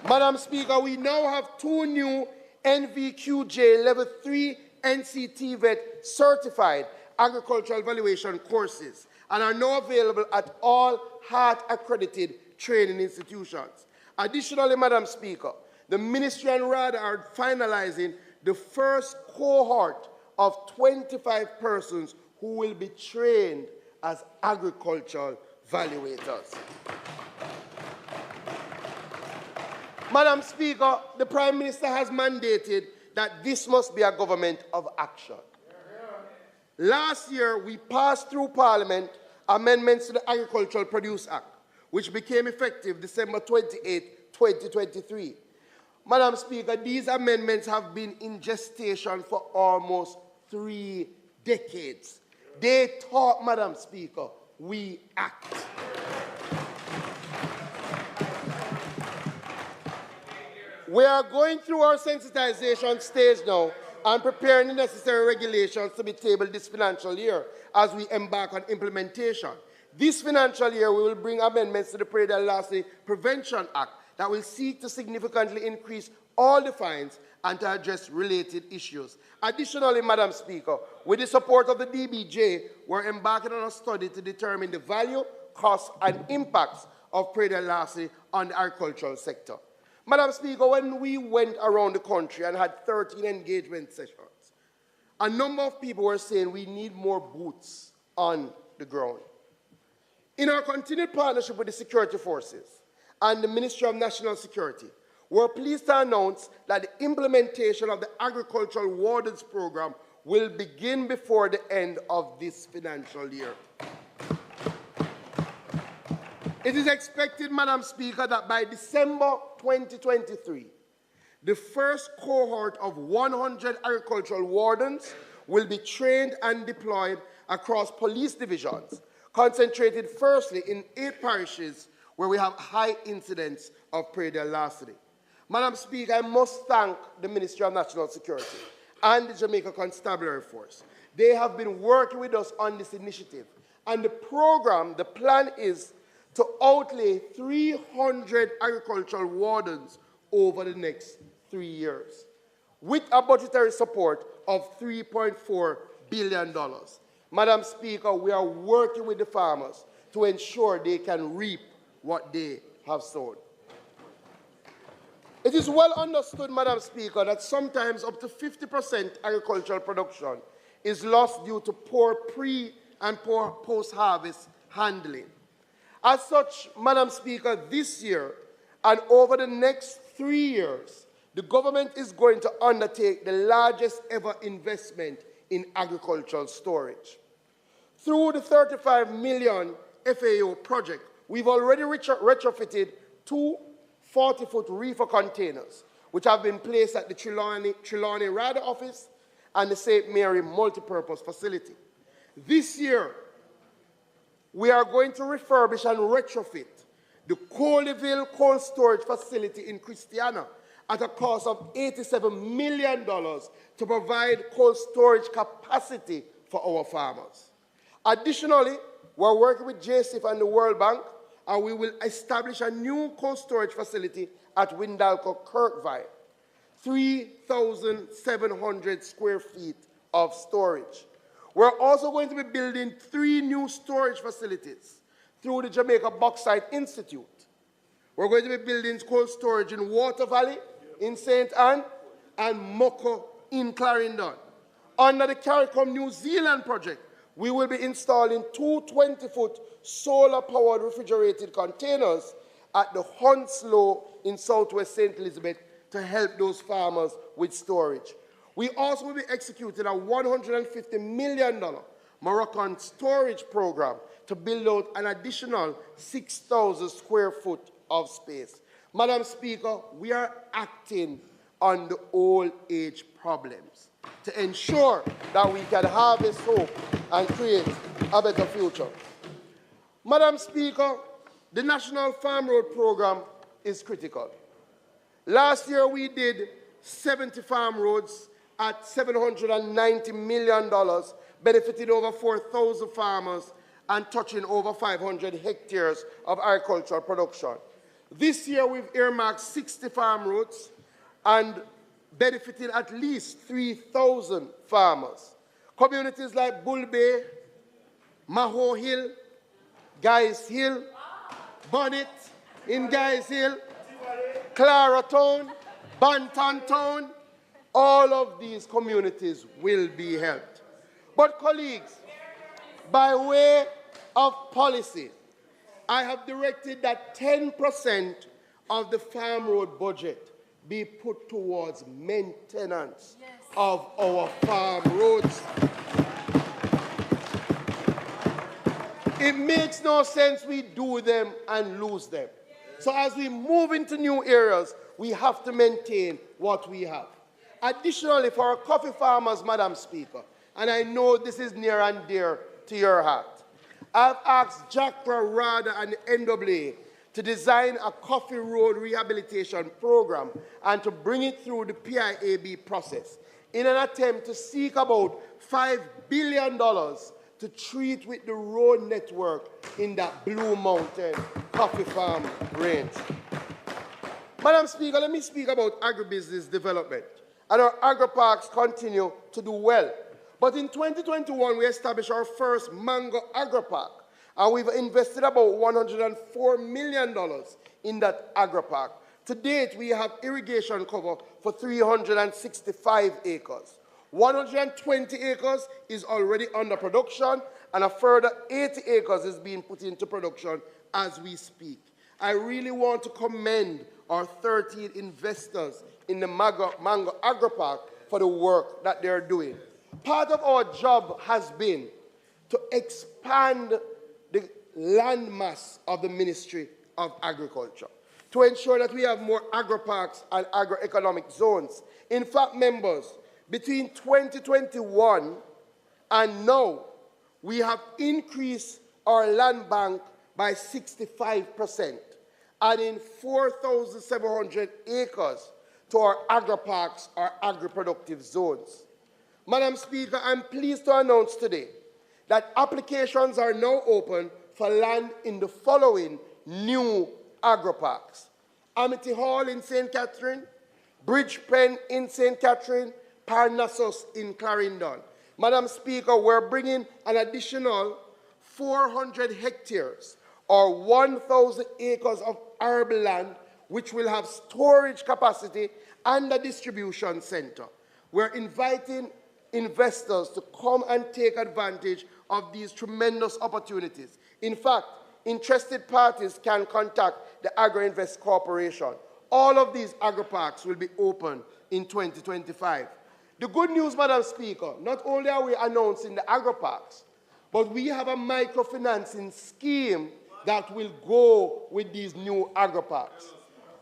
Madam Speaker, we now have 2 new NVQJ Level 3 NCT Vet certified agricultural valuation courses and are now available at all HART-accredited training institutions. Additionally, Madam Speaker, the Ministry and RADA are finalizing the first cohort of 25 persons who will be trained as agricultural valuators. Madam Speaker, the Prime Minister has mandated that this must be a government of action. Last year, we passed through Parliament amendments to the Agricultural Produce Act, which became effective December 28, 2023. Madam Speaker, these amendments have been in gestation for almost 3 decades. They talk, Madam Speaker, we act. We are going through our sensitization stage now and preparing the necessary regulations to be tabled this financial year as we embark on implementation. This financial year, we will bring amendments to the Prevention Act that will seek to significantly increase all the fines and to address related issues. Additionally, Madam Speaker, with the support of the DBJ, we're embarking on a study to determine the value, costs, and impacts of predatory lasting on the agricultural sector. Madam Speaker, when we went around the country and had 13 engagement sessions, a number of people were saying we need more boots on the ground. In our continued partnership with the security forces and the Ministry of National Security, we're pleased to announce that the implementation of the Agricultural Wardens Program will begin before the end of this financial year. It is expected, Madam Speaker, that by December 2023, the first cohort of 100 agricultural wardens will be trained and deployed across police divisions, concentrated firstly in 8 parishes where we have high incidence of predatory larceny. Madam Speaker, I must thank the Ministry of National Security and the Jamaica Constabulary Force. They have been working with us on this initiative. And the program, the plan is to outlay 300 agricultural wardens over the next 3 years, with a budgetary support of $3.4 billion. Madam Speaker, we are working with the farmers to ensure they can reap what they have sown. It is well understood, Madam Speaker, that sometimes up to 50% agricultural production is lost due to poor pre- and poor post-harvest handling. As such, Madam Speaker, this year and over the next 3 years, the government is going to undertake the largest ever investment in agricultural storage. Through the 35 million FAO project, we've already retrofitted 2 40-foot reefer containers, which have been placed at the Trelawney RADA office and the St. Mary multipurpose facility. This year, we are going to refurbish and retrofit the Coleyville cold storage facility in Christiana at a cost of $87 million to provide cold storage capacity for our farmers. Additionally, we're working with JCIF and the World Bank, and we will establish a new cold storage facility at Windalco Kirkville, 3,700 square feet of storage. We're also going to be building 3 new storage facilities through the Jamaica Bauxite Institute. We're going to be building cold storage in Water Valley, in St. Anne, and Moko in Clarendon. Under the CARICOM New Zealand project, we will be installing 2 20-foot solar-powered refrigerated containers at the Hounslow in southwest St. Elizabeth to help those farmers with storage. We also will be executing a $150 million Moroccan storage program to build out an additional 6,000 square foot of space. Madam Speaker, we are acting on the old age problems to ensure that we can harvest hope and create a better future. Madam Speaker, the National Farm Road Program is critical. Last year we did 70 farm roads at $790 million, benefiting over 4,000 farmers and touching over 500 hectares of agricultural production. This year we've earmarked 60 farm roads and benefiting at least 3,000 farmers. Communities like Bull Bay, Maho Hill, Guys Hill, Bonnet in Guys Hill, Clara Town, Banton Town, all of these communities will be helped. But colleagues, by way of policy, I have directed that 10% of the farm road budget be put towards maintenance of our farm roads. It makes no sense we do them and lose them. So as we move into new areas, we have to maintain what we have. Additionally, for our coffee farmers, Madam Speaker, and I know this is near and dear to your heart, I've asked JACRA, RADA, and the NAA to design a coffee road rehabilitation program and to bring it through the PIAB process in an attempt to seek about $5 billion to treat with the road network in that Blue Mountain coffee farm range. Madam Speaker, let me speak about agribusiness development. And our agri-parks continue to do well. But in 2021, we established our first mango agri-park, and we've invested about $104 million in that agri-park. To date, we have irrigation cover for 365 acres. 120 acres is already under production, and a further 80 acres is being put into production as we speak. I really want to commend our 13 investors in the Mango Agri-Park for the work that they're doing. Part of our job has been to expand the land mass of the Ministry of Agriculture to ensure that we have more agri-parks and agro-economic zones. In fact, members, between 2021 and now, we have increased our land bank by 65%, adding 4,700 acres to our agri-parks, our agri-productive zones. Madam Speaker, I'm pleased to announce today that applications are now open for land in the following new agri-parks: Amity Hall in St. Catherine, Bridgepen in St. Catherine, Parnassus in Clarendon. Madam Speaker, we're bringing an additional 400 hectares or 1,000 acres of arable land, which will have storage capacity and a distribution center. We're inviting investors to come and take advantage of these tremendous opportunities. In fact, interested parties can contact the Agri-Invest Corporation. All of these agri-parks will be open in 2025. The good news, Madam Speaker, not only are we announcing the agri-parks, but we have a microfinancing scheme that will go with these new agri-parks.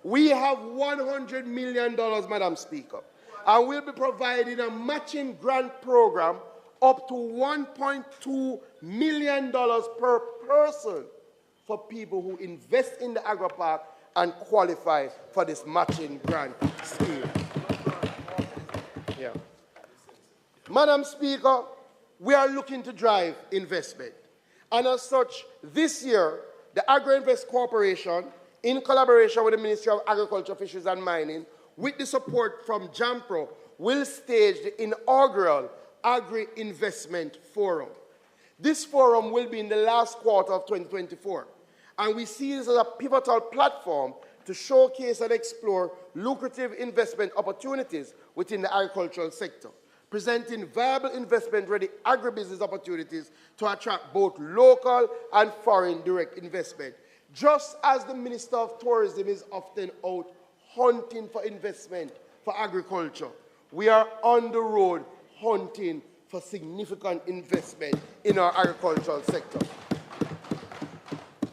We have $100 million, Madam Speaker, and we'll be providing a matching grant program up to $1.2 million per person for people who invest in the agri-park and qualify for this matching grant scheme. Yeah. Madam Speaker, we are looking to drive investment. And as such, this year, the Agri-Invest Corporation, in collaboration with the Ministry of Agriculture, Fisheries and Mining, with the support from JAMPRO, will stage the inaugural Agri-Investment Forum. This forum will be in the last quarter of 2024, and we see this as a pivotal platform to showcase and explore lucrative investment opportunities within the agricultural sector. presenting viable investment-ready agribusiness opportunities to attract both local and foreign direct investment. Just as the Minister of Tourism is often out hunting for investment for agriculture, we are on the road hunting for significant investment in our agricultural sector.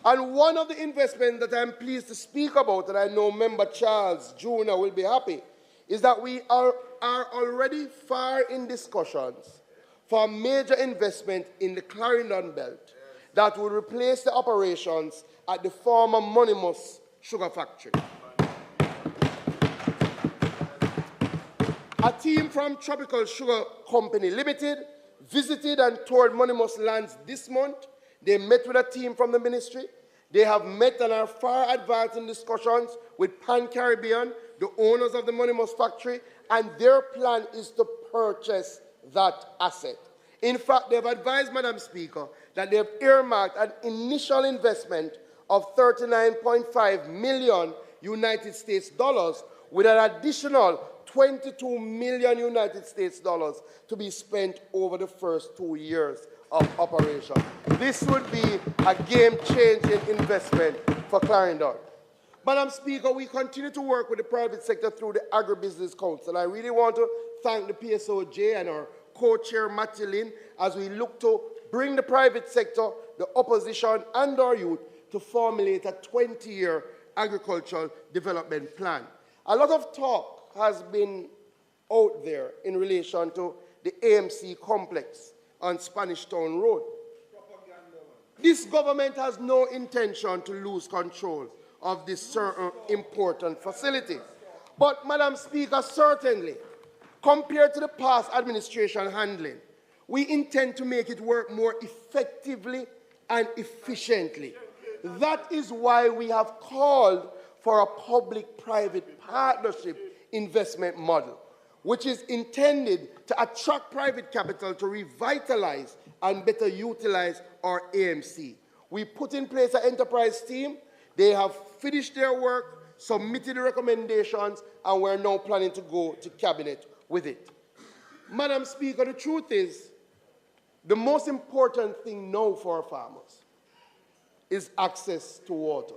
And one of the investments that I'm pleased to speak about, and I know Member Charles Jr. will be happy, is that we are already far in discussions for a major investment in the Clarendon Belt that will replace the operations at the former Monimus Sugar Factory. A team from Tropical Sugar Company Limited visited and toured Monimus lands this month. They met with a team from the ministry. They have met and are far advanced in discussions with Pan Caribbean, the owners of the Monimus factory, and their plan is to purchase that asset. In fact, they have advised, Madam Speaker, that they have earmarked an initial investment of $39.5 million United States dollars with an additional $22 million United States dollars to be spent over the first 2 years of operation. This would be a game-changing investment for Clarendon. Madam Speaker, we continue to work with the private sector through the Agri-Business Council. I really want to thank the PSOJ and our co-chair, Matty Lynn, as we look to bring the private sector, the opposition, and our youth to formulate a 20-year agricultural development plan. A lot of talk has been out there in relation to the AMC complex on Spanish Town Road. This government has no intention to lose control of this certain important facility. But, Madam Speaker, certainly, compared to the past administration handling, we intend to make it work more effectively and efficiently. That is why we have called for a public-private partnership investment model, which is intended to attract private capital to revitalize and better utilize our AMC. We put in place an enterprise team. They have finished their work, submitted the recommendations, and we're now planning to go to cabinet with it. Madam Speaker, the truth is, the most important thing now for our farmers is access to water,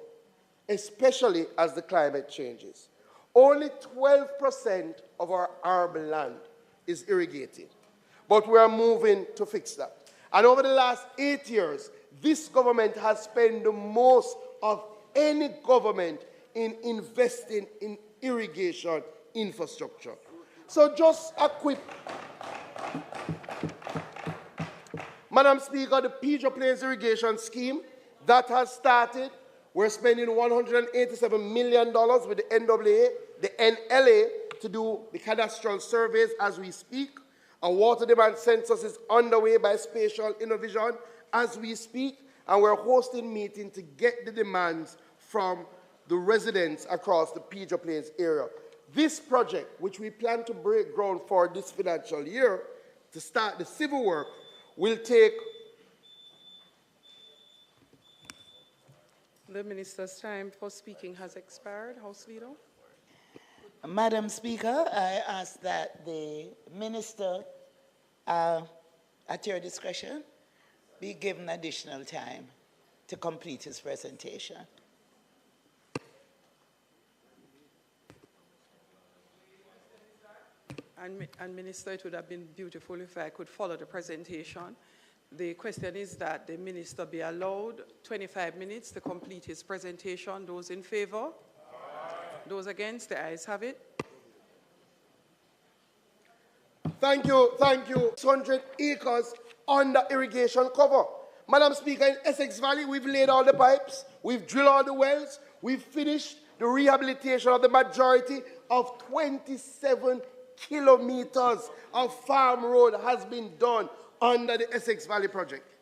especially as the climate changes. Only 12% of our arable land is irrigated, but we are moving to fix that. And over the last 8 years, this government has spent the most of any government in investing in irrigation infrastructure. So just a quick... Madam Speaker, the Pedro Plains irrigation scheme that has started, we're spending $187 million with the NAA, the NLA, to do the cadastral surveys as we speak. A water demand census is underway by Spatial Innovation as we speak, and we're hosting meetings to get the demands from the residents across the Pedro Plains area. This project, which we plan to break ground for this financial year to start the civil work, will take... The Minister's time for speaking has expired. House Leader. Madam Speaker, I ask that the Minister, at your discretion, be given additional time to complete his presentation. And Minister, it would have been beautiful if I could follow the presentation. The question is that the Minister be allowed 25 minutes to complete his presentation. Those in favor? Aye. Those against? The ayes have it. Thank you, thank you. 600 acres under irrigation cover. Madam Speaker, in Essex Valley, we've laid all the pipes, we've drilled all the wells, we've finished the rehabilitation of the majority of 27 kilometers of farm road has been done under the Essex Valley project.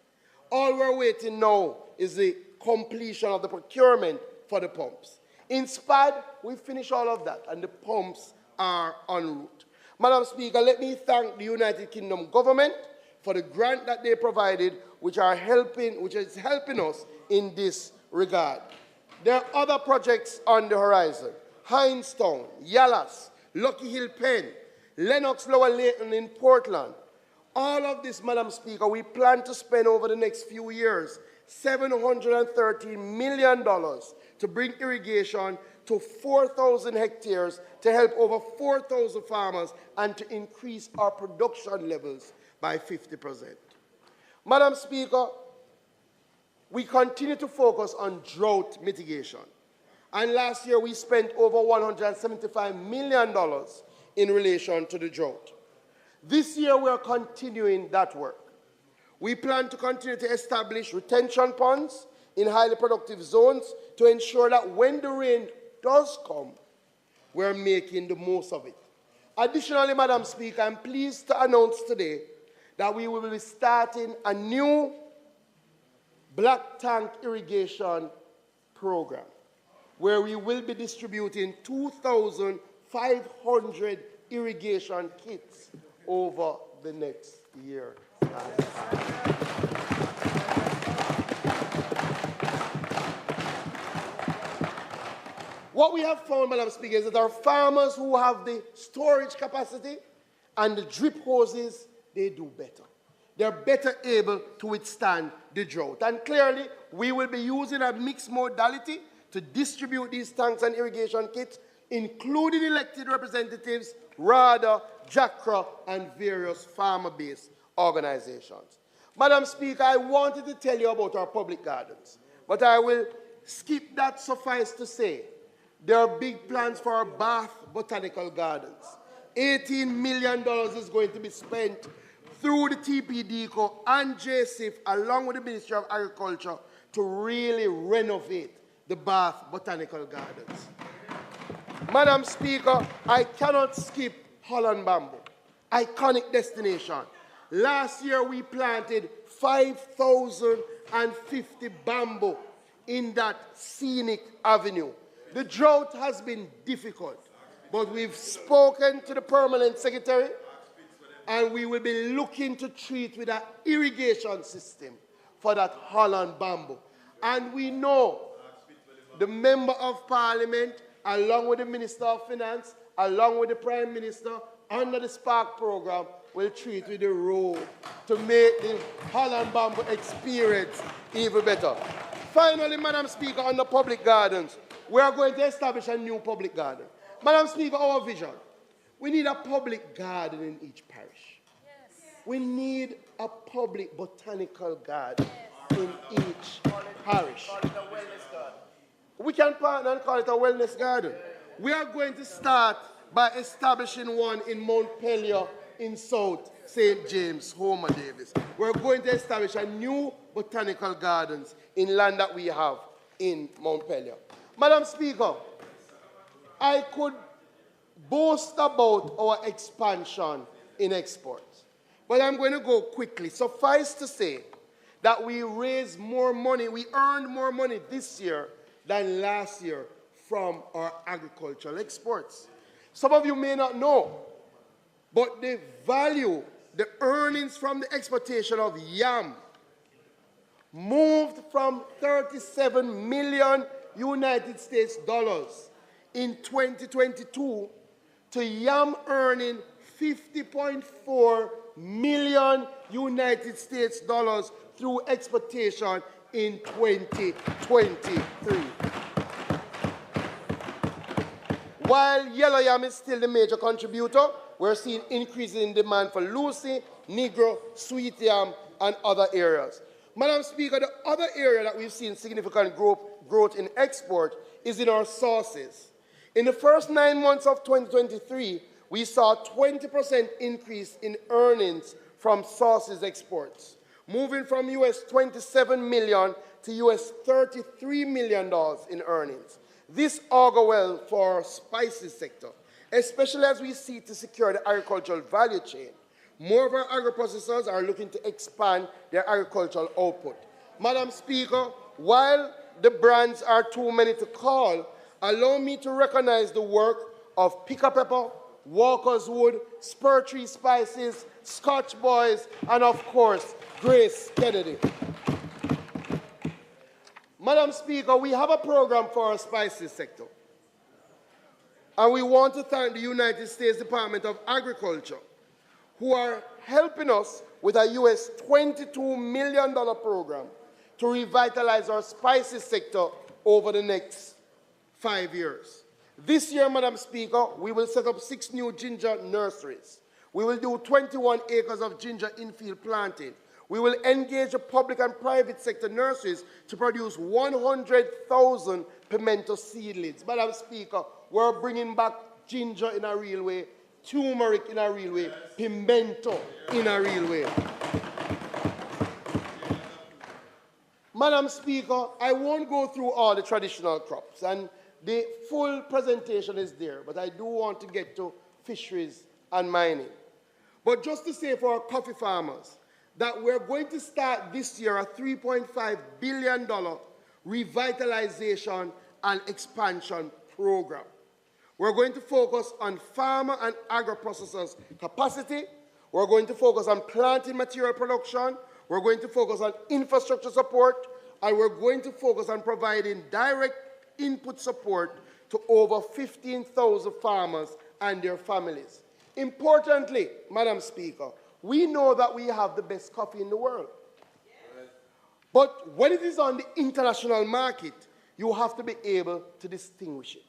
All we're waiting now is the completion of the procurement for the pumps. In SPAD, we finished all of that, and the pumps are en route. Madam Speaker, let me thank the United Kingdom government for the grant that they provided, which is helping us in this regard. There are other projects on the horizon. Hindstown, Yallas, Lucky Hill Pen. Lennox Lower Leighton in Portland. All of this, Madam Speaker, we plan to spend over the next few years $713 million to bring irrigation to 4,000 hectares to help over 4,000 farmers and to increase our production levels by 50%. Madam Speaker, we continue to focus on drought mitigation. And last year we spent over $175 million in relation to the drought. This year we are continuing that work. We plan to continue to establish retention ponds in highly productive zones to ensure that when the rain does come, we're making the most of it. Additionally, Madam Speaker, I'm pleased to announce today that we will be starting a new black tank irrigation program where we will be distributing 2,500 irrigation kits over the next year. What we have found, Madam Speaker, is that our farmers who have the storage capacity and the drip hoses, they do better. They're better able to withstand the drought. And clearly, we will be using a mixed modality to distribute these tanks and irrigation kits, including elected representatives, RADA, JACRA, and various farmer-based organizations. Madam Speaker, I wanted to tell you about our public gardens, but I will skip that. Suffice to say, there are big plans for our Bath Botanical Gardens. $18 million is going to be spent through the TPDCO and JSIF, along with the Ministry of Agriculture, to really renovate the Bath Botanical Gardens. Madam Speaker, I cannot skip Holland Bamboo, iconic destination. Last year we planted 5,050 bamboo in that scenic avenue. The drought has been difficult, but we've spoken to the Permanent Secretary, and we will be looking to treat with an irrigation system for that Holland bamboo. And we know the Member of Parliament, along with the Minister of Finance, along with the Prime Minister, under the Spark program, will treat with the road to make the Holland bamboo experience even better. Finally, Madam Speaker, on the public gardens, we are going to establish a new public garden. Madam Speaker, our vision, we need a public garden in each parish. Yes. We need a public botanical garden in each parish. We can partner and call it a wellness garden. We are going to start by establishing one in Montpelier in South St. James, Homer Davis. We're going to establish a new botanical gardens in land that we have in Montpelier. Madam Speaker, I could boast about our expansion in exports, but I'm going to go quickly. Suffice to say that we raised more money, we earned more money this year than last year from our agricultural exports. Some of you may not know, but the value, the earnings from the exportation of yam moved from 37 million United States dollars in 2022 to yam earning 50.4 million United States dollars through exportation in 2023. While yellow yam is still the major contributor, we're seeing increases in demand for Lucy, Negro, sweet yam, and other areas. Madam Speaker, the other area that we've seen significant growth in export is in our sauces. In the first 9 months of 2023, we saw a 20% increase in earnings from sauces exports, moving from US $27 million to US $33 million in earnings. This augurs well for our spices sector, especially as we seek to secure the agricultural value chain. More of our agri-processors are looking to expand their agricultural output. Madam Speaker, while the brands are too many to call, allow me to recognize the work of Picker Pepper, Walker's Wood, Spur Tree Spices, Scotch Boys, and of course, Grace Kennedy. Madam Speaker, we have a program for our spices sector. And we want to thank the United States Department of Agriculture, who are helping us with a US $22 million program to revitalize our spices sector over the next 5 years. This year, Madam Speaker, we will set up 6 new ginger nurseries. We will do 21 acres of ginger infield planting. We will engage the public and private sector nurseries to produce 100,000 pimento seedlings. Madam Speaker, we're bringing back ginger in a real way, turmeric in a real way, pimento in a real way. Madam Speaker, I won't go through all the traditional crops, and the full presentation is there, but I do want to get to fisheries and mining. But just to say for our coffee farmers, that we're going to start this year a $3.5 billion revitalization and expansion program. We're going to focus on farmer and agro-processors capacity. We're going to focus on planting material production. We're going to focus on infrastructure support. And we're going to focus on providing direct input support to over 15,000 farmers and their families. Importantly, Madam Speaker, we know that we have the best coffee in the world. But when it is on the international market, you have to be able to distinguish it.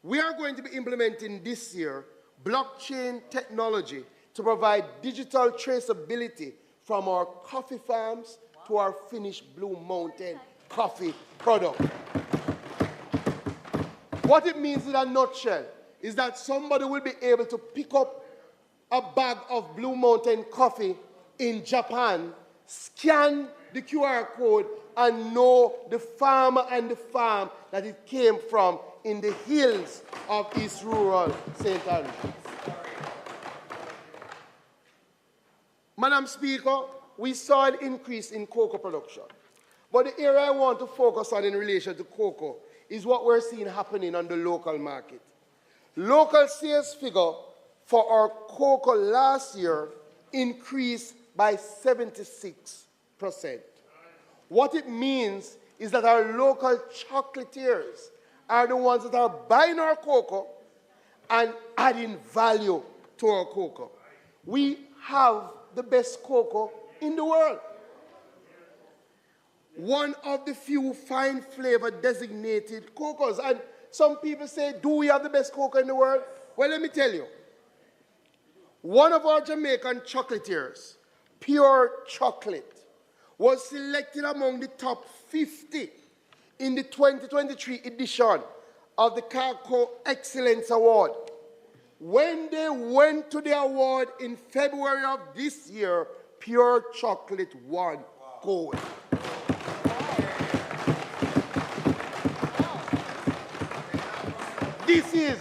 We are going to be implementing this year blockchain technology to provide digital traceability from our coffee farms to our finished Blue Mountain coffee product. What it means in a nutshell is that somebody will be able to pick up a bag of Blue Mountain coffee in Japan, scan the QR code, and know the farmer and the farm that it came from in the hills of East Rural St. Andrews. Madam Speaker, we saw an increase in cocoa production. But the area I want to focus on in relation to cocoa is what we're seeing happening on the local market. Local sales figure for our cocoa last year increased by 76%. What it means is that our local chocolatiers are the ones that are buying our cocoa and adding value to our cocoa. We have the best cocoa in the world. One of the few fine flavor designated cocoas. And some people say, do we have the best cocoa in the world? Well, let me tell you. One of our Jamaican chocolatiers, Pure Chocolate, was selected among the top 50 in the 2023 edition of the Cocoa Excellence Award. When they went to the award in February of this year, Pure Chocolate won gold. This is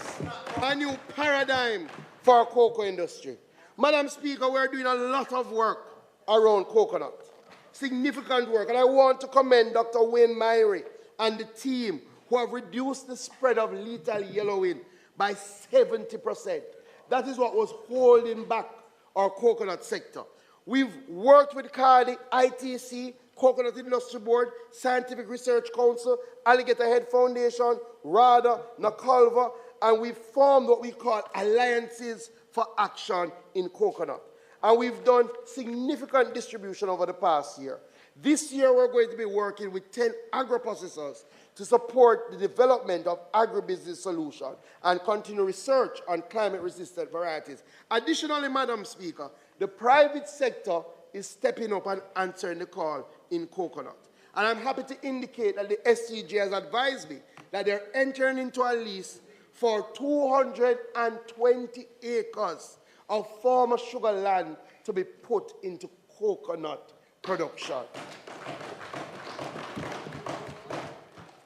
a new paradigm for our cocoa industry. Madam Speaker, we're doing a lot of work around coconut. Significant work. And I want to commend Dr. Wayne Myrie and the team who have reduced the spread of lethal yellowing by 70%. That is what was holding back our coconut sector. We've worked with CARDI, ITC, Coconut Industry Board, Scientific Research Council, Alligator Head Foundation, RADA, NACALVA, and we've formed what we call Alliances for Action in Coconut. And we've done significant distribution over the past year. This year, we're going to be working with 10 agro-processors to support the development of agri-business solutions and continue research on climate-resistant varieties. Additionally, Madam Speaker, the private sector is stepping up and answering the call in coconut. And I'm happy to indicate that the SCG has advised me that they're entering into a lease for 220 acres of former sugar land to be put into coconut production.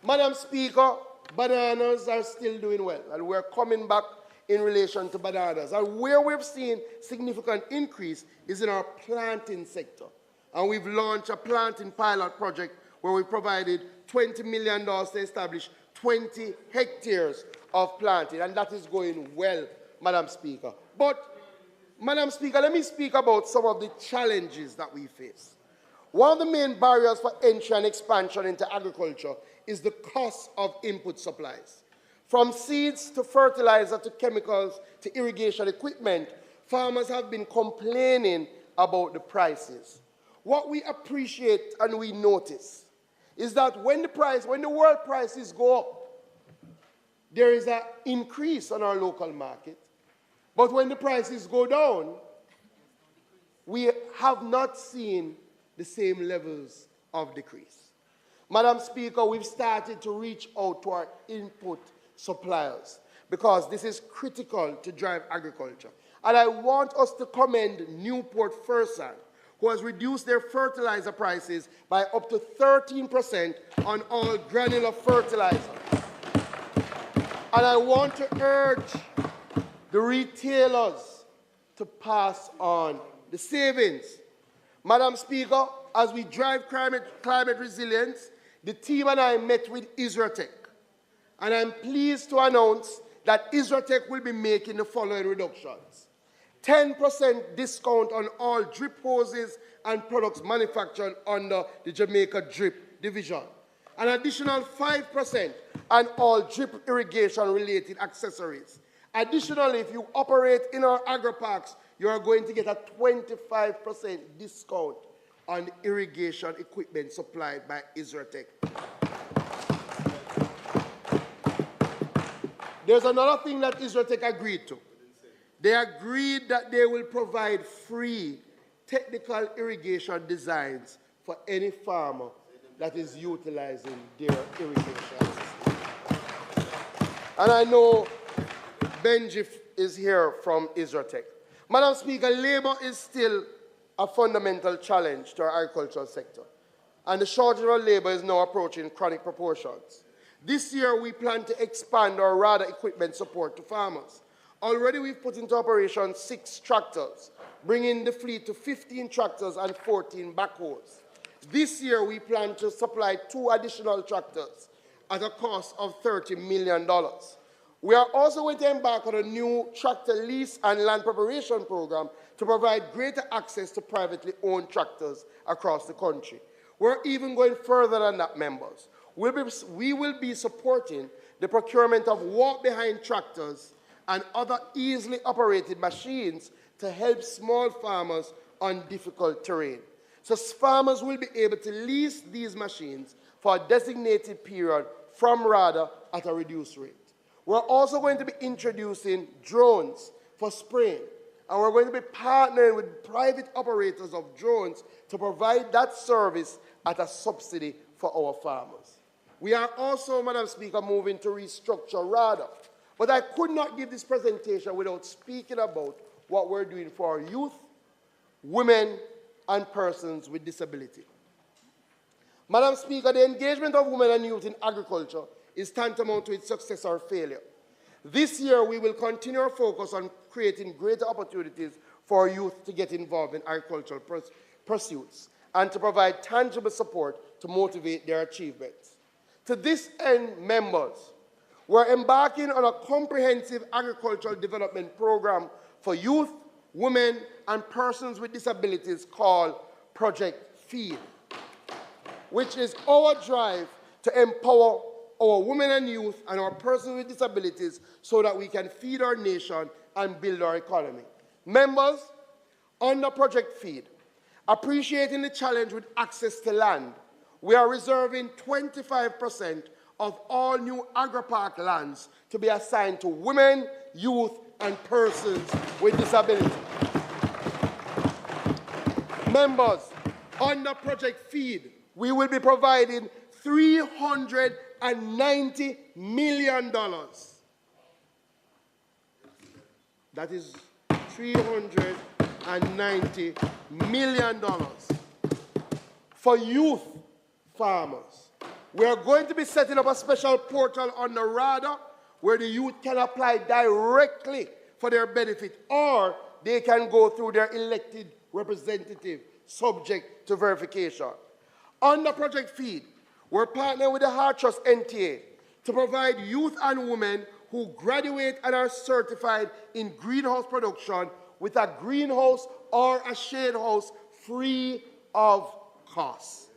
Madam Speaker, bananas are still doing well, and we're coming back in relation to bananas. And where we've seen significant increase is in our planting sector. And we've launched a planting pilot project where we provided $20 million to establish 20 hectares of planting, and that is going well, Madam Speaker. But, Madam Speaker, let me speak about some of the challenges that we face. One of the main barriers for entry and expansion into agriculture is the cost of input supplies. From seeds to fertilizer to chemicals to irrigation equipment, farmers have been complaining about the prices. What we appreciate and we notice is that when the world prices go up, there is an increase on our local market. But when the prices go down, we have not seen the same levels of decrease. Madam Speaker, we've started to reach out to our input suppliers because this is critical to drive agriculture. And I want us to commend Newport Fersan, who has reduced their fertilizer prices by up to 13% on all granular fertilizer. And I want to urge the retailers to pass on the savings. Madam Speaker, as we drive climate resilience, the team and I met with Isratech. And I'm pleased to announce that Isratech will be making the following reductions. 10% discount on all drip hoses and products manufactured under the Jamaica Drip Division. An additional 5% on all drip irrigation-related accessories. Additionally, if you operate in our agri-parks, you are going to get a 25% discount on irrigation equipment supplied by Isratech. There's another thing that Isratech agreed to. They agreed that they will provide free technical irrigation designs for any farmer that is utilizing their irrigation system. And I know Benji is here from Isratech. Madam Speaker, labor is still a fundamental challenge to our agricultural sector, and the shortage of labor is now approaching chronic proportions. This year, we plan to expand our RADA equipment support to farmers. Already, we've put into operation 6 tractors, bringing the fleet to 15 tractors and 14 backhoes. This year, we plan to supply 2 additional tractors at a cost of $30 million. We are also going to embark on a new tractor lease and land preparation program to provide greater access to privately owned tractors across the country. We're even going further than that, members. We will be supporting the procurement of walk-behind tractors and other easily operated machines to help small farmers on difficult terrain. So farmers will be able to lease these machines for a designated period from RADA at a reduced rate. We're also going to be introducing drones for spraying, and we're going to be partnering with private operators of drones to provide that service at a subsidy for our farmers. We are also, Madam Speaker, moving to restructure RADA, but I could not give this presentation without speaking about what we're doing for our youth, women, and persons with disability. Madam Speaker, the engagement of women and youth in agriculture is tantamount to its success or failure. This year, we will continue our focus on creating greater opportunities for our youth to get involved in agricultural pursuits and to provide tangible support to motivate their achievements. To this end, members, we're embarking on a comprehensive agricultural development program for youth, women, and persons with disabilities called Project Feed, which is our drive to empower our women and youth and our persons with disabilities so that we can feed our nation and build our economy. Members, under Project Feed, appreciating the challenge with access to land, we are reserving 25% of all new agri-park lands to be assigned to women, youth, and persons with disability. Members, under Project Feed, we will be providing $390 million. That is $390 million for youth farmers. We are going to be setting up a special portal on the RADA where the youth can apply directly for their benefit, or they can go through their elected representative subject to verification. Under Project Feed, we're partnering with the Heart Trust NTA to provide youth and women who graduate and are certified in greenhouse production with a greenhouse or a shade house free of cost.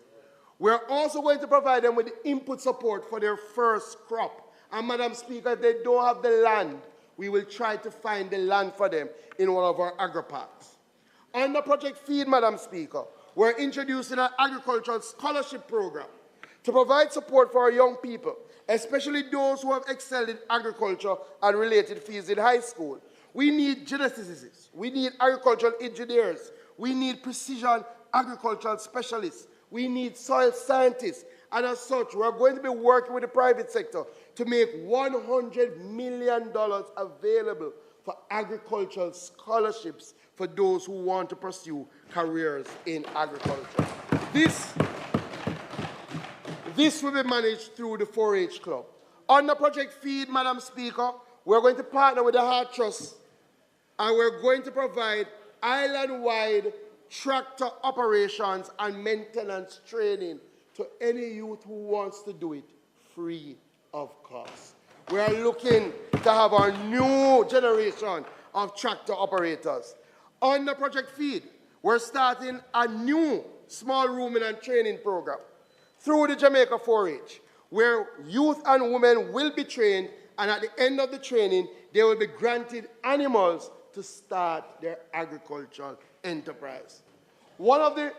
We're also going to provide them with input support for their first crop And Madam Speaker, if they don't have the land, we will try to find the land for them in one of our agri-parks. Under Project Feed, Madam Speaker, we're introducing an agricultural scholarship program to provide support for our young people, especially those who have excelled in agriculture and related fields in high school. We need geneticists, we need agricultural engineers, we need precision agricultural specialists, we need soil scientists, and as such, we're going to be working with the private sector to make $100 million available for agricultural scholarships for those who want to pursue careers in agriculture. This will be managed through the 4-H Club. Under Project Feed, Madam Speaker, we're going to partner with the Heart Trust, and we're going to provide island-wide tractor operations and maintenance training to any youth who wants to do it free of cost. We are looking to have our new generation of tractor operators. Under Project Feed, we're starting a new small rooming and training program through the Jamaica 4-H, where youth and women will be trained, and at the end of the training, they will be granted animals to start their agricultural enterprise. One of the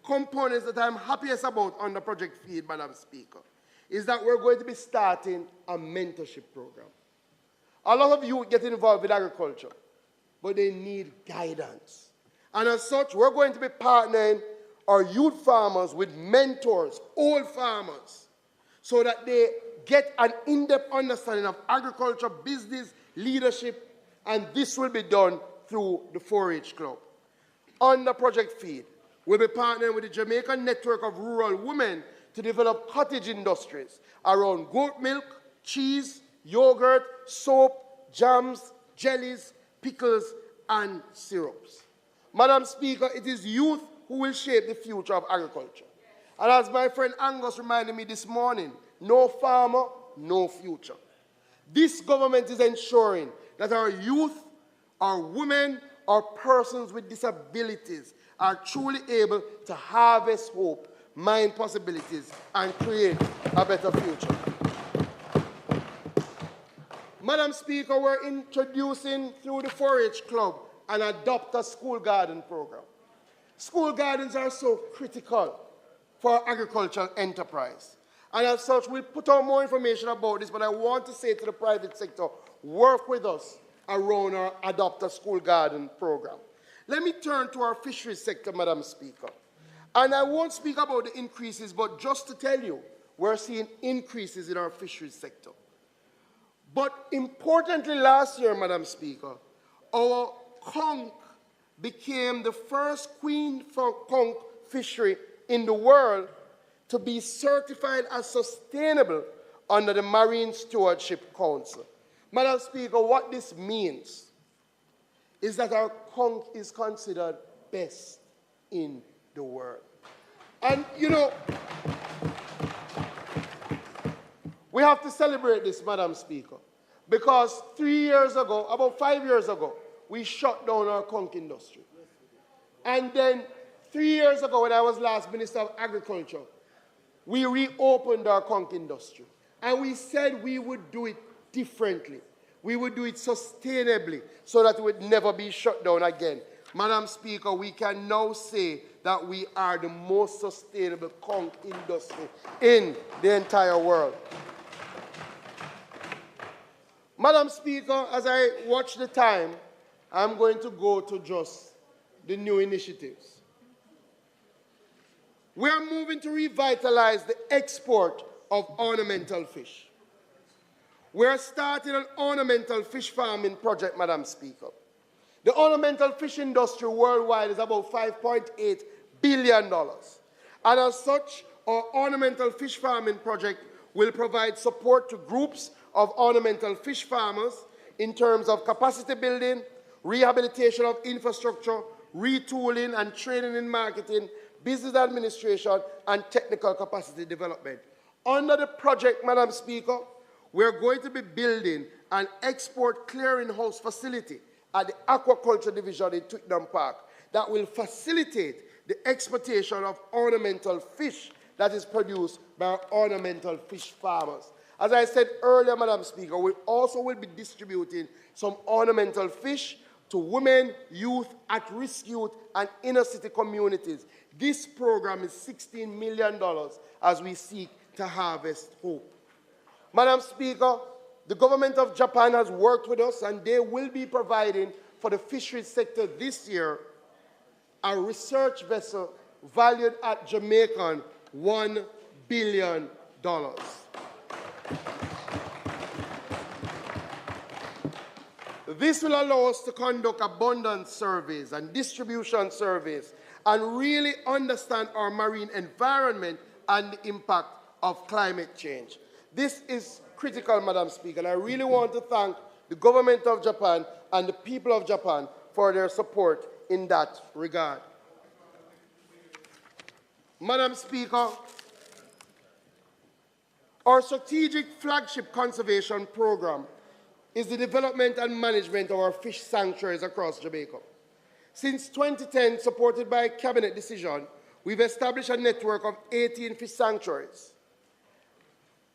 components that I'm happiest about under Project Feed, Madam Speaker, is that we're going to be starting a mentorship program. A lot of youth get involved with agriculture, but they need guidance. And as such, we're going to be partnering our youth farmers with mentors, old farmers, so that they get an in-depth understanding of agriculture, business, leadership, and this will be done through the 4-H Club. Under Project Feed, we'll be partnering with the Jamaican Network of Rural Women to develop cottage industries around goat milk, cheese, yogurt, soap, jams, jellies, pickles, and syrups. Madam Speaker, it is youth who will shape the future of agriculture. And as my friend Angus reminded me this morning, no farmer, no future. This government is ensuring that our youth, our women, our persons with disabilities are truly able to harvest hope, mine possibilities, and create a better future. Madam Speaker, we're introducing through the 4-H Club an Adopt a School Garden program. School gardens are so critical for agricultural enterprise. And as such, we'll put out more information about this, but I want to say to the private sector, work with us around our Adopt a School Garden program. Let me turn to our fisheries sector, Madam Speaker. And I won't speak about the increases, but just to tell you, we're seeing increases in our fisheries sector. But importantly, last year, Madam Speaker, our conch became the first queen conch fishery in the world to be certified as sustainable under the Marine Stewardship Council. Madam Speaker, what this means is that our conch is considered best in the world. And, you know, we have to celebrate this, Madam Speaker, because 3 years ago, about 5 years ago, we shut down our conch industry. And then 3 years ago, when I was last Minister of Agriculture, we reopened our conch industry. And we said we would do it differently. We would do it sustainably so that it would never be shut down again. Madam Speaker, we can now say that we are the most sustainable conch industry in the entire world. Madam Speaker, as I watch the time, I'm going to go to just the new initiatives. We are moving to revitalize the export of ornamental fish. We are starting an ornamental fish farming project, Madam Speaker. The ornamental fish industry worldwide is about $5.8 billion. And as such, our ornamental fish farming project will provide support to groups of ornamental fish farmers in terms of capacity building, rehabilitation of infrastructure, retooling and training in marketing, business administration, and technical capacity development. Under the project, Madam Speaker, we're going to be building an export clearinghouse facility at the Aquaculture Division in Twickenham Park that will facilitate the exportation of ornamental fish that is produced by our ornamental fish farmers. As I said earlier, Madam Speaker, we also will be distributing some ornamental fish to women, youth, at-risk youth, and inner-city communities. This program is $16 million as we seek to harvest hope. Madam Speaker, the government of Japan has worked with us, and they will be providing for the fisheries sector this year a research vessel valued at Jamaican $1 billion. This will allow us to conduct abundance surveys and distribution surveys and really understand our marine environment and the impact of climate change. This is critical, Madam Speaker, and I really want to thank the government of Japan and the people of Japan for their support in that regard. Madam Speaker, our strategic flagship conservation program is the development and management of our fish sanctuaries across Jamaica. Since 2010, supported by a cabinet decision, we've established a network of 18 fish sanctuaries.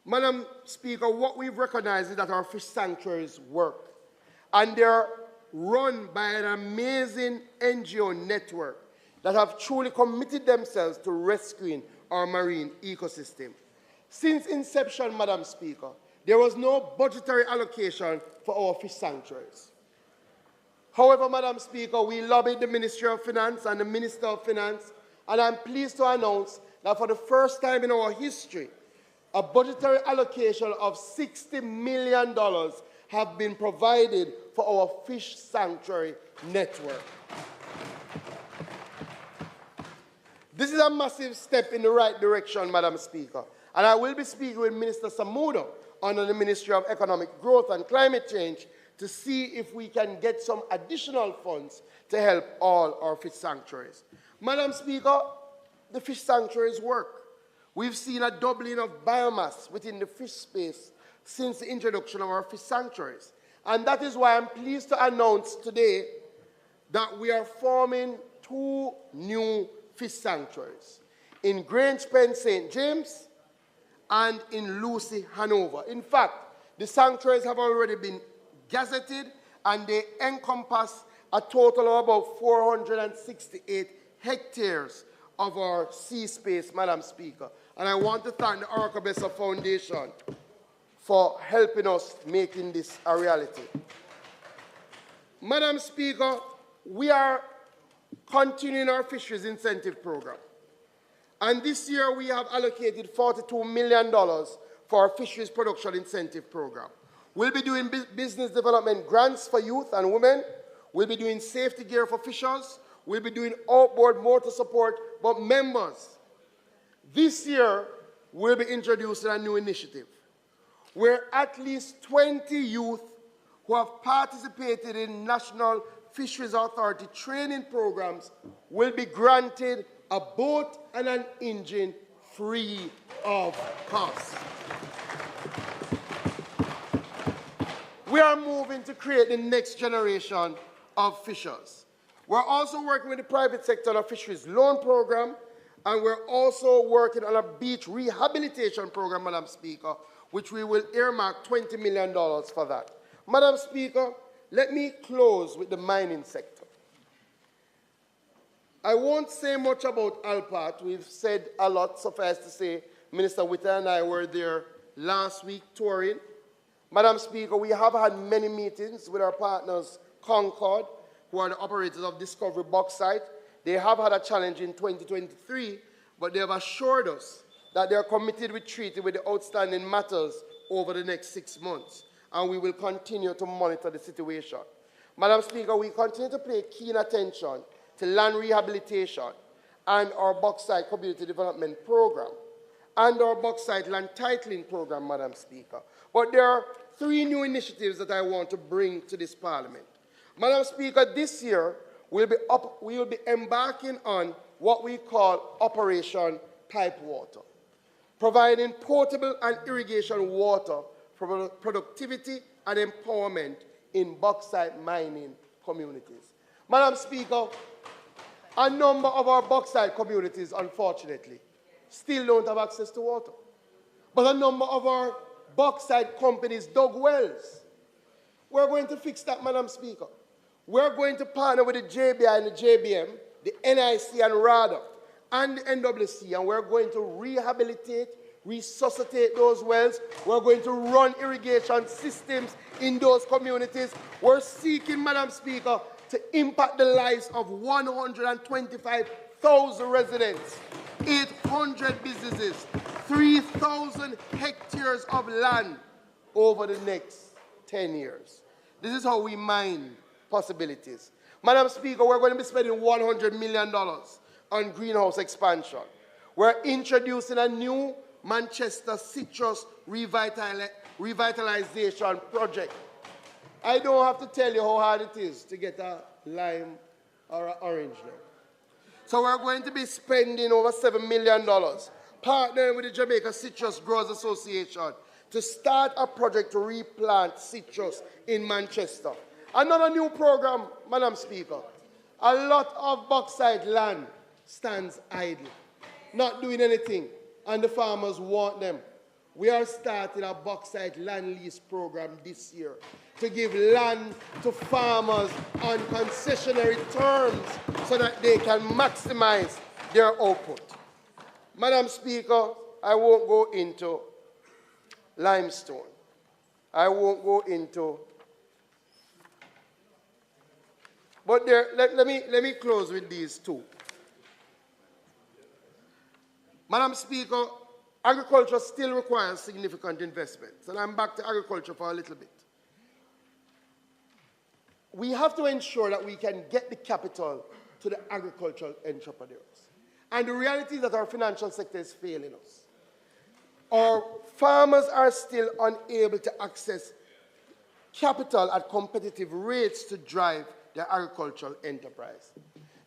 Madam Speaker, what we've recognized is that our fish sanctuaries work, and they're run by an amazing NGO network that have truly committed themselves to rescuing our marine ecosystem. Since inception, Madam Speaker, there was no budgetary allocation for our fish sanctuaries. However, Madam Speaker, we lobbied the Ministry of Finance and the Minister of Finance, and I'm pleased to announce that for the first time in our history, a budgetary allocation of $60 million have been provided for our fish sanctuary network. This is a massive step in the right direction, Madam Speaker, and I will be speaking with Minister Samudo under the Ministry of Economic Growth and Climate Change to see if we can get some additional funds to help all our fish sanctuaries. Madam Speaker, the fish sanctuaries work. We've seen a doubling of biomass within the fish space since the introduction of our fish sanctuaries. And that is why I'm pleased to announce today that we are forming 2 new fish sanctuaries in Grange Pen, St. James, and in Lucy, Hanover. In fact, the sanctuaries have already been gazetted, and they encompass a total of about 468 hectares of our sea space, Madam Speaker. And I want to thank the Aracabessa Foundation for helping us making this a reality. Madam Speaker, we are continuing our fisheries incentive program. And this year we have allocated $42 million for our fisheries production incentive program. We'll be doing business development grants for youth and women. We'll be doing safety gear for fishers. We'll be doing outboard motor support. But members, this year we'll be introducing a new initiative where at least 20 youth who have participated in National Fisheries Authority training programs will be granted a boat and an engine free of cost. We are moving to create the next generation of fishers. We're also working with the private sector on a fisheries loan program, and we're also working on a beach rehabilitation program, Madam Speaker, which we will earmark $20 million for that. Madam Speaker, let me close with the mining sector. I won't say much about Alpat. We've said a lot, suffice to say, Minister Witter and I were there last week touring. Madam Speaker, we have had many meetings with our partners, Concord, who are the operators of Discovery Bauxite. They have had a challenge in 2023, but they have assured us that they are committed with treaty with the outstanding matters over the next 6 months, and we will continue to monitor the situation. Madam Speaker, we continue to pay keen attention to land rehabilitation and our bauxite community development program and our bauxite land titling program, Madam Speaker. But there are 3 new initiatives that I want to bring to this Parliament. Madam Speaker, this year we will be embarking on what we call Operation Pipe Water, providing potable and irrigation water for productivity and empowerment in bauxite mining communities. Madam Speaker, a number of our bauxite communities, unfortunately, still don't have access to water. But a number of our bauxite companies dug wells. We're going to fix that, Madam Speaker. We're going to partner with the JBI and the JBM, the NIC and RADA, and the NWC, and we're going to rehabilitate, resuscitate those wells. We're going to run irrigation systems in those communities. We're seeking, Madam Speaker, to impact the lives of 125,000 residents, 800 businesses, 3,000 hectares of land over the next 10 years. This is how we mine possibilities. Madam Speaker, we're going to be spending $100 million on greenhouse expansion. We're introducing a new Manchester citrus revitalization project. I don't have to tell you how hard it is to get a lime or an orange now. So we're going to be spending over $7 million, partnering with the Jamaica Citrus Growers Association to start a project to replant citrus in Manchester. Another new program, Madam Speaker. A lot of bauxite land stands idle, not doing anything, and the farmers want them. We are starting a bauxite land lease program this year to give land to farmers on concessionary terms so that they can maximize their output. Madam Speaker, I won't go into limestone. I won't go into... But let me close with these two. Madam Speaker, agriculture still requires significant investments, and I'm back to agriculture for a little bit. We have to ensure that we can get the capital to the agricultural entrepreneurs. And the reality is that our financial sector is failing us. Our farmers are still unable to access capital at competitive rates to drive their agricultural enterprise.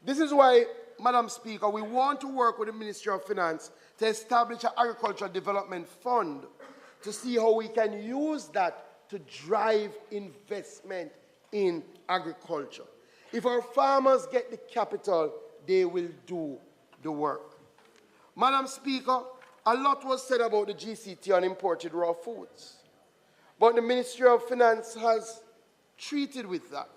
This is why, Madam Speaker, we want to work with the Ministry of Finance to establish an agricultural development fund to see how we can use that to drive investment in agriculture. If our farmers get the capital, they will do the work. Madam Speaker, a lot was said about the GCT on imported raw foods, but the Ministry of Finance has treated with that.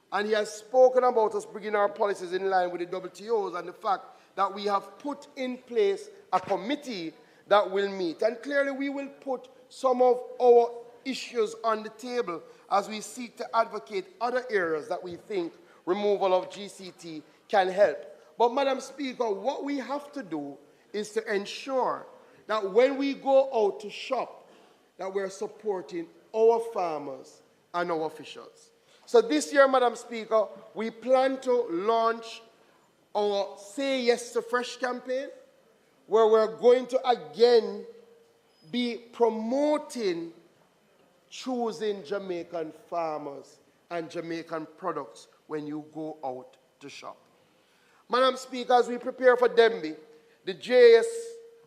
And he has spoken about us bringing our policies in line with the WTOs and the fact that we have put in place a committee that will meet. And clearly we will put some of our issues on the table as we seek to advocate other areas that we think removal of GCT can help. But, Madam Speaker, what we have to do is to ensure that when we go out to shop, that we're supporting our farmers and our officials. So this year, Madam Speaker, we plan to launch our Say Yes to Fresh campaign, where we're going to again be promoting choosing Jamaican farmers and Jamaican products when you go out to shop. Madam Speaker, as we prepare for Dembi, the JS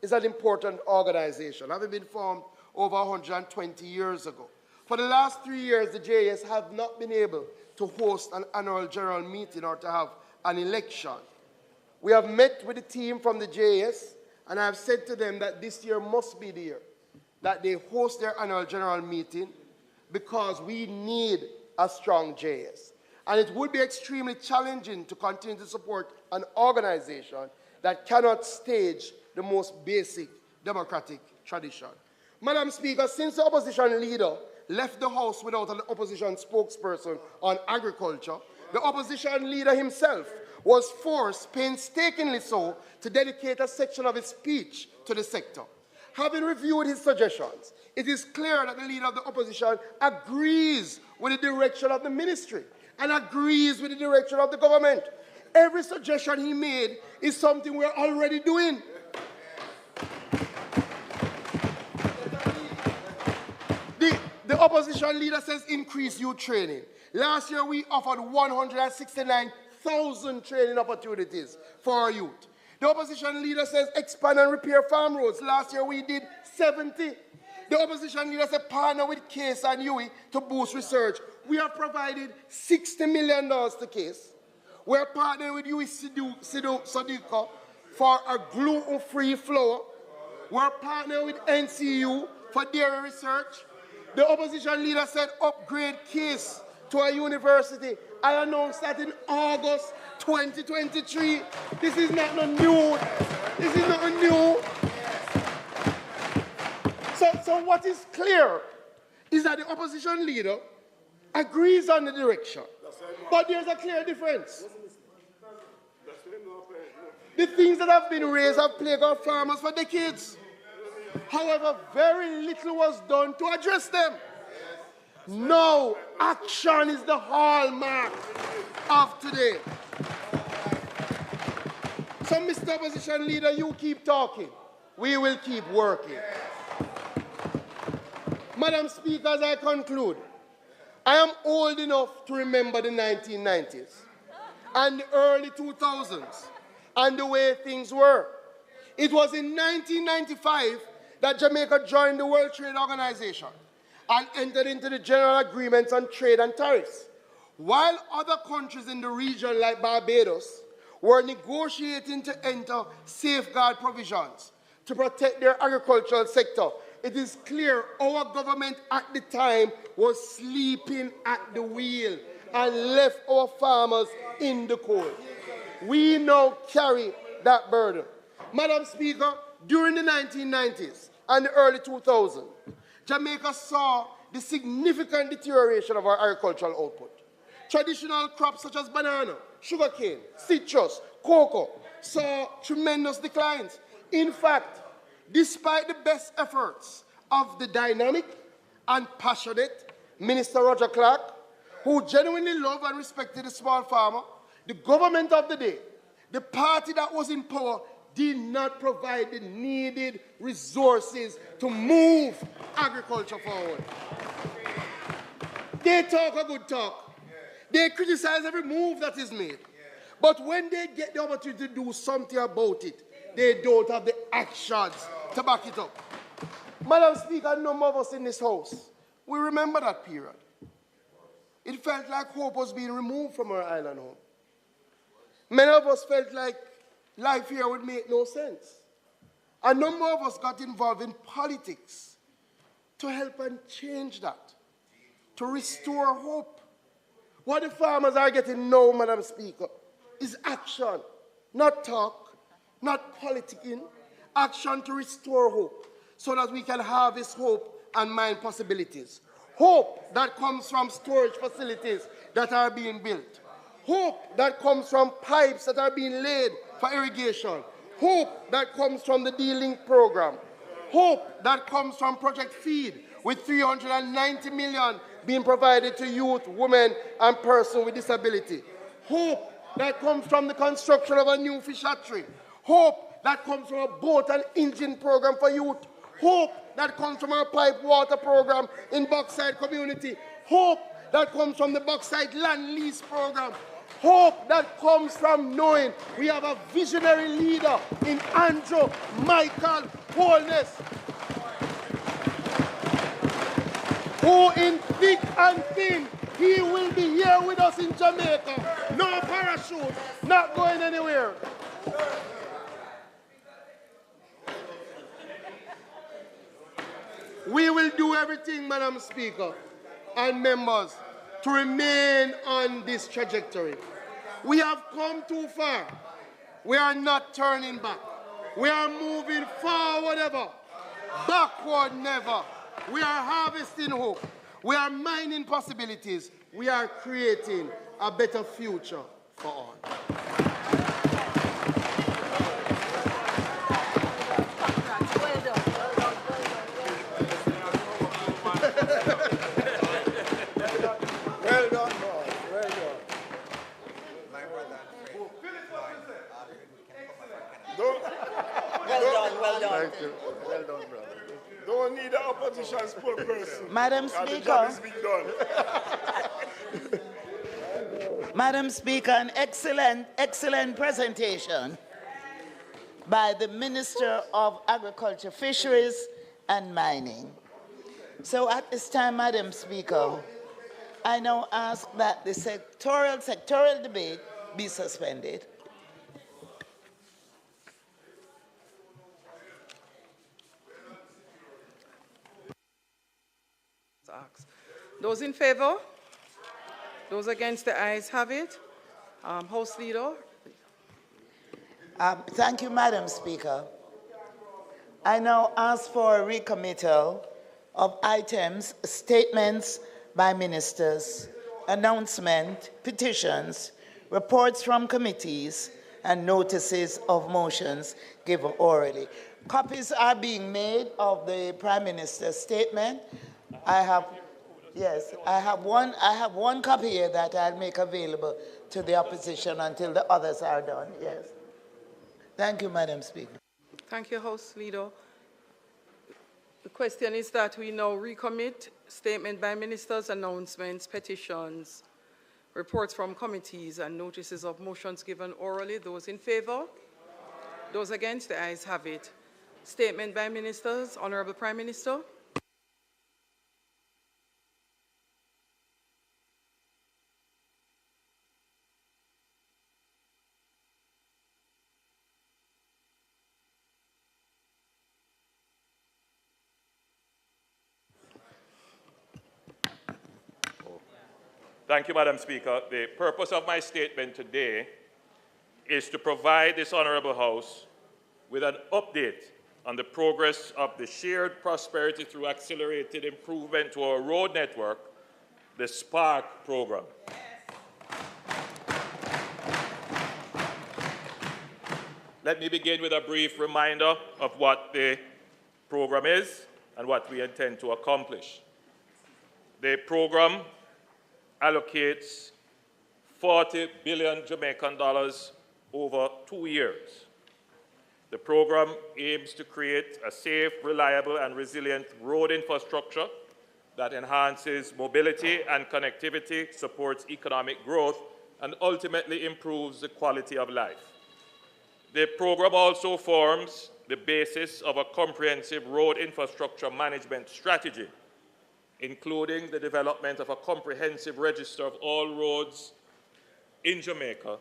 is an important organization, having been formed over 120 years ago. For the last 3 years, the JS have not been able to host an annual general meeting or to have an election. We have met with the team from the JS, and I have said to them that this year must be the year that they host their annual general meeting because we need a strong JS. And it would be extremely challenging to continue to support an organization that cannot stage the most basic democratic tradition. Madam Speaker, since the opposition leader left the House without an opposition spokesperson on agriculture, the opposition leader himself was forced, painstakingly so, to dedicate a section of his speech to the sector. Having reviewed his suggestions, it is clear that the leader of the opposition agrees with the direction of the ministry and agrees with the direction of the government. Every suggestion he made is something we're already doing. The opposition leader says increase youth training. Last year we offered 169,000 training opportunities for our youth. The opposition leader says expand and repair farm roads. Last year we did 70. The opposition leader said partner with Case and UWI to boost research. We have provided $60 million to Case. We're partnering with UWI Sadiqa for a gluten-free flour. We're partnering with NCU for dairy research. The opposition leader said upgrade case to a university. I announced that in August 2023. This is not no new. This is not new. So what is clear is that the opposition leader agrees on the direction. But there's a clear difference. The things that have been raised have plagued our farmers for decades. However, very little was done to address them. No, action is the hallmark of today. So, Mr. Opposition Leader, you keep talking. We will keep working. Madam Speaker, as I conclude, I am old enough to remember the 1990s and the early 2000s and the way things were. It was in 1995 that Jamaica joined the World Trade Organization and entered into the General Agreements on Trade and Tariffs. While other countries in the region, like Barbados, were negotiating to enter safeguard provisions to protect their agricultural sector, it is clear our government at the time was sleeping at the wheel and left our farmers in the cold. We now carry that burden. Madam Speaker, during the 1990s and the early 2000s, Jamaica saw the significant deterioration of our agricultural output. Traditional crops such as banana, sugarcane, citrus, cocoa saw tremendous declines. In fact, despite the best efforts of the dynamic and passionate Minister Roger Clark, who genuinely loved and respected the small farmer, the government of the day, the party that was in power, did not provide the needed resources to move agriculture forward. They talk a good talk. They criticize every move that is made. But when they get the opportunity to do something about it, they don't have the actions to back it up. Madam Speaker, a number of us in this House, we remember that period. It felt like hope was being removed from our island home. Many of us felt like life here would make no sense. A number of us got involved in politics to help and change that, to restore hope. What the farmers are getting now, Madam Speaker, is action, not talk, not politicking, action to restore hope so that we can harvest hope and mine possibilities. Hope that comes from storage facilities that are being built. Hope that comes from pipes that are being laid for irrigation. Hope that comes from the D-Link program. Hope that comes from Project Feed, with 390 million being provided to youth, women, and persons with disability. Hope that comes from the construction of a new fish hatchery. Hope that comes from a boat and engine program for youth. Hope that comes from our pipe water program in Buckside community. Hope that comes from the Buckside land lease program. Hope that comes from knowing we have a visionary leader in Andrew Michael Holness, who in thick and thin, he will be here with us in Jamaica. No parachute, not going anywhere. We will do everything, Madam Speaker and members, to remain on this trajectory. We have come too far. We are not turning back. We are moving forward ever, backward never. We are harvesting hope. We are mining possibilities. We are creating a better future for all. Well done. Thank you. Well done, brother. Don't need an opposition spokesperson. Madam The Speaker. job is being done. Madam Speaker, an excellent presentation by the Minister of Agriculture, Fisheries and Mining. So at this time, Madam Speaker, I now ask that the sectoral debate be suspended. to ask. Those in favor? Those against, the ayes have it. House Leader. Thank you, Madam Speaker. I now ask for a recommittal of items, statements by ministers, announcement, petitions, reports from committees, and notices of motions given orally. Copies are being made of the Prime Minister's statement. I have one copy here that I'll make available to the opposition until the others are done. Yes. Thank you, Madam Speaker. Thank you, House Leader. The question is that we now recommit statement by ministers, announcements, petitions, reports from committees, and notices of motions given orally. Those in favor? Those against? The ayes have it. Statement by ministers. Honorable Prime Minister. Thank you, Madam Speaker. The purpose of my statement today is to provide this Honourable House with an update on the progress of the Shared Prosperity through Accelerated Improvement to our Road Network, the SPARK program. Let me begin with a brief reminder of what the program is and what we intend to accomplish. The program allocates 40 billion Jamaican dollars over 2 years. The program aims to create a safe, reliable, and resilient road infrastructure that enhances mobility and connectivity, supports economic growth, and ultimately improves the quality of life. The program also forms the basis of a comprehensive road infrastructure management strategy, including the development of a comprehensive register of all roads in Jamaica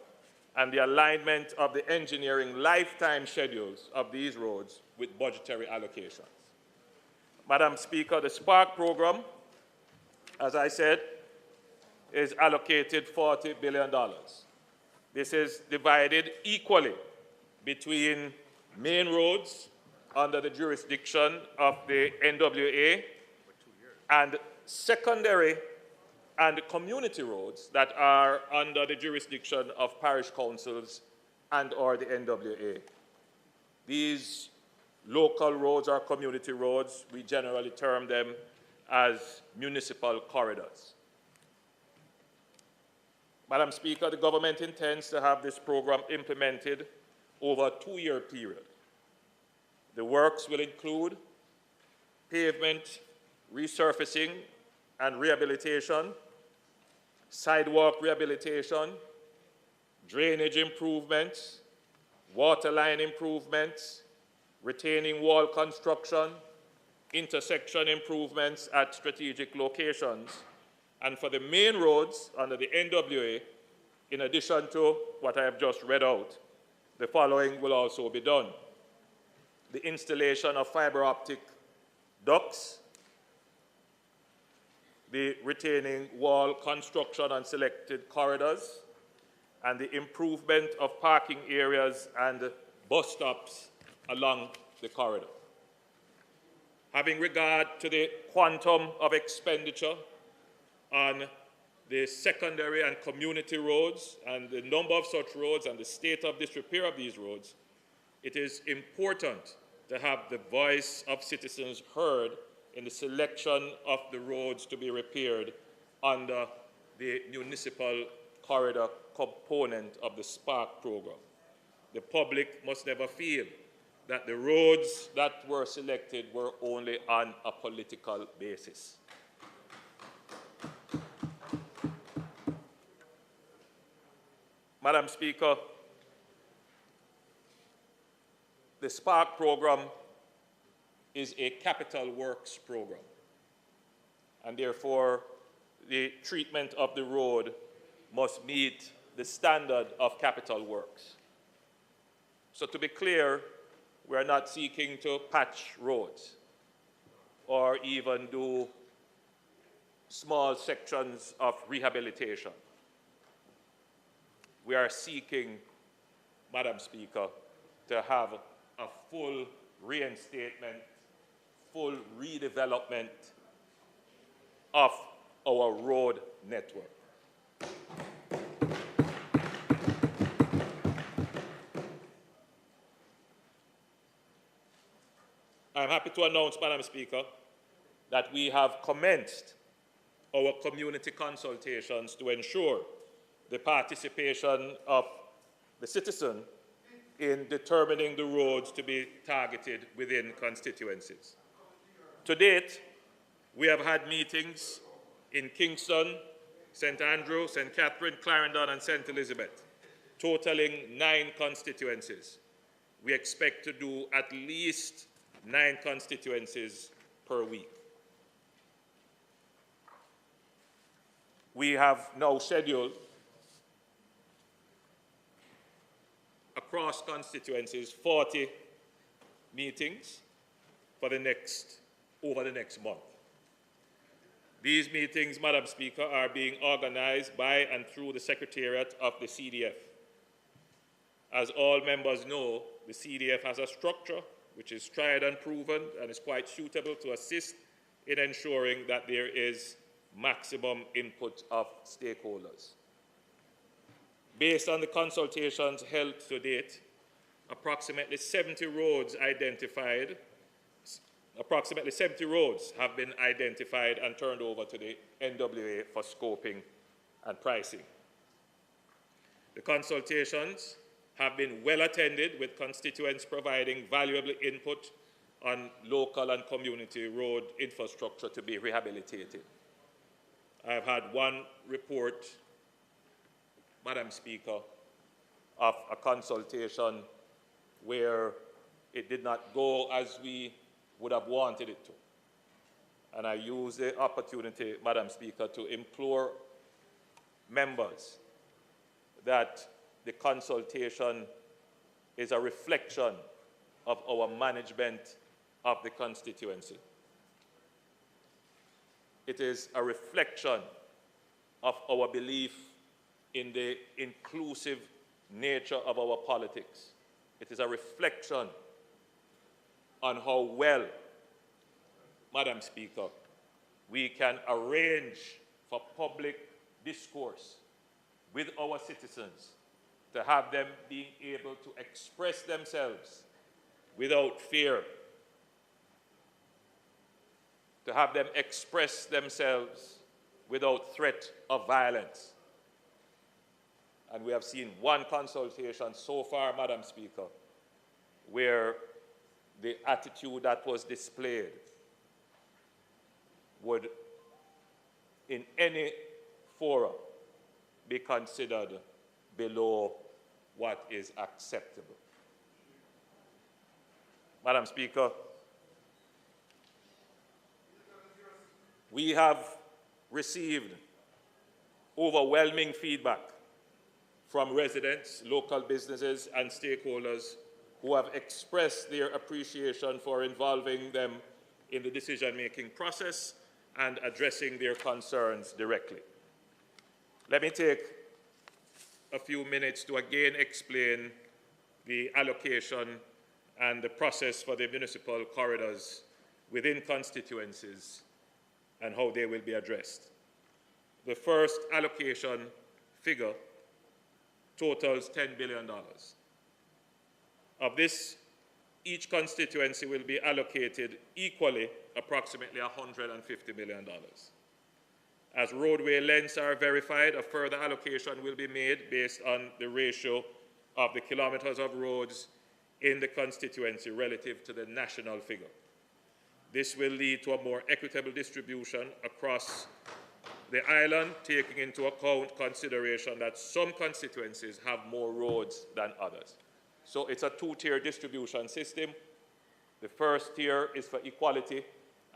and the alignment of the engineering lifetime schedules of these roads with budgetary allocations. Madam Speaker, the SPARK program, as I said, is allocated $40 billion. This is divided equally between main roads under the jurisdiction of the NWA and secondary and community roads that are under the jurisdiction of parish councils and or the NWA. These local roads or community roads, we generally term them as municipal corridors. Madam Speaker, the government intends to have this program implemented over a 2-year period. The works will include pavement resurfacing and rehabilitation, sidewalk rehabilitation, drainage improvements, water line improvements, retaining wall construction, intersection improvements at strategic locations. And for the main roads under the NWA, in addition to what I have just read out, the following will also be done: the installation of fiber optic ducts, the retaining wall construction on selected corridors, and the improvement of parking areas and bus stops along the corridor. Having regard to the quantum of expenditure on the secondary and community roads and the number of such roads and the state of disrepair of these roads, it is important to have the voice of citizens heard in the selection of the roads to be repaired under the municipal corridor component of the SPARK program. The public must never feel that the roads that were selected were only on a political basis. Madam Speaker, the SPARK program is a capital works program, and therefore the treatment of the road must meet the standard of capital works. So to be clear, we are not seeking to patch roads or even do small sections of rehabilitation. We are seeking, Madam Speaker, to have a full reinstatement, full redevelopment of our road network. I'm happy to announce, Madam Speaker, that we have commenced our community consultations to ensure the participation of the citizen in determining the roads to be targeted within constituencies. To date, we have had meetings in Kingston, St. Andrew, St. Catherine, Clarendon, and St. Elizabeth, totaling 9 constituencies. We expect to do at least 9 constituencies per week. We have now scheduled across constituencies 40 meetings for over the next month. These meetings, Madam Speaker, are being organized by and through the Secretariat of the CDF. As all members know, the CDF has a structure which is tried and proven and is quite suitable to assist in ensuring that there is maximum input of stakeholders. Based on the consultations held to date, approximately 70 roads have been identified and turned over to the NWA for scoping and pricing. The consultations have been well attended, with constituents providing valuable input on local and community road infrastructure to be rehabilitated. I have had one report, Madam Speaker, of a consultation where it did not go as we would have wanted it to. And I use the opportunity, Madam Speaker, to implore members that the consultation is a reflection of our management of the constituency. It is a reflection of our belief in the inclusive nature of our politics. It is a reflection on how well, Madam Speaker, we can arrange for public discourse with our citizens, to have them being able to express themselves without fear, to have them express themselves without threat of violence. And we have seen one consultation so far, Madam Speaker, where the attitude that was displayed would, in any forum, be considered below what is acceptable. Madam Speaker, we have received overwhelming feedback from residents, local businesses, and stakeholders who have expressed their appreciation for involving them in the decision-making process and addressing their concerns directly. Let me take a few minutes to again explain the allocation and the process for the municipal corridors within constituencies and how they will be addressed. The first allocation figure totals $10 billion. Of this, each constituency will be allocated equally approximately $150 million. As roadway lengths are verified, a further allocation will be made based on the ratio of the kilometers of roads in the constituency relative to the national figure. This will lead to a more equitable distribution across the island, taking into account consideration that some constituencies have more roads than others. So it's a two-tier distribution system. The first tier is for equality,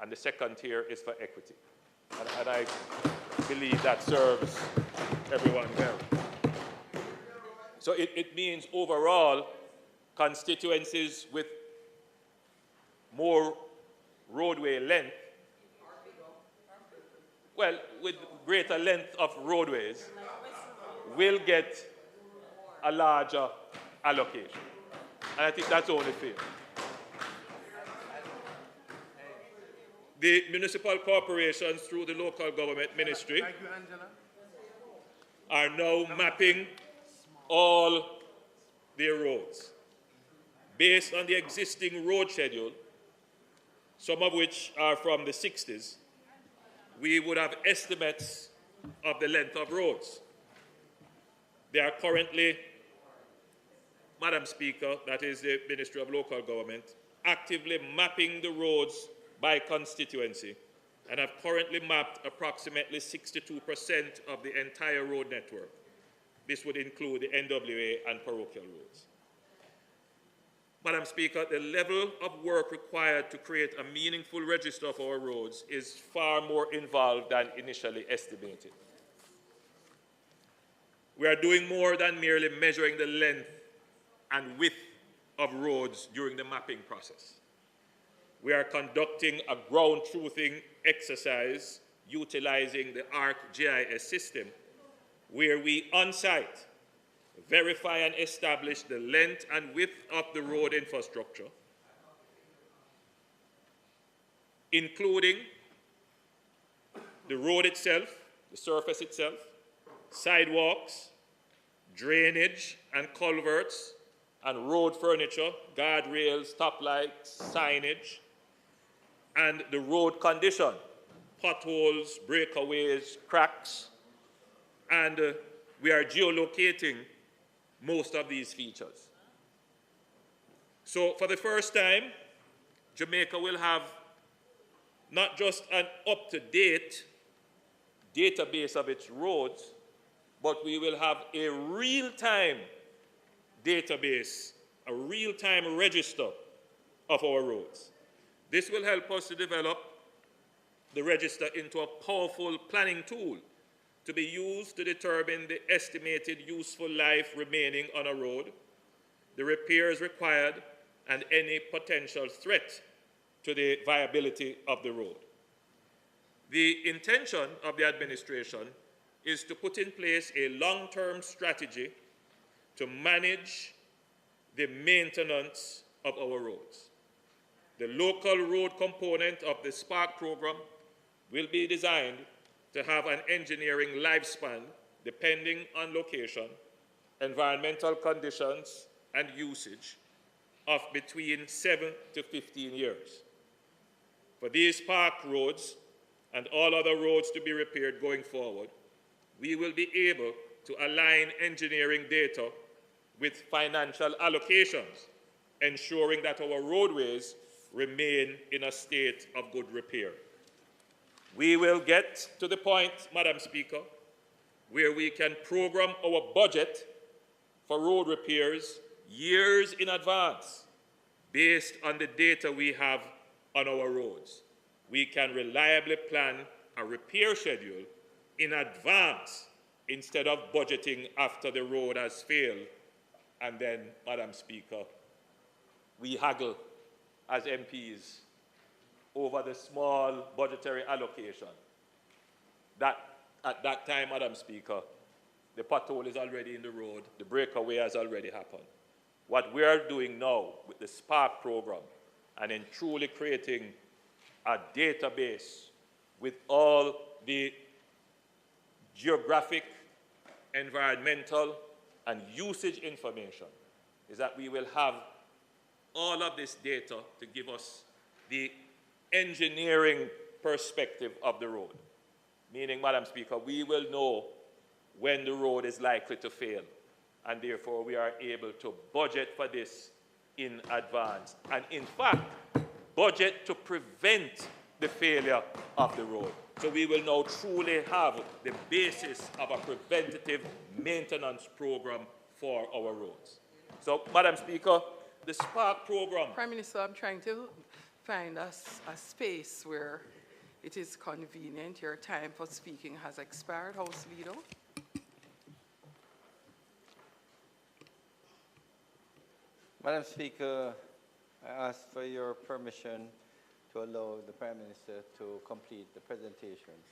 and the second tier is for equity. And I believe that serves everyone well. So it means overall, constituencies with more roadway length well, with greater length of roadways, will get a larger allocation. And I think that's only fair. The municipal corporations, through the local government ministry, are now mapping all their roads based on the existing road schedule, some of which are from the 60s. We would have estimates of the length of roads. They are currently, Madam Speaker, that is the Ministry of Local Government, actively mapping the roads by constituency and have currently mapped approximately 62% of the entire road network. This would include the NWA and parochial roads. Madam Speaker, the level of work required to create a meaningful register of our roads is far more involved than initially estimated. We are doing more than merely measuring the length and width of roads during the mapping process. We are conducting a ground truthing exercise utilizing the ArcGIS system, where we on-site verify and establish the length and width of the road infrastructure, including the road itself, the surface itself, sidewalks, drainage and culverts, and road furniture, guardrails, stoplights, signage, and the road condition, potholes, breakaways, cracks, and we are geolocating most of these features. So for the first time, Jamaica will have not just an up-to-date database of its roads, but we will have a real-time database, a real-time register of our roads. This will help us to develop the register into a powerful planning tool to be used to determine the estimated useful life remaining on a road, the repairs required, and any potential threat to the viability of the road. The intention of the administration is to put in place a long-term strategy to manage the maintenance of our roads. The local road component of the SPARK program will be designed to have an engineering lifespan depending on location, environmental conditions, and usage of between 7 to 15 years. For these park roads and all other roads to be repaired going forward, we will be able to align engineering data with financial allocations, ensuring that our roadways remain in a state of good repair. We will get to the point, Madam Speaker, where we can program our budget for road repairs years in advance based on the data we have on our roads. We can reliably plan a repair schedule in advance instead of budgeting after the road has failed. And then, Madam Speaker, we haggle as MPs over the small budgetary allocation. That, at that time, Madam Speaker, the pothole is already in the road, the breakaway has already happened. What we are doing now with the SPARK program and in truly creating a database with all the geographic, environmental, and usage information is that we will have all of this data to give us the engineering perspective of the road. Meaning, Madam Speaker, we will know when the road is likely to fail, and therefore we are able to budget for this in advance. And in fact, budget to prevent the failure of the road. So we will now truly have the basis of a preventative maintenance program for our roads. So, Madam Speaker, the SPARK program. Prime Minister, I'm trying to find a space where it is convenient. Your time for speaking has expired. House Leader. Madam Speaker, I ask for your permission to allow the Prime Minister to complete the presentations.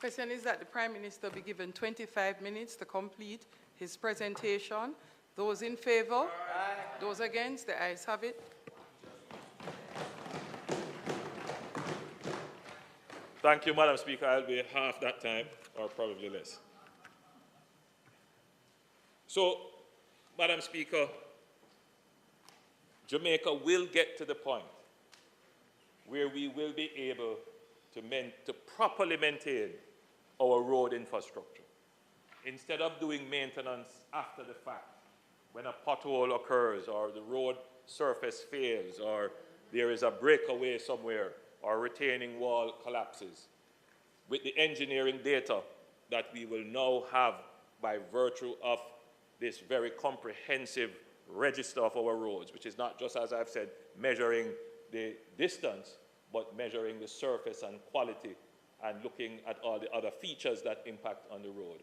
Question is that the Prime Minister be given 25 minutes to complete his presentation. Those in favor? Aye. Those against? The ayes have it. Thank you, Madam Speaker. I'll be half that time, or probably less. So, Madam Speaker, Jamaica will get to the point where we will be able to properly maintain our road infrastructure. Instead of doing maintenance after the fact, when a pothole occurs or the road surface fails or there is a breakaway somewhere or retaining wall collapses, with the engineering data that we will now have by virtue of this very comprehensive register of our roads, which is not just, as I've said, measuring the distance, but measuring the surface and quality and looking at all the other features that impact on the road,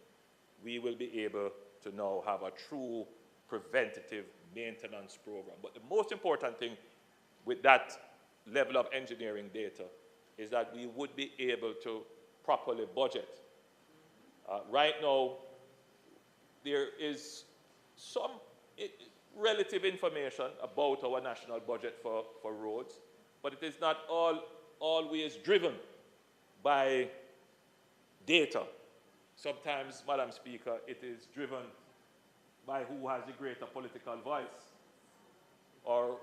we will be able to now have a true preventative maintenance program. But the most important thing with that level of engineering data is that we would be able to properly budget. Right now, there is some relative information about our national budget for roads, but it is not always driven by data. Sometimes, Madam Speaker, it is driven by who has the greater political voice or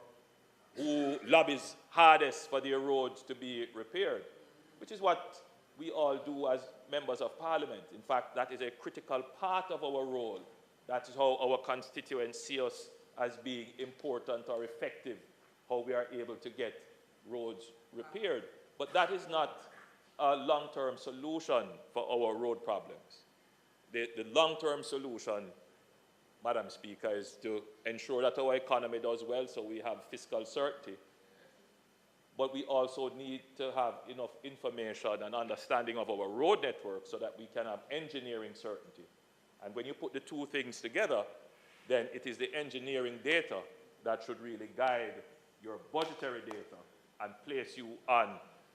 who lobbies hardest for their roads to be repaired, which is what we all do as members of Parliament. In fact, that is a critical part of our role. That is how our constituents see us as being important or effective, how we are able to get roads repaired. But that is not a long-term solution for our road problems. The long-term solution, Madam Speaker, is to ensure that our economy does well so we have fiscal certainty. But we also need to have enough information and understanding of our road network so that we can have engineering certainty. And when you put the two things together, then it is the engineering data that should really guide your budgetary data and place you on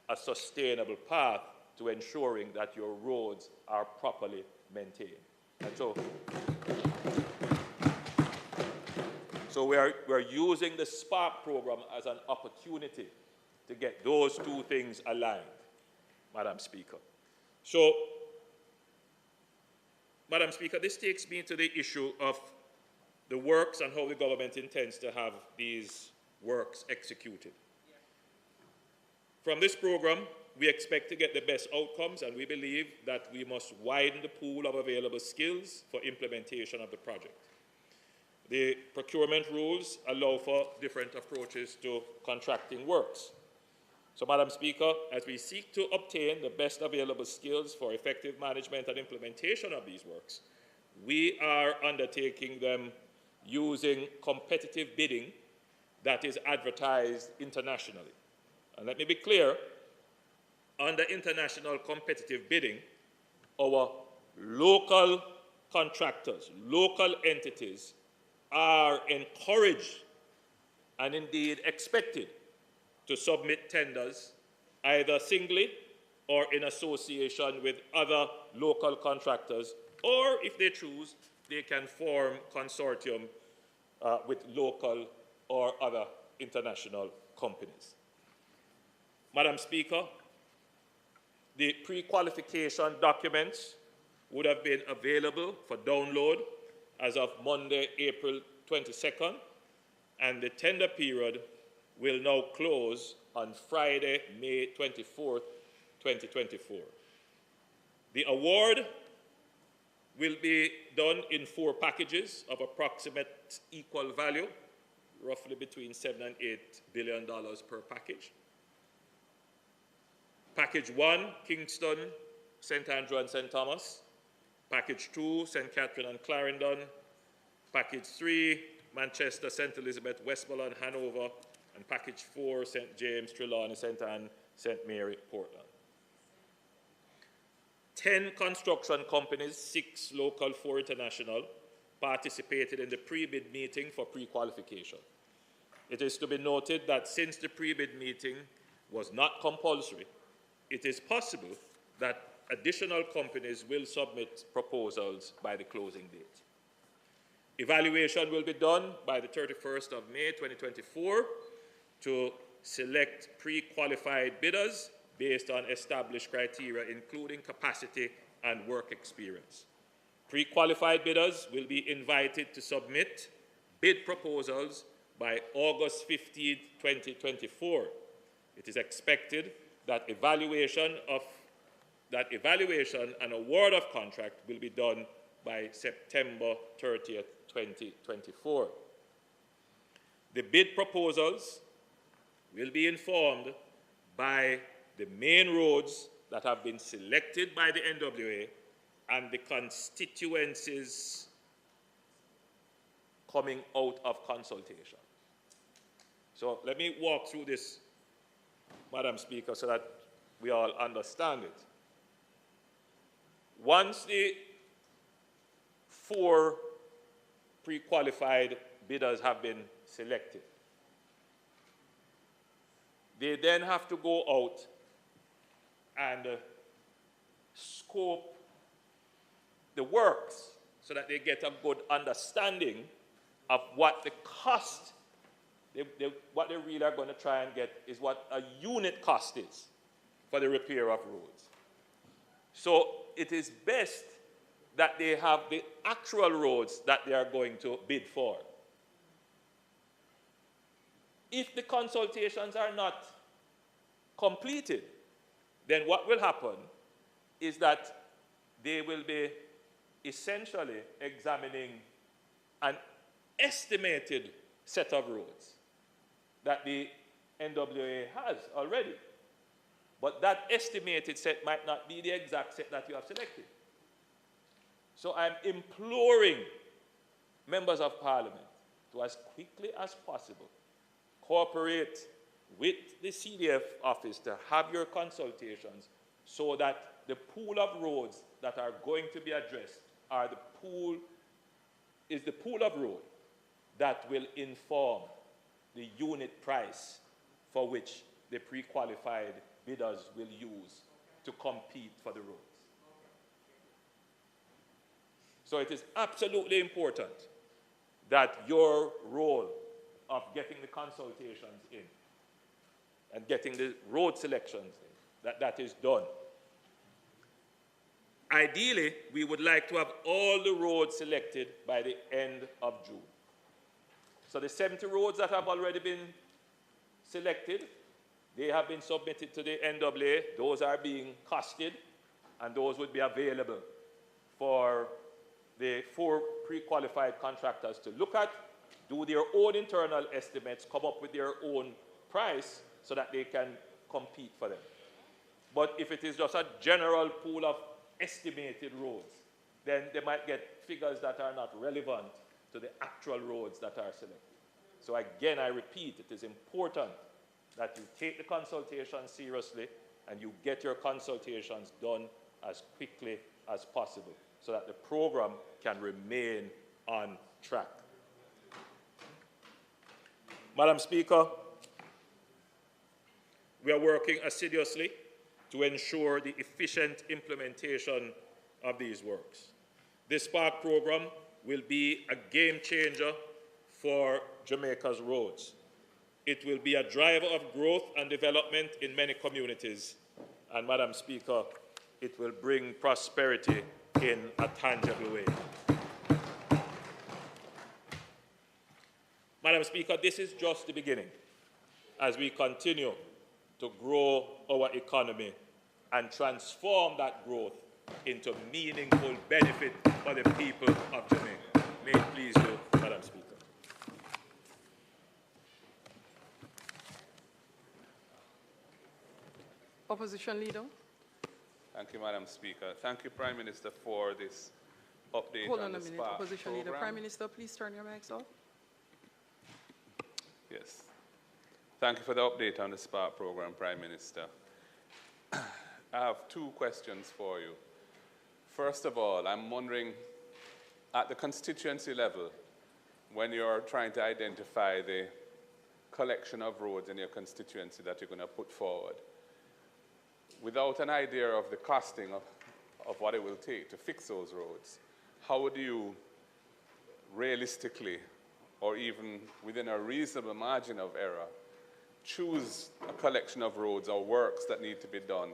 a sustainable path to ensuring that your roads are properly maintained. And so we're using the SPARK program as an opportunity to get those two things aligned, Madam Speaker. So, Madam Speaker, this takes me to the issue of the works and how the government intends to have these works executed. From this program, we expect to get the best outcomes, and we believe that we must widen the pool of available skills for implementation of the project. The procurement rules allow for different approaches to contracting works. So, Madam Speaker, as we seek to obtain the best available skills for effective management and implementation of these works, we are undertaking them using competitive bidding that is advertised internationally. And let me be clear, under international competitive bidding, our local contractors, local entities are encouraged and indeed expected to submit tenders either singly or in association with other local contractors, or if they choose, they can form consortium with local or other international companies. Madam Speaker, the pre-qualification documents would have been available for download as of Monday, April 22nd, and the tender period will now close on Friday, May 24th, 2024. The award will be done in 4 packages of approximate equal value, roughly between $7 and $8 billion per package. Package 1, Kingston, St. Andrew and St. Thomas. Package 2, St. Catherine and Clarendon. Package 3, Manchester, St. Elizabeth, Westmoreland, Hanover. And Package 4, St. James, Trelawney, St. Anne, St. Mary, Portland. 10 construction companies, 6 local, 4 international, participated in the pre-bid meeting for pre-qualification. It is to be noted that since the pre-bid meeting was not compulsory, it is possible that additional companies will submit proposals by the closing date. Evaluation will be done by the 31st of May 2024 to select pre-qualified bidders based on established criteria, including capacity and work experience. Pre-qualified bidders will be invited to submit bid proposals by August 15, 2024. It is expected that evaluation and award of contract will be done by September 30th, 2024. The bid proposals will be informed by the main roads that have been selected by the NWA and the constituencies coming out of consultation. So let me walk through this, Madam Speaker, so that we all understand it. Once the 4 pre-qualified bidders have been selected, they then have to go out and scope the works so that they get a good understanding of what the cost, what they really are going to try and get is what a unit cost is for the repair of roads. So it is best that they have the actual roads that they are going to bid for. If the consultations are not completed, then what will happen is that they will be essentially examining an estimated set of roads that the NWA has already. But that estimated set might not be the exact set that you have selected. So I'm imploring members of Parliament to, as quickly as possible, cooperate with the CDF office to have your consultations so that the pool of roads that are going to be addressed is the pool of road that will inform the unit price for which the pre-qualified bidders will use to compete for the roads. So it is absolutely important that your role of getting the consultations in and getting the road selections in, that is done. Ideally, we would like to have all the roads selected by the end of June. So the 70 roads that have already been selected, they have been submitted to the NWA. Those are being costed, and those would be available for the 4 pre-qualified contractors to look at, do their own internal estimates, come up with their own price so that they can compete for them. But if it is just a general pool of estimated roads, then they might get figures that are not relevant to the actual roads that are selected. So again, I repeat, it is important that you take the consultation seriously and you get your consultations done as quickly as possible so that the program can remain on track. Madam Speaker, we are working assiduously to ensure the efficient implementation of these works. This Spark program will be a game changer for Jamaica's roads. It will be a driver of growth and development in many communities. And Madam Speaker, it will bring prosperity in a tangible way. Madam Speaker, this is just the beginning as we continue to grow our economy and transform that growth into meaningful benefit for the people of Jamaica. May it please you, Madam Speaker. Opposition Leader. Thank you, Madam Speaker. Thank you, Prime Minister, for this update. Hold on the a minute, Spark Opposition program. Leader. Prime Minister, please turn your mics off. Yes. Thank you for the update on the Spark program, Prime Minister. I have 2 questions for you. First of all, I'm wondering, at the constituency level, when you're trying to identify the collection of roads in your constituency that you're going to put forward, without an idea of the costing of what it will take to fix those roads, how would you realistically, or even within a reasonable margin of error, choose a collection of roads or works that need to be done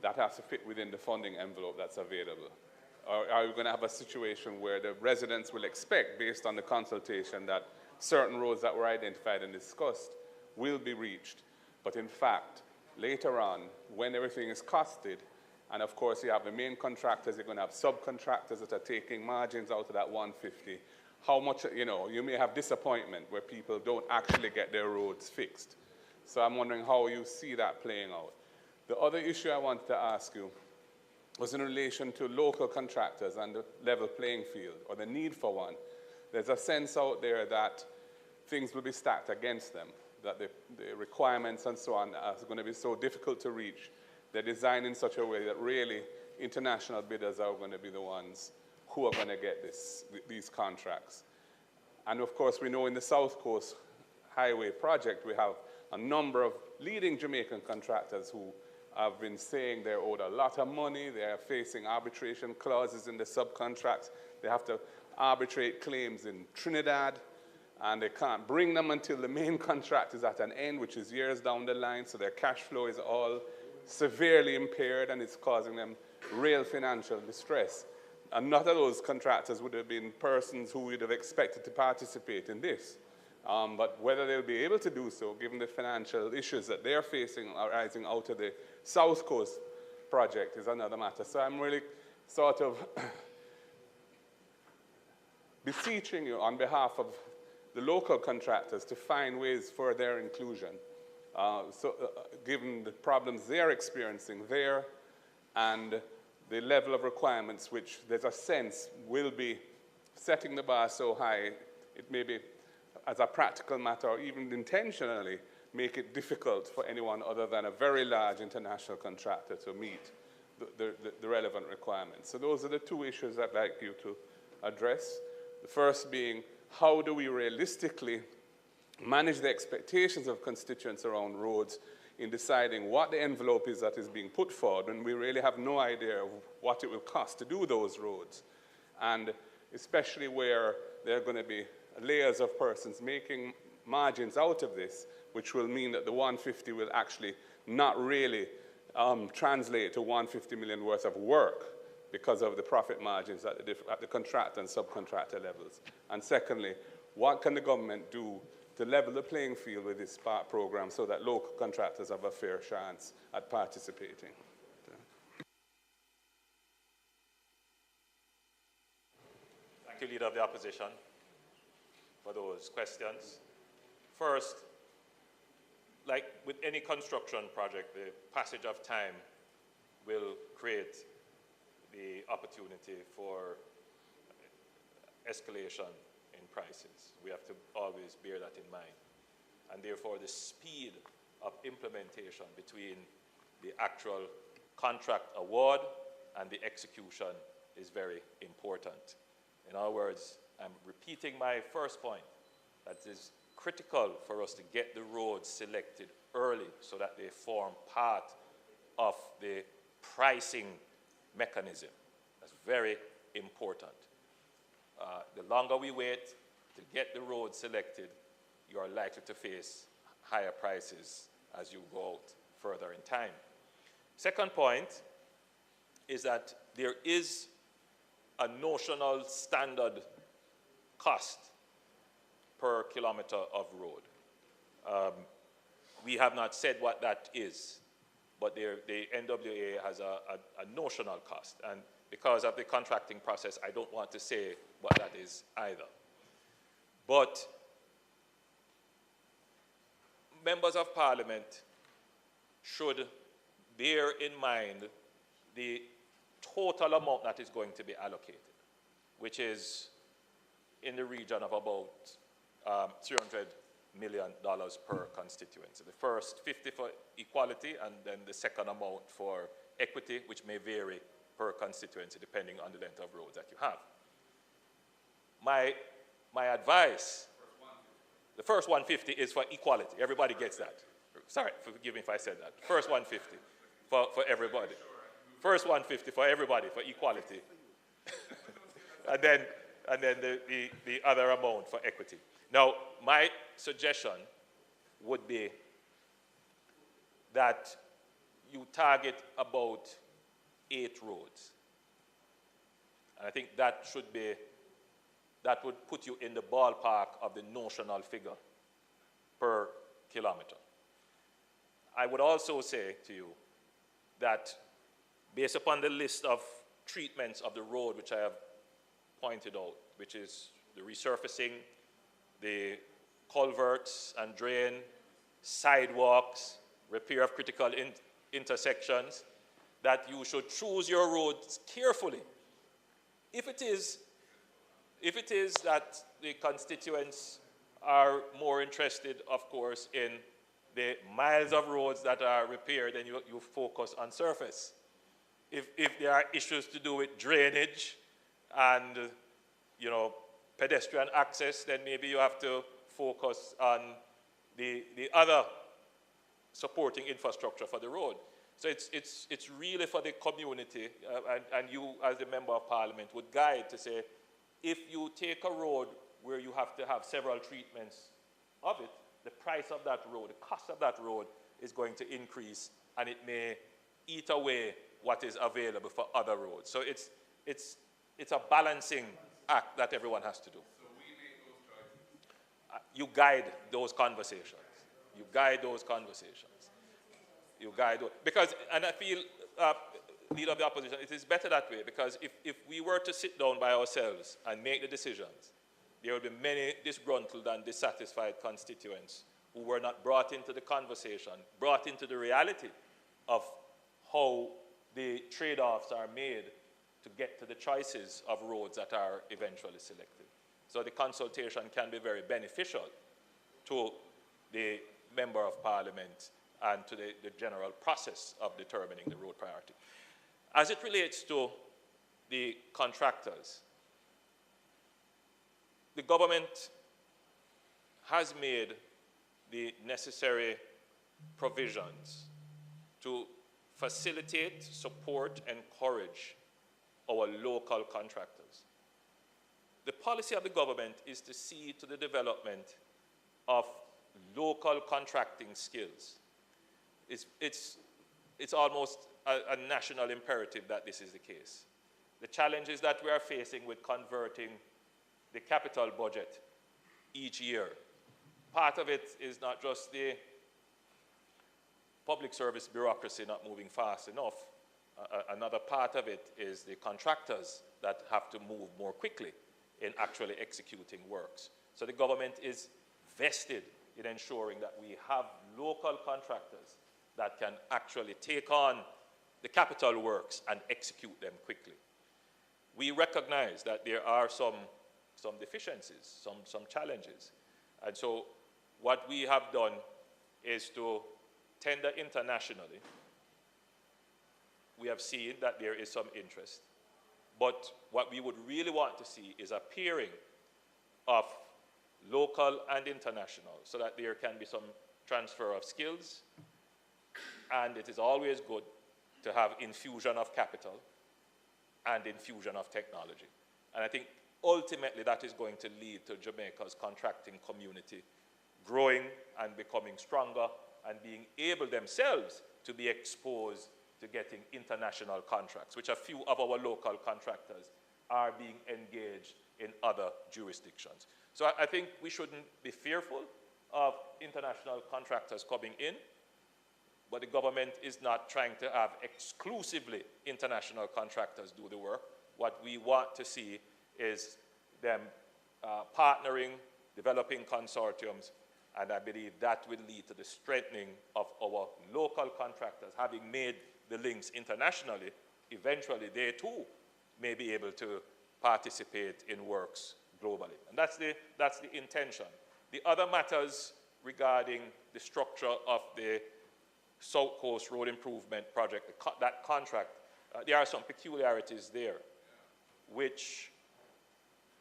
that has to fit within the funding envelope that's available? Or are we going to have a situation where the residents will expect, based on the consultation, that certain roads that were identified and discussed will be reached, but in fact, later on, when everything is costed, and of course you have the main contractors, you're going to have subcontractors that are taking margins out of that 150, how much, you may have disappointment where people don't actually get their roads fixed. So I'm wondering how you see that playing out. The other issue I wanted to ask you was in relation to local contractors and the level playing field, or the need for one. There's a sense out there that things will be stacked against them, that the requirements and so on are going to be so difficult to reach. They're designed in such a way that really international bidders are going to be the ones who are going to get these contracts. And of course, we know in the South Coast Highway project, we have a number of leading Jamaican contractors who have been saying they're owed a lot of money, they are facing arbitration clauses in the subcontracts, they have to arbitrate claims in Trinidad, and they can't bring them until the main contract is at an end, which is years down the line, so their cash flow is all severely impaired, and it's causing them real financial distress. And none of those contractors would have been persons who would have expected to participate in this. But whether they'll be able to do so, given the financial issues that they're facing arising out of the South Coast project, is another matter. So I'm really sort of beseeching you on behalf of the local contractors to find ways for their inclusion, given the problems they're experiencing there and the level of requirements, which there's a sense will be setting the bar so high, it may be as a practical matter or even intentionally make it difficult for anyone other than a very large international contractor to meet the relevant requirements. So those are the two issues I'd like you to address. The first being, how do we realistically manage the expectations of constituents around roads in deciding what the envelope is that is being put forward when we really have no idea of what it will cost to do those roads, and especially where there are going to be layers of persons making margins out of this, which will mean that the 150 will actually not really translate to 150 million worth of work because of the profit margins at the contractor and subcontractor levels. And secondly, what can the government do to level the playing field with this SPARK program so that local contractors have a fair chance at participating? Thank you, Leader of the Opposition, for those questions. First, like with any construction project, the passage of time will create the opportunity for escalation in prices. We have to always bear that in mind. And therefore, the speed of implementation between the actual contract award and the execution is very important. In other words, I'm repeating my first point, that it is critical for us to get the roads selected early so that they form part of the pricing mechanism. That's very important. The longer we wait to get the road selected, you are likely to face higher prices as you go out further in time. Second point is that there is a notional standard cost per kilometer of road. We have not said what that is, but the NWA has a notional cost. And because of the contracting process, I don't want to say what that is either. But members of Parliament should bear in mind the total amount that is going to be allocated, which is in the region of about $300 million per constituency. The first 50 for equality, and then the second amount for equity, which may vary per constituency depending on the length of roads that you have. My advice, the first 150 is for equality. Everybody gets that. Sorry, forgive me if I said that. First 150 for everybody. First 150 for everybody, for equality. and then the other amount for equity. Now, my suggestion would be that you target about 8 roads. And I think that would put you in the ballpark of the notional figure per kilometer. I would also say to you that based upon the list of treatments of the road which I have pointed out, which is the resurfacing, the culverts and drain, sidewalks, repair of critical intersections, that you should choose your roads carefully. If it is that the constituents are more interested, of course, in the miles of roads that are repaired, then you focus on surface. If there are issues to do with drainage and pedestrian access, then maybe you have to focus on the other supporting infrastructure for the road. So it's really for the community, and you as the Member of Parliament would guide to say, if you take a road where you have to have several treatments of it, the price of that road, the cost of that road is going to increase, and it may eat away what is available for other roads. So it's a balancing act that everyone has to do. So we make those choices? You guide those conversations. You guide those conversations. You guide those. Because, and I feel, leader of the opposition, it is better that way, because if we were to sit down by ourselves and make the decisions, there would be many disgruntled and dissatisfied constituents who were not brought into the conversation, brought into the reality of how the trade-offs are made to get to the choices of roads that are eventually selected. So the consultation can be very beneficial to the Member of Parliament and to the general process of determining the road priority. As it relates to the contractors, the government has made the necessary provisions to facilitate, support, encourage our local contractors. The policy of the government is to see to the development of local contracting skills. It's almost a national imperative that this is the case. The challenges that we are facing with converting the capital budget each year, part of it is not just the public service bureaucracy not moving fast enough. Another part of it is the contractors that have to move more quickly in actually executing works. So the government is vested in ensuring that we have local contractors that can actually take on the capital works and execute them quickly. We recognize that there are some deficiencies, some challenges. And so what we have done is to tender internationally. We have seen that there is some interest. But what we would really want to see is a pairing of local and international, so that there can be some transfer of skills, and it is always good to have infusion of capital and infusion of technology. And I think ultimately that is going to lead to Jamaica's contracting community growing and becoming stronger and being able themselves to be exposed to getting international contracts, which a few of our local contractors are being engaged in other jurisdictions. So I think we shouldn't be fearful of international contractors coming in, but the government is not trying to have exclusively international contractors do the work. What we want to see is them partnering, developing consortiums, and I believe that will lead to the strengthening of our local contractors. Having made the links internationally, eventually they too may be able to participate in works globally. And that's the intention. The other matters regarding the structure of the South Coast Road Improvement Project, that contract, there are some peculiarities there, which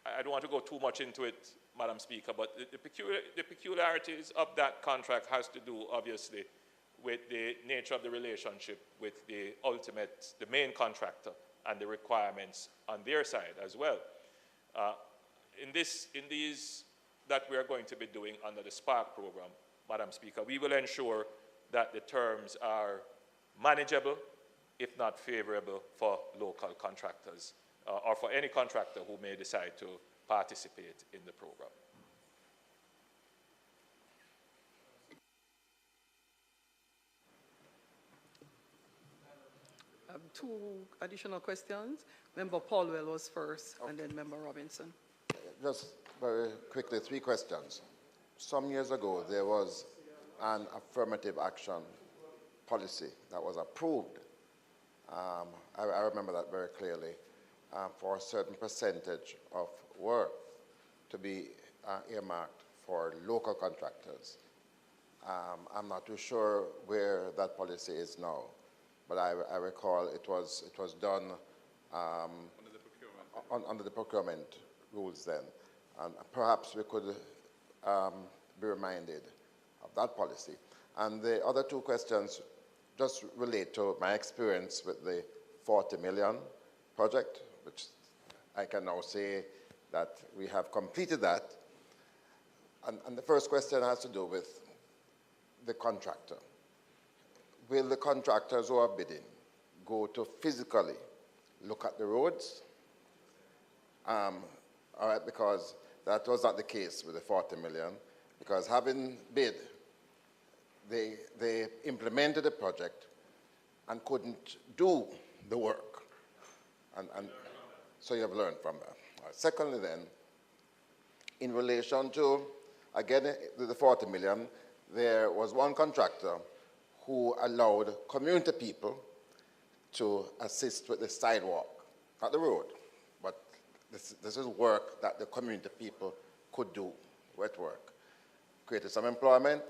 I don't want to go too much into it, Madam Speaker, but the peculiarities of that contract has to do, obviously, with the nature of the relationship with the main contractor and the requirements on their side as well. In these that we are going to be doing under the Spark program, Madam Speaker, we will ensure that the terms are manageable, if not favorable, for local contractors or for any contractor who may decide to participate in the program. Two additional questions. Member Paulwell was first, and then Member Robinson. Just very quickly, 3 questions. Some years ago, there was an affirmative action policy that was approved. I remember that very clearly, for a certain percentage of work to be earmarked for local contractors. I'm not too sure where that policy is now, but I recall it was done under the procurement rules then. And perhaps we could be reminded of that policy. And the other 2 questions just relate to my experience with the 40 million project, which I can now say that we have completed that. And the first question has to do with the contractor. Will the contractors who are bidding go to physically look at the roads? All right, because that was not the case with the 40 million, because having bid, they implemented the project and couldn't do the work. And so you have learned from that. Right. Secondly then, in relation to, again, the 40 million, there was one contractor who allowed community people to assist with the sidewalk, not the road, but this is work that the community people could do, wet work. Created some employment,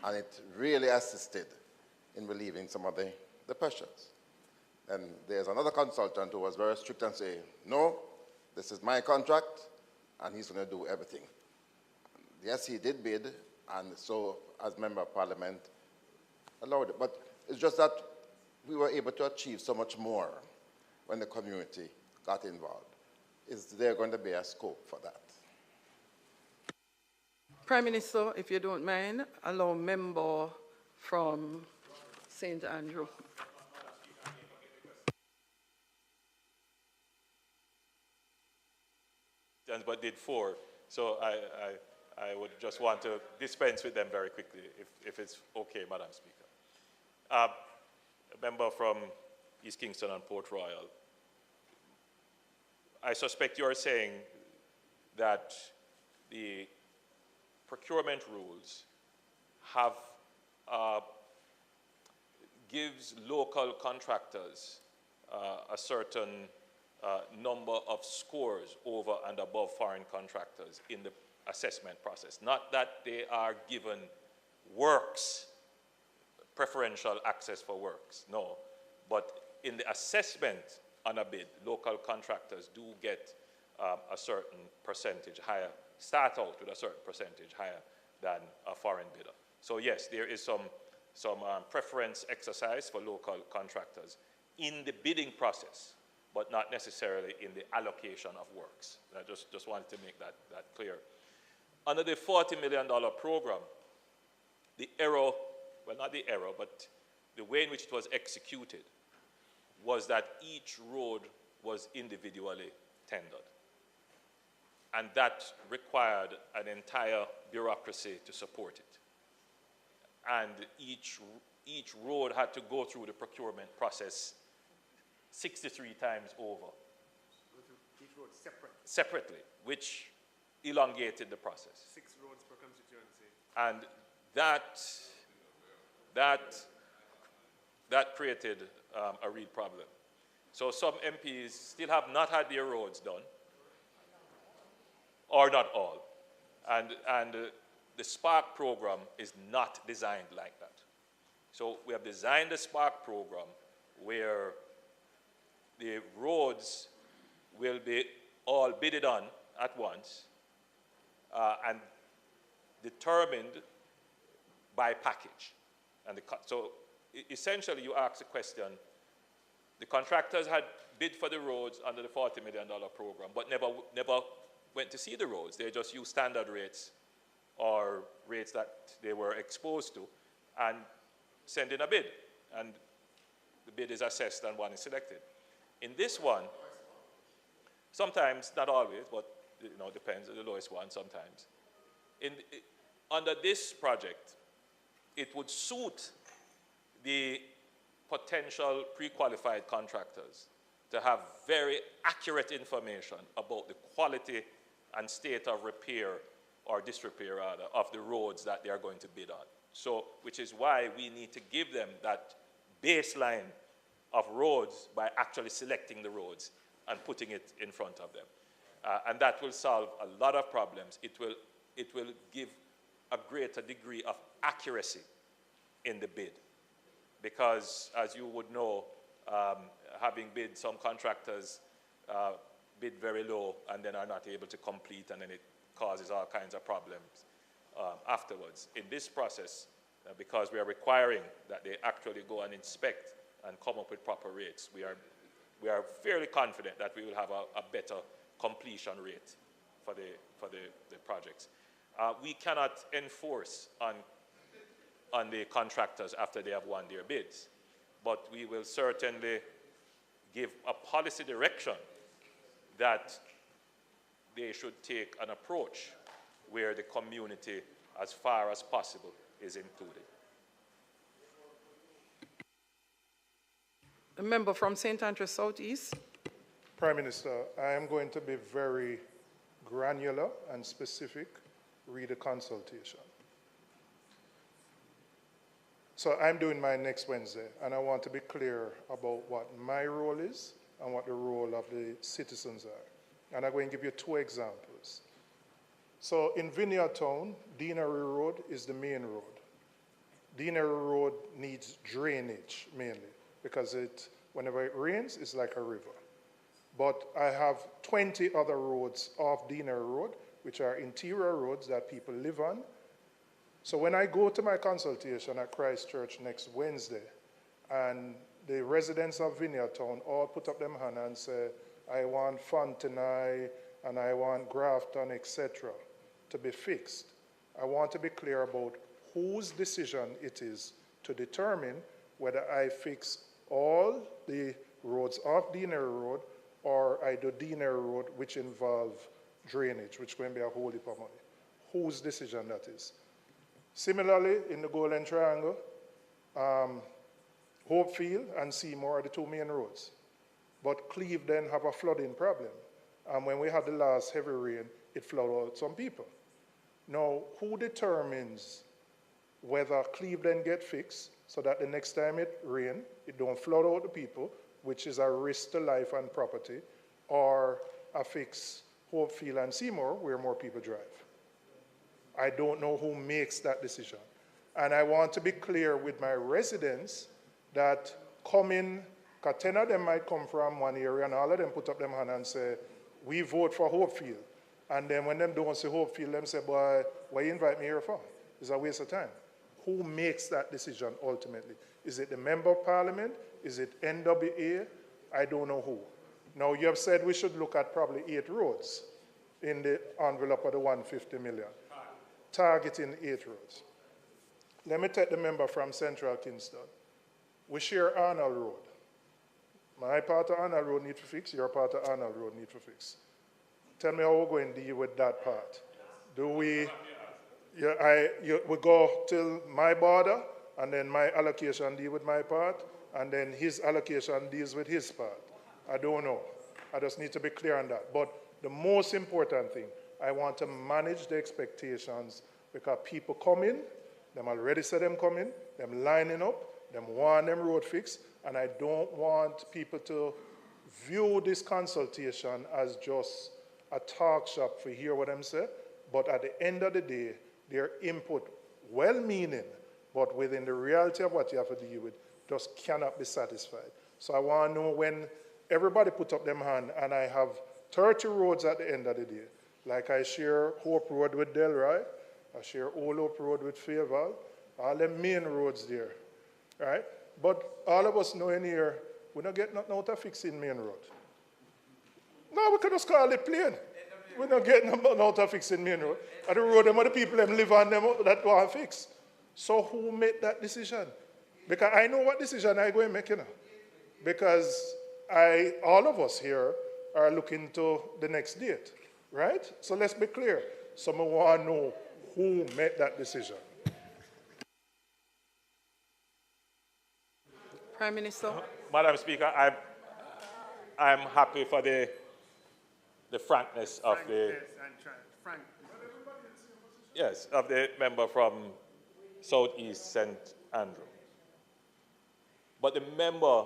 and it really assisted in relieving some of the pressures. And there's another consultant who was very strict and say, no, this is my contract, and he's going to do everything. Yes, he did bid, and so as Member of Parliament, allowed it. But it's just that we were able to achieve so much more when the community got involved. Is there going to be a scope for that? Prime Minister, if you don't mind, allow member from St. Andrew. But did 4, so I would just want to dispense with them very quickly, if it's okay, Madam Speaker. A member from East Kingston and Port Royal, I suspect you're saying that the procurement rules have gives local contractors a certain number of scores over and above foreign contractors in the assessment process. Not that they are given works, preferential access for works, no. But in the assessment on a bid, local contractors do get a certain percentage higher, start out with a certain percentage higher than a foreign bidder. So yes, there is some preference exercise for local contractors in the bidding process, but not necessarily in the allocation of works. I just wanted to make that clear. Under the $40 million program, the error, well, not the error, but the way in which it was executed was that each road was individually tendered. And that required an entire bureaucracy to support it. And each road had to go through the procurement process 63 times over. Each road separately, which elongated the process. 6 roads per constituency. And that created a real problem. So some MPs still have not had their roads done, or not all. And the Spark program is not designed like that. So we have designed the Spark program where the roads will be all bidded on at once and determined by package. And so essentially you ask the question, the contractors had bid for the roads under the $40 million program, but never went to see the roads. They just used standard rates or rates that they were exposed to and send in a bid. And the bid is assessed and one is selected. In this one, sometimes, not always, but depends, the lowest one sometimes. Under this project, it would suit the potential pre-qualified contractors to have very accurate information about the quality and state of repair or disrepair rather of the roads that they are going to bid on. So, which is why we need to give them that baseline of roads by actually selecting the roads and putting it in front of them. And that will solve a lot of problems. It will give a greater degree of accuracy in the bid. Because, as you would know, having bid, some contractors bid very low and then are not able to complete, and then it causes all kinds of problems afterwards. In this process, because we are requiring that they actually go and inspect and come up with proper rates, we are fairly confident that we will have a better completion rate for the projects. We cannot enforce on the contractors after they have won their bids, but we will certainly give a policy direction that they should take an approach where the community, as far as possible, is included. A member from St. Andrews Southeast. Prime Minister, I am going to be very granular and specific. Read the consultation. So I'm doing mine next Wednesday, and I want to be clear about what my role is and what the role of the citizens are. And I'm going to give you 2 examples. So in Vineyard Town, Deanery Road is the main road. Deanery Road needs drainage mainly because whenever it rains, it's like a river. But I have 20 other roads off Deanery Road, which are interior roads that people live on. So when I go to my consultation at Christ Church next Wednesday, and the residents of Vineyard Town all put up them hand and say, I want Fontenay and I want Grafton, etc., to be fixed, I want to be clear about whose decision it is to determine whether I fix all the roads off Deanery Road or I do Deanery Road, which involve drainage, which can be a whole heap of money. Whose decision that is. Similarly, in the Golden Triangle, Hopefield and Seymour are the 2 main roads. But Cleveland have a flooding problem. And when we had the last heavy rain, it flooded out some people. Now, who determines whether Cleveland get fixed so that the next time it rains, it don't flood out the people, which is a risk to life and property, or a fix Hopefield and Seymour where more people drive? I don't know who makes that decision. And I want to be clear with my residents that coming, because 10 of them might come from one area and all of them put up them hand and say, we vote for Hopefield. And then when them don't say Hopefield, them say, boy, why you invite me here for? It's a waste of time. Who makes that decision ultimately? Is it the Member of Parliament? Is it NWA? I don't know who. Now, you have said we should look at probably 8 roads in the envelope of the 150 million. Targeting 8 roads. Let me take the member from Central Kingston. We share Arnold Road. My part of Arnold Road need to fix, your part of Arnold Road need to fix. Tell me how we're going to deal with that part. Do we, we go till my border, and then my allocation deal with my part, and then his allocation deals with his part? I don't know. I just need to be clear on that. But the most important thing, I want to manage the expectations because people come in, them already said them coming, them lining up, them want them road fixed, and I don't want people to view this consultation as just a talk shop for hear what them say, but at the end of the day, their input, well-meaning, but within the reality of what you have to deal with, just cannot be satisfied. So I want to know when everybody put up them hand, and I have 30 roads at the end of the day. Like I share Hope Road with Delroy, I share Old Hope Road with Fayetteville, all the main roads there, right? But all of us know in here, we don't get nothing out of fixing main road. No, we can just call it plain. We don't get nothing out of fixing main road. And the road, them are the people them live on them that want to fix. So who made that decision? Because I know what decision I go and make, you know. Because all of us here are looking to the next date, right? So let's be clear. Someone want to know who made that decision. Prime Minister. Madam Speaker, I'm happy for the frankness of of the member from Southeast St. Andrew. But the member,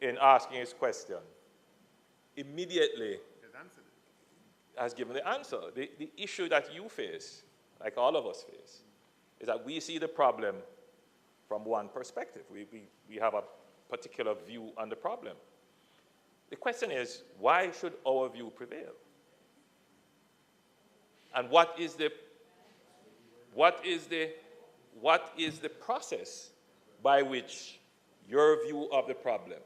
in asking his question, immediately has given the answer. The issue that you face, like all of us face, is that we see the problem from one perspective. We have a particular view on the problem. The question is, why should our view prevail? And what is the process by which your view of the problem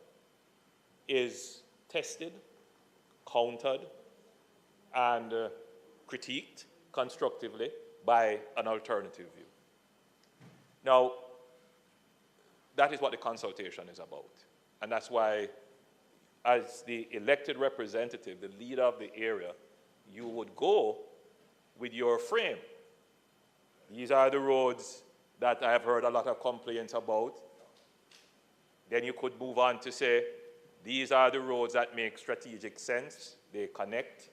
is tested, countered, and critiqued constructively by an alternative view? Now, that is what the consultation is about. And that's why, as the elected representative, the leader of the area, you would go with your frame. These are the roads that I have heard a lot of complaints about. Then you could move on to say, these are the roads that make strategic sense. They connect.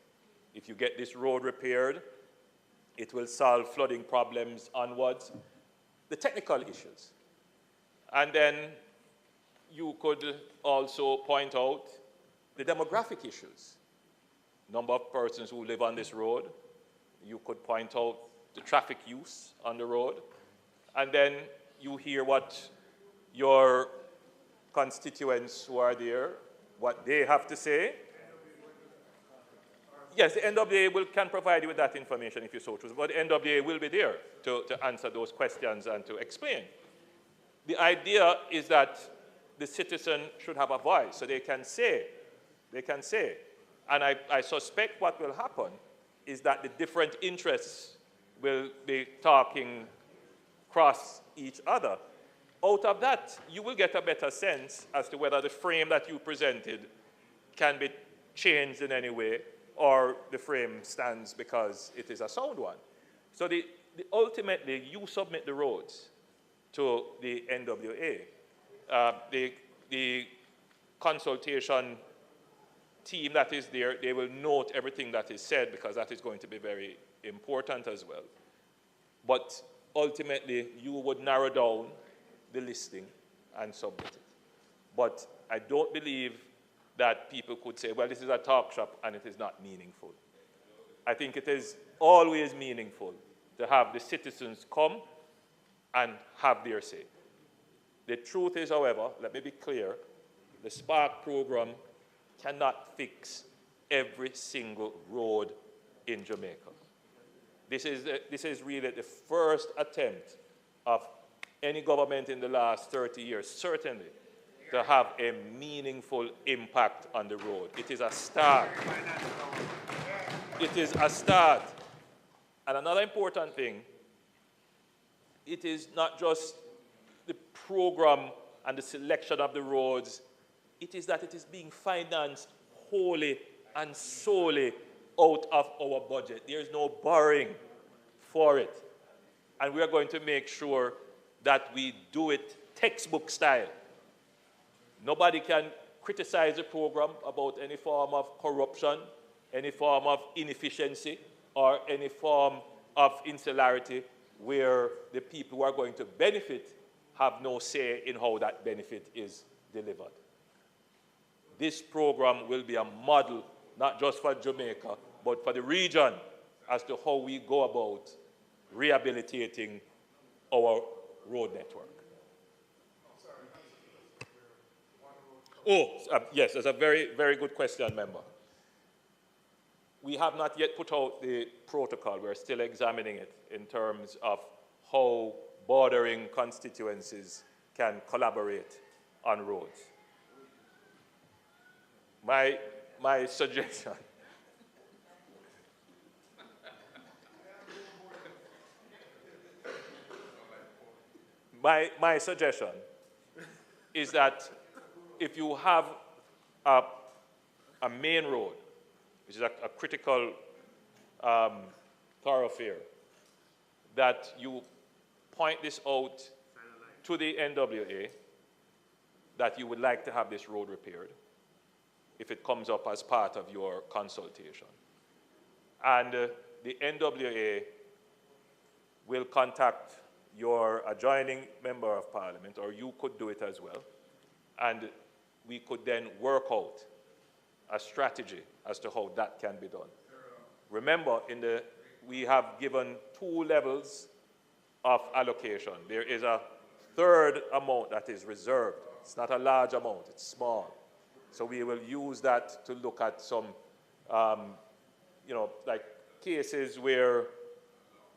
If you get this road repaired, it will solve flooding problems onwards. The technical issues. And then you could also point out the demographic issues. Number of persons who live on this road. You could point out the traffic use on the road. And then you hear what your constituents who are there, what they have to say. Yes, the NWA can provide you with that information if you so choose, but the NWA will be there to answer those questions and to explain. The idea is that the citizen should have a voice, so they can say. And I suspect what will happen is that the different interests will be talking cross each other. Out of that, you will get a better sense as to whether the frame that you presented can be changed in any way, or the frame stands because it is a sound one. So ultimately, you submit the roads to the NWA. The consultation team that is there, they will note everything that is said because that is going to be very important as well. But ultimately, you would narrow down the listing and submit it. But I don't believe that people could say, well, this is a talk shop and it is not meaningful. I think it is always meaningful to have the citizens come and have their say. The truth is, however, let me be clear, the Spark program cannot fix every single road in Jamaica. This is really the first attempt of any government in the last 30 years, certainly, to have a meaningful impact on the road. It is a start. It is a start. And another important thing, it is not just the program and the selection of the roads, it is that it is being financed wholly and solely out of our budget. There is no borrowing for it. And we are going to make sure that we do it textbook style. Nobody can criticize the program about any form of corruption, any form of inefficiency, or any form of insularity where the people who are going to benefit have no say in how that benefit is delivered. This program will be a model, not just for Jamaica, but for the region as to how we go about rehabilitating our road network. Yes, that's a very, very good question, member. We have not yet put out the protocol. We're still examining it in terms of how bordering constituencies can collaborate on roads. My suggestion my suggestion is that if you have a main road, which is a critical thoroughfare, that you point this out to the NWA that you would like to have this road repaired if it comes up as part of your consultation. And the NWA will contact your adjoining member of parliament, or you could do it as well, and we could then work out a strategy as to how that can be done. Remember, we have given 2 levels of allocation. There is a third amount that is reserved. It's not a large amount, it's small. So we will use that to look at some, like cases where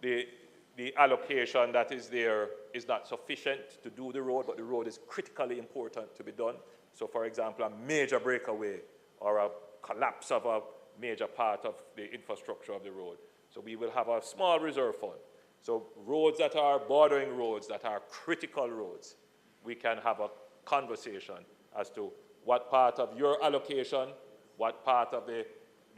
the allocation that is there is not sufficient to do the road, but the road is critically important to be done. So for example, a major breakaway or a collapse of a major part of the infrastructure of the road. So we will have a small reserve fund. So roads that are bordering roads, that are critical roads, we can have a conversation as to what part of your allocation, what part of the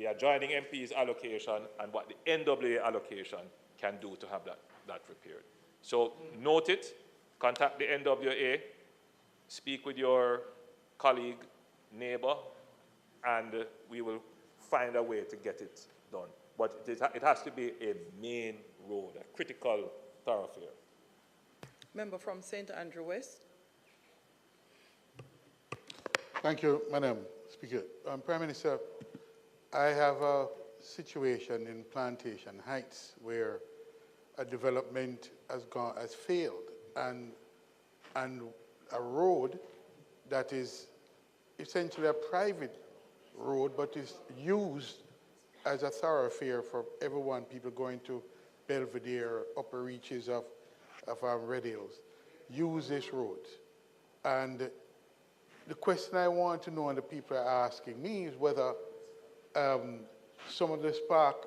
adjoining MP's allocation, and what the NWA allocation can do to have that repaired. So note it, contact the NWA, speak with your colleague, neighbor, and we will find a way to get it done. But it has to be a main road, a critical thoroughfare. Member from St. Andrew West. Thank you, Madam Speaker. Prime Minister, I have a situation in Plantation Heights where a development has failed, and a road that is essentially a private road but is used as a thoroughfare for everyone, people going to Belvedere, upper reaches of Red Hills, use this road. And the question I want to know, and the people are asking me, is whether some of the spark,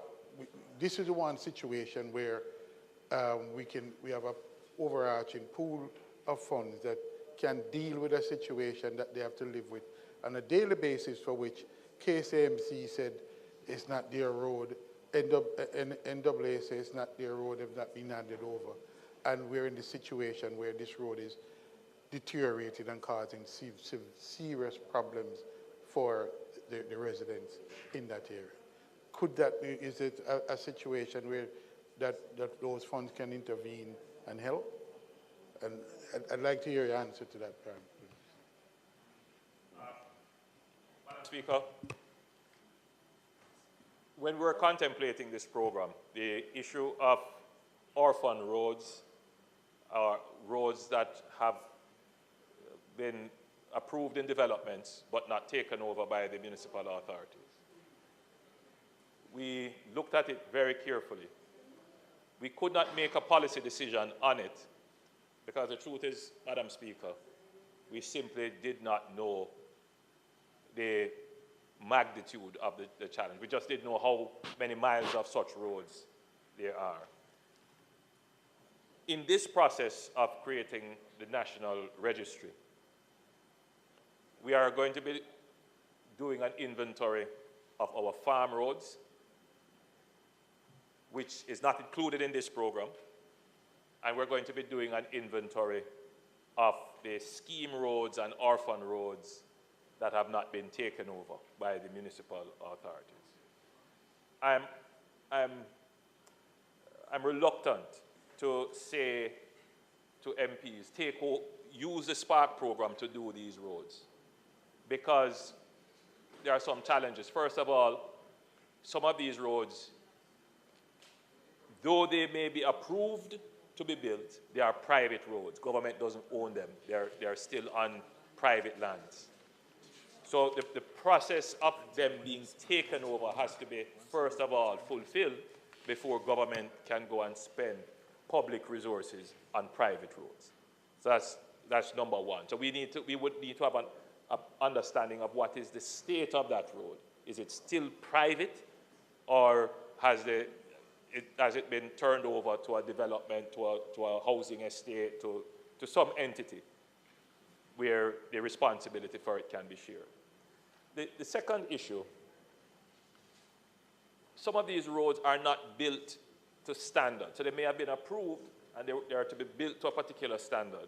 this is the one situation where we have an overarching pool of funds that can deal with a situation that they have to live with on a daily basis, for which KCMC said it's not their road, NAA says it's not their road, they've not been handed over. And we're in the situation where this road is deteriorating and causing serious problems for the residents in that area. Could that be, is it a situation where that those funds can intervene and help? And I'd like to hear your answer to that, Prime Minister. Madam Speaker, when we're contemplating this program, the issue of orphan roads, or roads that have been approved in developments but not taken over by the municipal authorities. We looked at it very carefully. We could not make a policy decision on it because the truth is, Madam Speaker, we simply did not know the magnitude of the challenge. We just didn't know how many miles of such roads there are. In this process of creating the National Registry, we are going to be doing an inventory of our farm roads, which is not included in this program, and we're going to be doing an inventory of the scheme roads and orphan roads that have not been taken over by the municipal authorities. I'm reluctant to say to MPs, use the Spark program to do these roads, because there are some challenges. First of all, some of these roads, though they may be approved to be built, they are private roads. Government doesn't own them. They're still on private lands. So the process of them being taken over has to be, first of all, fulfilled before government can go and spend public resources on private roads. So that's number one. So we would need to have an understanding of what is the state of that road. Is it still private, or has it been turned over to a development, to a housing estate, to some entity where the responsibility for it can be shared? The second issue, some of these roads are not built to standard. So they may have been approved and they are to be built to a particular standard,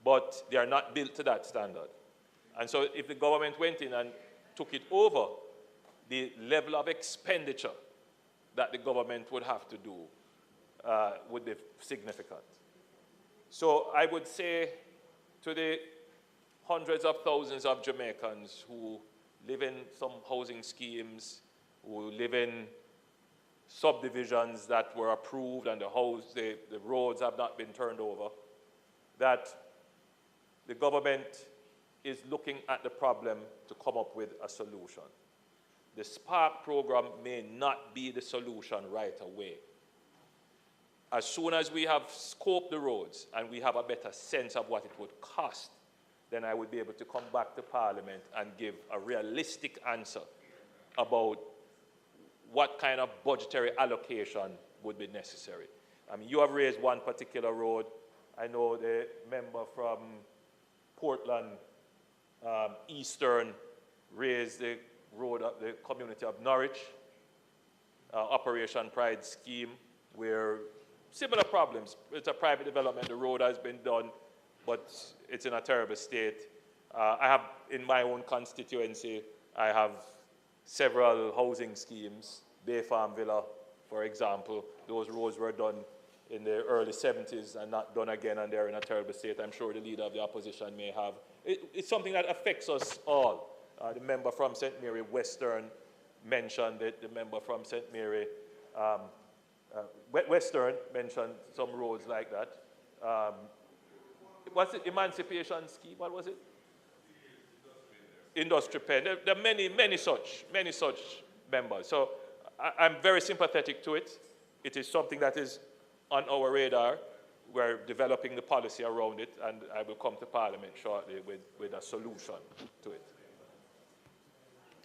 but they are not built to that standard. And so if the government went in and took it over, the level of expenditure that the government would have to do would be significant. So I would say to the hundreds of thousands of Jamaicans who live in some housing schemes, who live in subdivisions that were approved and the roads have not been turned over, that the government is looking at the problem to come up with a solution. The Spark program may not be the solution right away. As soon as we have scoped the roads and we have a better sense of what it would cost, then I would be able to come back to Parliament and give a realistic answer about what kind of budgetary allocation would be necessary. I mean, you have raised one particular road. I know the member from Portland Eastern raised the road of the community of Norwich, Operation Pride scheme, where similar problems. It's a private development. The road has been done, but it's in a terrible state. I have, in my own constituency, I have several housing schemes. Bay Farm Villa, for example. Those roads were done in the early 70s and not done again, and they're in a terrible state. I'm sure the leader of the opposition may have. It's something that affects us all. The member from St. Mary Western mentioned it. The member from St. Mary Western mentioned some roads like that. What's the Emancipation Scheme? What was it? Industry Pen. There are many such members. So I'm very sympathetic to it. It is something that is on our radar. We're developing the policy around it, and I will come to Parliament shortly with a solution to it.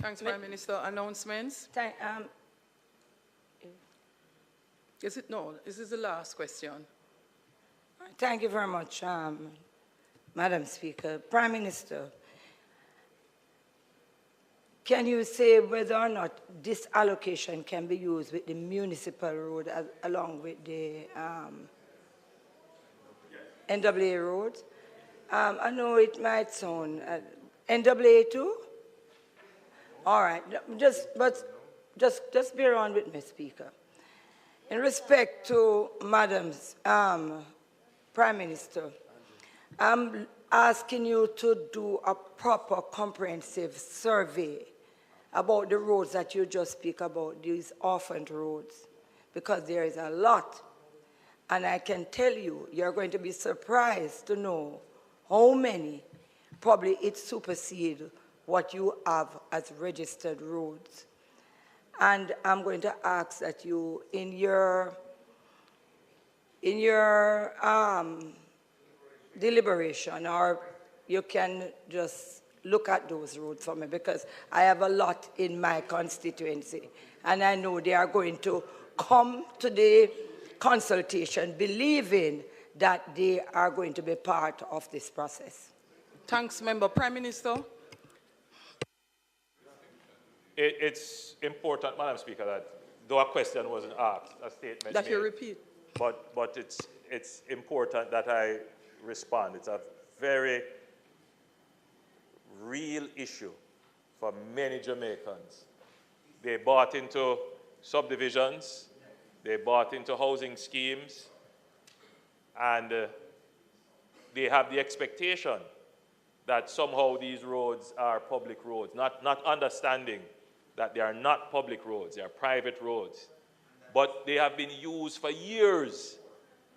Thanks, Prime Minister. Announcements? Is it? No, this is the last question. Thank you very much, Madam Speaker. Prime Minister, can you say whether or not this allocation can be used with the municipal road along with the NWA road? I know it might sound NWA too. All right, just bear on with me, Speaker. In respect to Madam's Prime Minister, I'm asking you to do a proper comprehensive survey about the roads that you just speak about, these orphaned roads, because there is a lot. And I can tell you, you're going to be surprised to know how many probably it supersedes what you have as registered roads. And I'm going to ask that you, in your deliberation, or you can just look at those roads for me, because I have a lot in my constituency, and I know they are going to come to the consultation believing that they are going to be part of this process. Thanks, Member. Prime Minister. It's important, Madam Speaker, that though a question wasn't asked, a statement that made, you repeat. But it's important that I respond. It's a very real issue for many Jamaicans. They bought into subdivisions, they bought into housing schemes, and they have the expectation that somehow these roads are public roads, not understanding that they are not public roads, they are private roads. But they have been used for years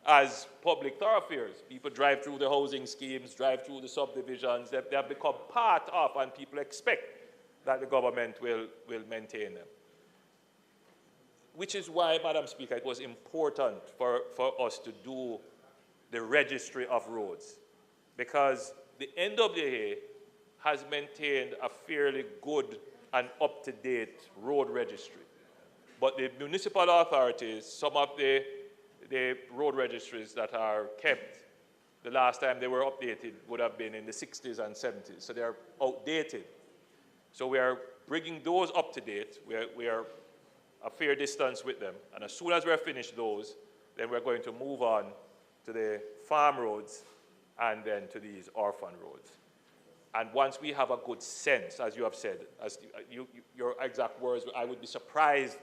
as public thoroughfares. People drive through the housing schemes, drive through the subdivisions. They have become part of, and people expect that the government will maintain them. which is why, Madam Speaker, it was important for us to do the registry of roads, because the NWA has maintained a fairly good and up-to-date road registry. But the municipal authorities, some of the road registries that are kept, the last time they were updated would have been in the 60s and 70s, so they're outdated. So we are bringing those up to date. We are a fair distance with them, and as soon as we're finished those, then we're going to move on to the farm roads and then to these orphan roads. And once we have a good sense, as you have said, as your exact words, I would be surprised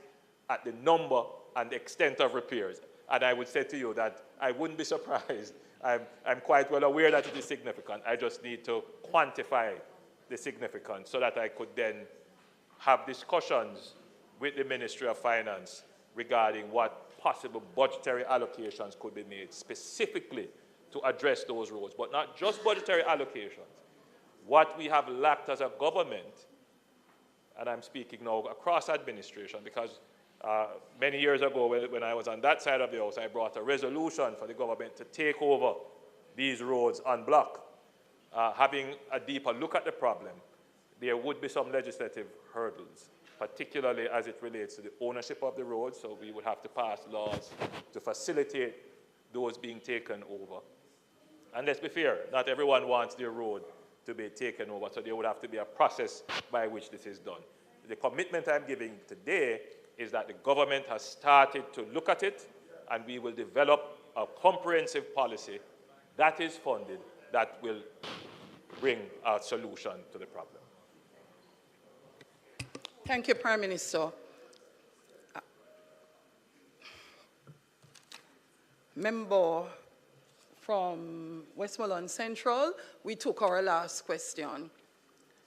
at the number and the extent of repairs. And I would say to you that I wouldn't be surprised. I'm quite well aware that it is significant. I just need to quantify the significance so that I could then have discussions with the Ministry of Finance regarding what possible budgetary allocations could be made specifically to address those roads, but not just budgetary allocations. What we have lacked as a government, and I'm speaking now across administration, because many years ago when I was on that side of the house, I brought a resolution for the government to take over these roads en bloc. Having a deeper look at the problem, there would be some legislative hurdles, particularly as it relates to the ownership of the roads, so we would have to pass laws to facilitate those being taken over. And let's be fair, not everyone wants their road to be taken over, so there would have to be a process by which this is done. The commitment I'm giving today is that the government has started to look at it, and we will develop a comprehensive policy that is funded that will bring a solution to the problem. Thank you, Prime Minister. Member from Westmoreland Central, we took our last question.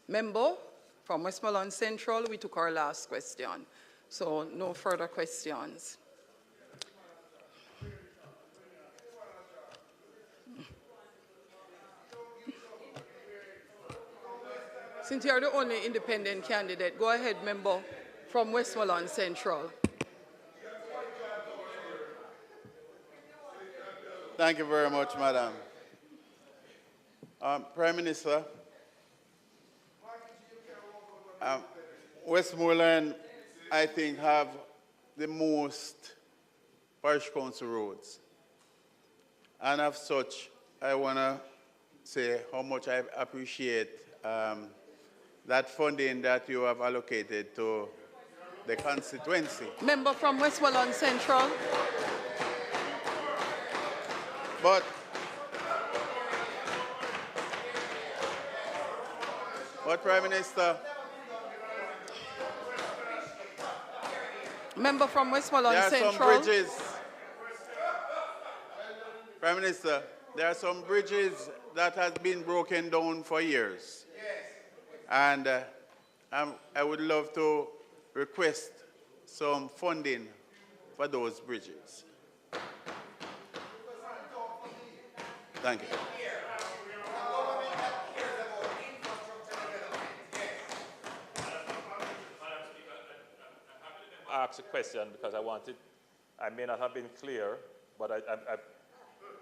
Member from Westmoreland Central, we took our last question. So no further questions. Since you're the only independent candidate, go ahead, member from Westmoreland Central. Thank you very much, Madam. Prime Minister, Westmoreland, I think, have the most parish council roads. And as such, I want to say how much I appreciate that funding that you have allocated to the constituency. Member from Westmoreland Central. But Prime Minister, member from Westmoreland Central. There are some bridges. Prime Minister, there are some bridges that have been broken down for years. And I would love to request some funding for those bridges. Thank you. I asked a question because I may not have been clear, but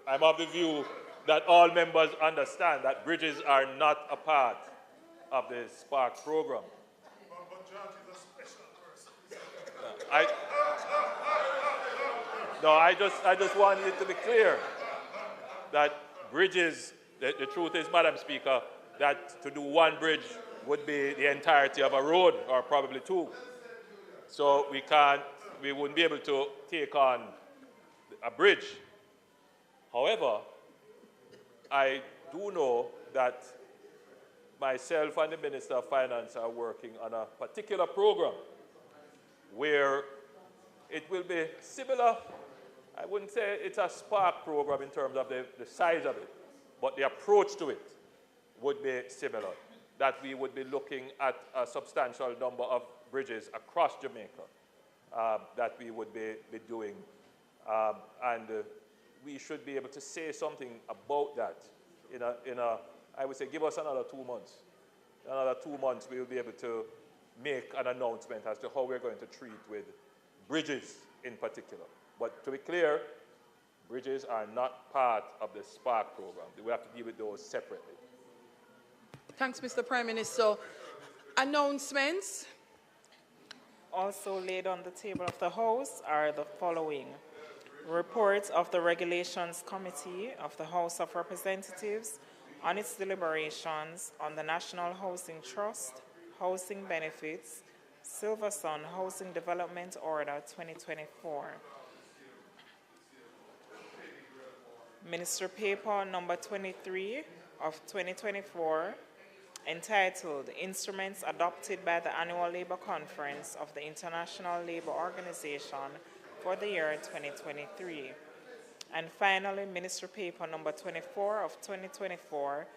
I'm of the view that all members understand that bridges are not a part of the Spark program. I just wanted it to be clear that bridges, the truth is, Madam Speaker, that to do one bridge would be the entirety of a road, or probably two. So we wouldn't be able to take on a bridge. However, I do know that myself and the Minister of Finance are working on a particular program where it will be similar. I wouldn't say it's a Spark program in terms of the size of it, but the approach to it would be similar, that we would be looking at a substantial number of bridges across Jamaica that we would be doing. And we should be able to say something about that I would say give us another 2 months. Another 2 months we will be able to make an announcement as to how we're going to treat with bridges in particular. But to be clear, bridges are not part of the Spark program. We have to deal with those separately. Thanks, Mr. Prime Minister. Announcements. Also laid on the table of the House are the following. Reports of the Regulations Committee of the House of Representatives on its deliberations on the National Housing Trust, Housing Benefits, Silversun Housing Development Order 2024. Minister Paper number 23 of 2024, entitled Instruments Adopted by the Annual Labour Conference of the International Labour Organization for the year 2023. And finally, Minister Paper number 24 of 2024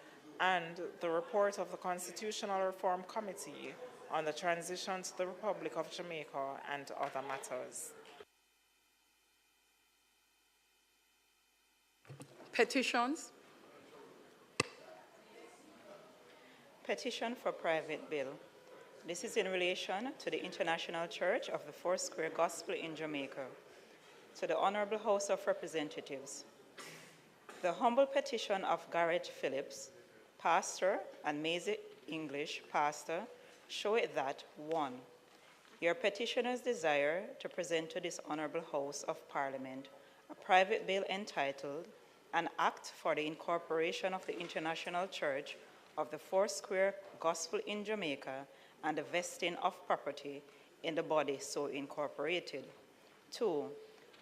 and the report of the Constitutional Reform Committee on the transition to the Republic of Jamaica and other matters. Petitions. Petition for private bill. This is in relation to the International Church of the Foursquare Gospel in Jamaica. To the Honorable House of Representatives, the humble petition of Garrett Phillips, pastor, and Maisie English, pastor, show it that, 1, your petitioners desire to present to this Honorable House of Parliament a private bill entitled An Act for the Incorporation of the International Church of the Foursquare Gospel in Jamaica and the vesting of property in the body so incorporated. 2,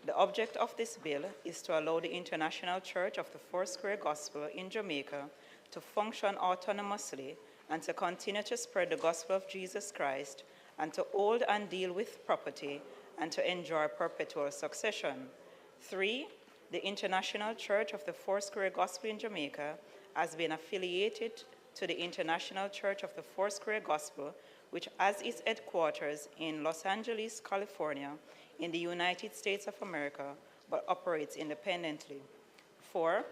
the object of this bill is to allow the International Church of the Foursquare Gospel in Jamaica to function autonomously and to continue to spread the gospel of Jesus Christ and to hold and deal with property and to enjoy perpetual succession. 3, the International Church of the Foursquare Gospel in Jamaica has been affiliated to the International Church of the Foursquare Gospel, which has its headquarters in Los Angeles, California, in the United States of America, but operates independently. 4,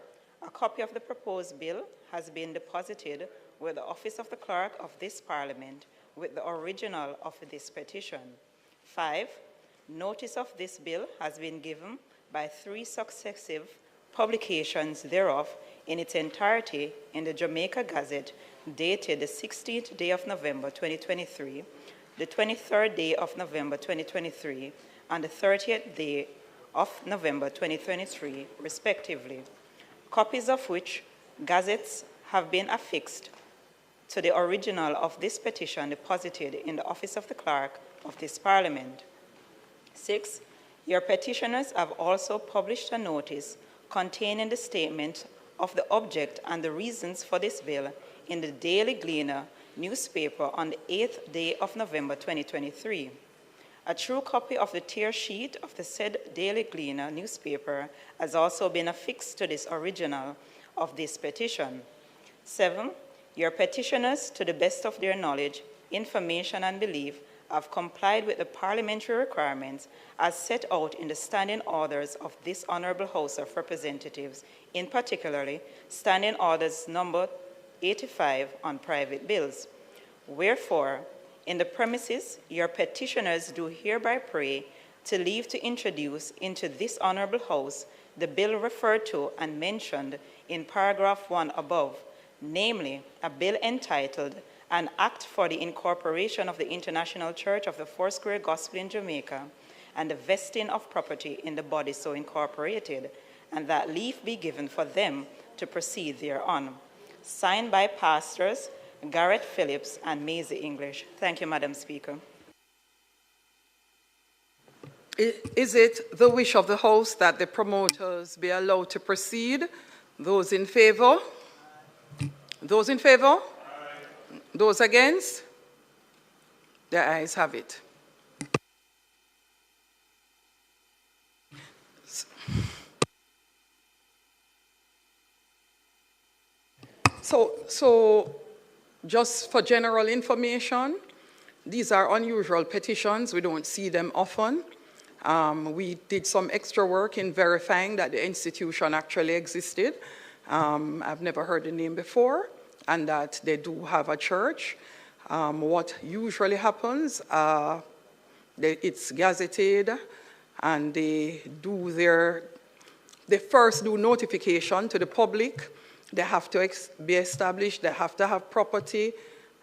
a copy of the proposed bill has been deposited with the office of the clerk of this Parliament with the original of this petition. 5, notice of this bill has been given by 3 successive publications thereof in its entirety in the Jamaica Gazette, dated the 16th day of November 2023, the 23rd day of November 2023, and the 30th day of November 2023, respectively. Copies of which gazettes have been affixed to the original of this petition deposited in the office of the clerk of this Parliament. 6, your petitioners have also published a notice containing the statement of the object and the reasons for this bill in the Daily Gleaner newspaper on the 8th day of November 2023. A true copy of the tear sheet of the said Daily Gleaner newspaper has also been affixed to this original of this petition. 7, your petitioners, to the best of their knowledge, information, and belief, have complied with the parliamentary requirements as set out in the standing orders of this Honorable House of Representatives, in particularly Standing Orders number 85 on private bills. Wherefore, in the premises, your petitioners do hereby pray to leave to introduce into this Honorable House the bill referred to and mentioned in paragraph 1 above, namely, a bill entitled An Act for the Incorporation of the International Church of the Foursquare Gospel in Jamaica and the vesting of property in the body so incorporated, and that leave be given for them to proceed thereon. Signed by pastors Garrett Phillips and Maisie English. Thank you, Madam Speaker. Is it the wish of the House that the promoters be allowed to proceed? Those in favor? Those in favor? Those against? The ayes have it. So just for general information, these are unusual petitions. We don't see them often. We did some extra work in verifying that the institution actually existed. I've never heard the name before, and that they do have a church. What usually happens, It's gazetted, and they first do notification to the public. They have to be established, they have to have property,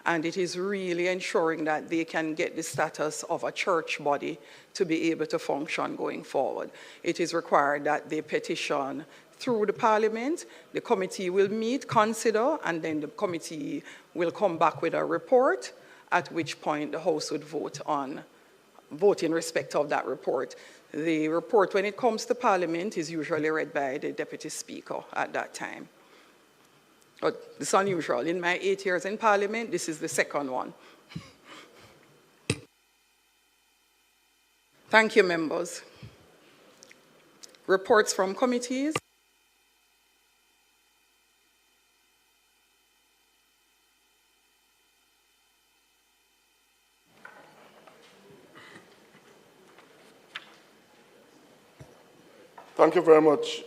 and it is really ensuring that they can get the status of a church body to be able to function going forward. It is required that they petition through the Parliament. The committee will meet, consider, and then the committee will come back with a report, at which point the House would vote in respect of that report. The report, when it comes to Parliament, is usually read by the Deputy Speaker at that time. But it's unusual. In my 8 years in Parliament, this is the second one. Thank you, members. Reports from committees. Thank you very much,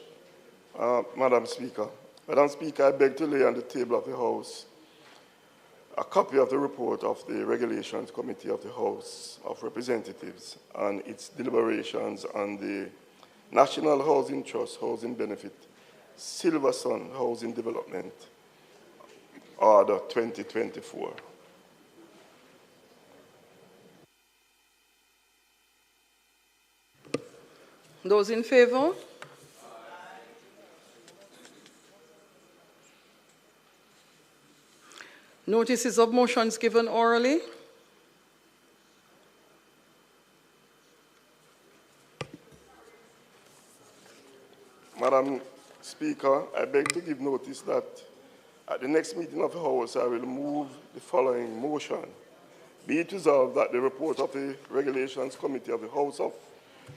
Madam Speaker. Madam Speaker, I beg to lay on the table of the House a copy of the report of the Regulations Committee of the House of Representatives and its deliberations on the National Housing Trust Housing Benefit Silver Sun Housing Development Order 2024. Those in favor? Notices of motions given orally. Madam Speaker, I beg to give notice that at the next meeting of the House, I will move the following motion. Be it resolved that the report of the Regulations Committee of the House of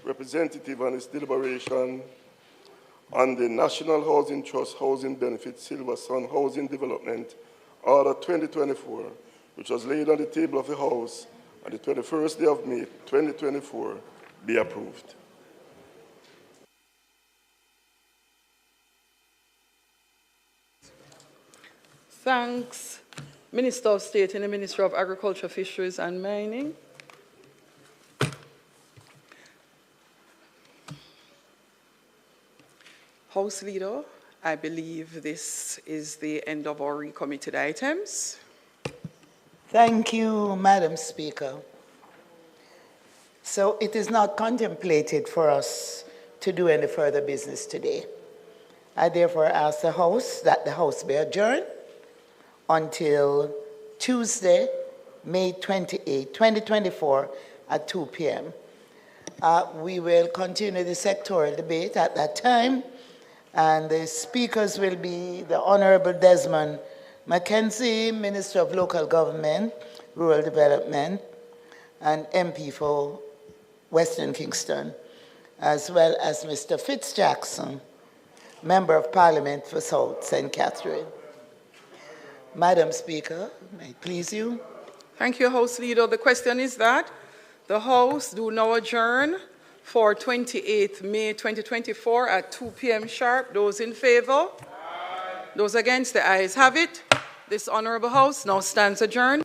Representatives and its deliberation on the National Housing Trust Housing Benefit Silver Sun Housing Development Order 2024, which was laid on the table of the House on the 21st day of May 2024, be approved. Thanks, Minister of State in the Ministry of Agriculture, Fisheries and Mining. House Leader, I believe this is the end of our recommitted items. Thank you, Madam Speaker. So it is not contemplated for us to do any further business today. I therefore ask the House that the House be adjourned until Tuesday, May 28, 2024 at 2 p.m. We will continue the sectoral debate at that time, and the speakers will be the Honorable Desmond Mackenzie, Minister of Local Government, Rural Development, and MP for Western Kingston, as well as Mr. Fitzjackson, Member of Parliament for South St. Catherine. Madam Speaker, may it please you? Thank you, House Leader. The question is that the House do now adjourn for 28th May 2024 at 2 p.m. sharp. Those in favor? Aye. Those against? The ayes have it. This Honorable House now stands adjourned.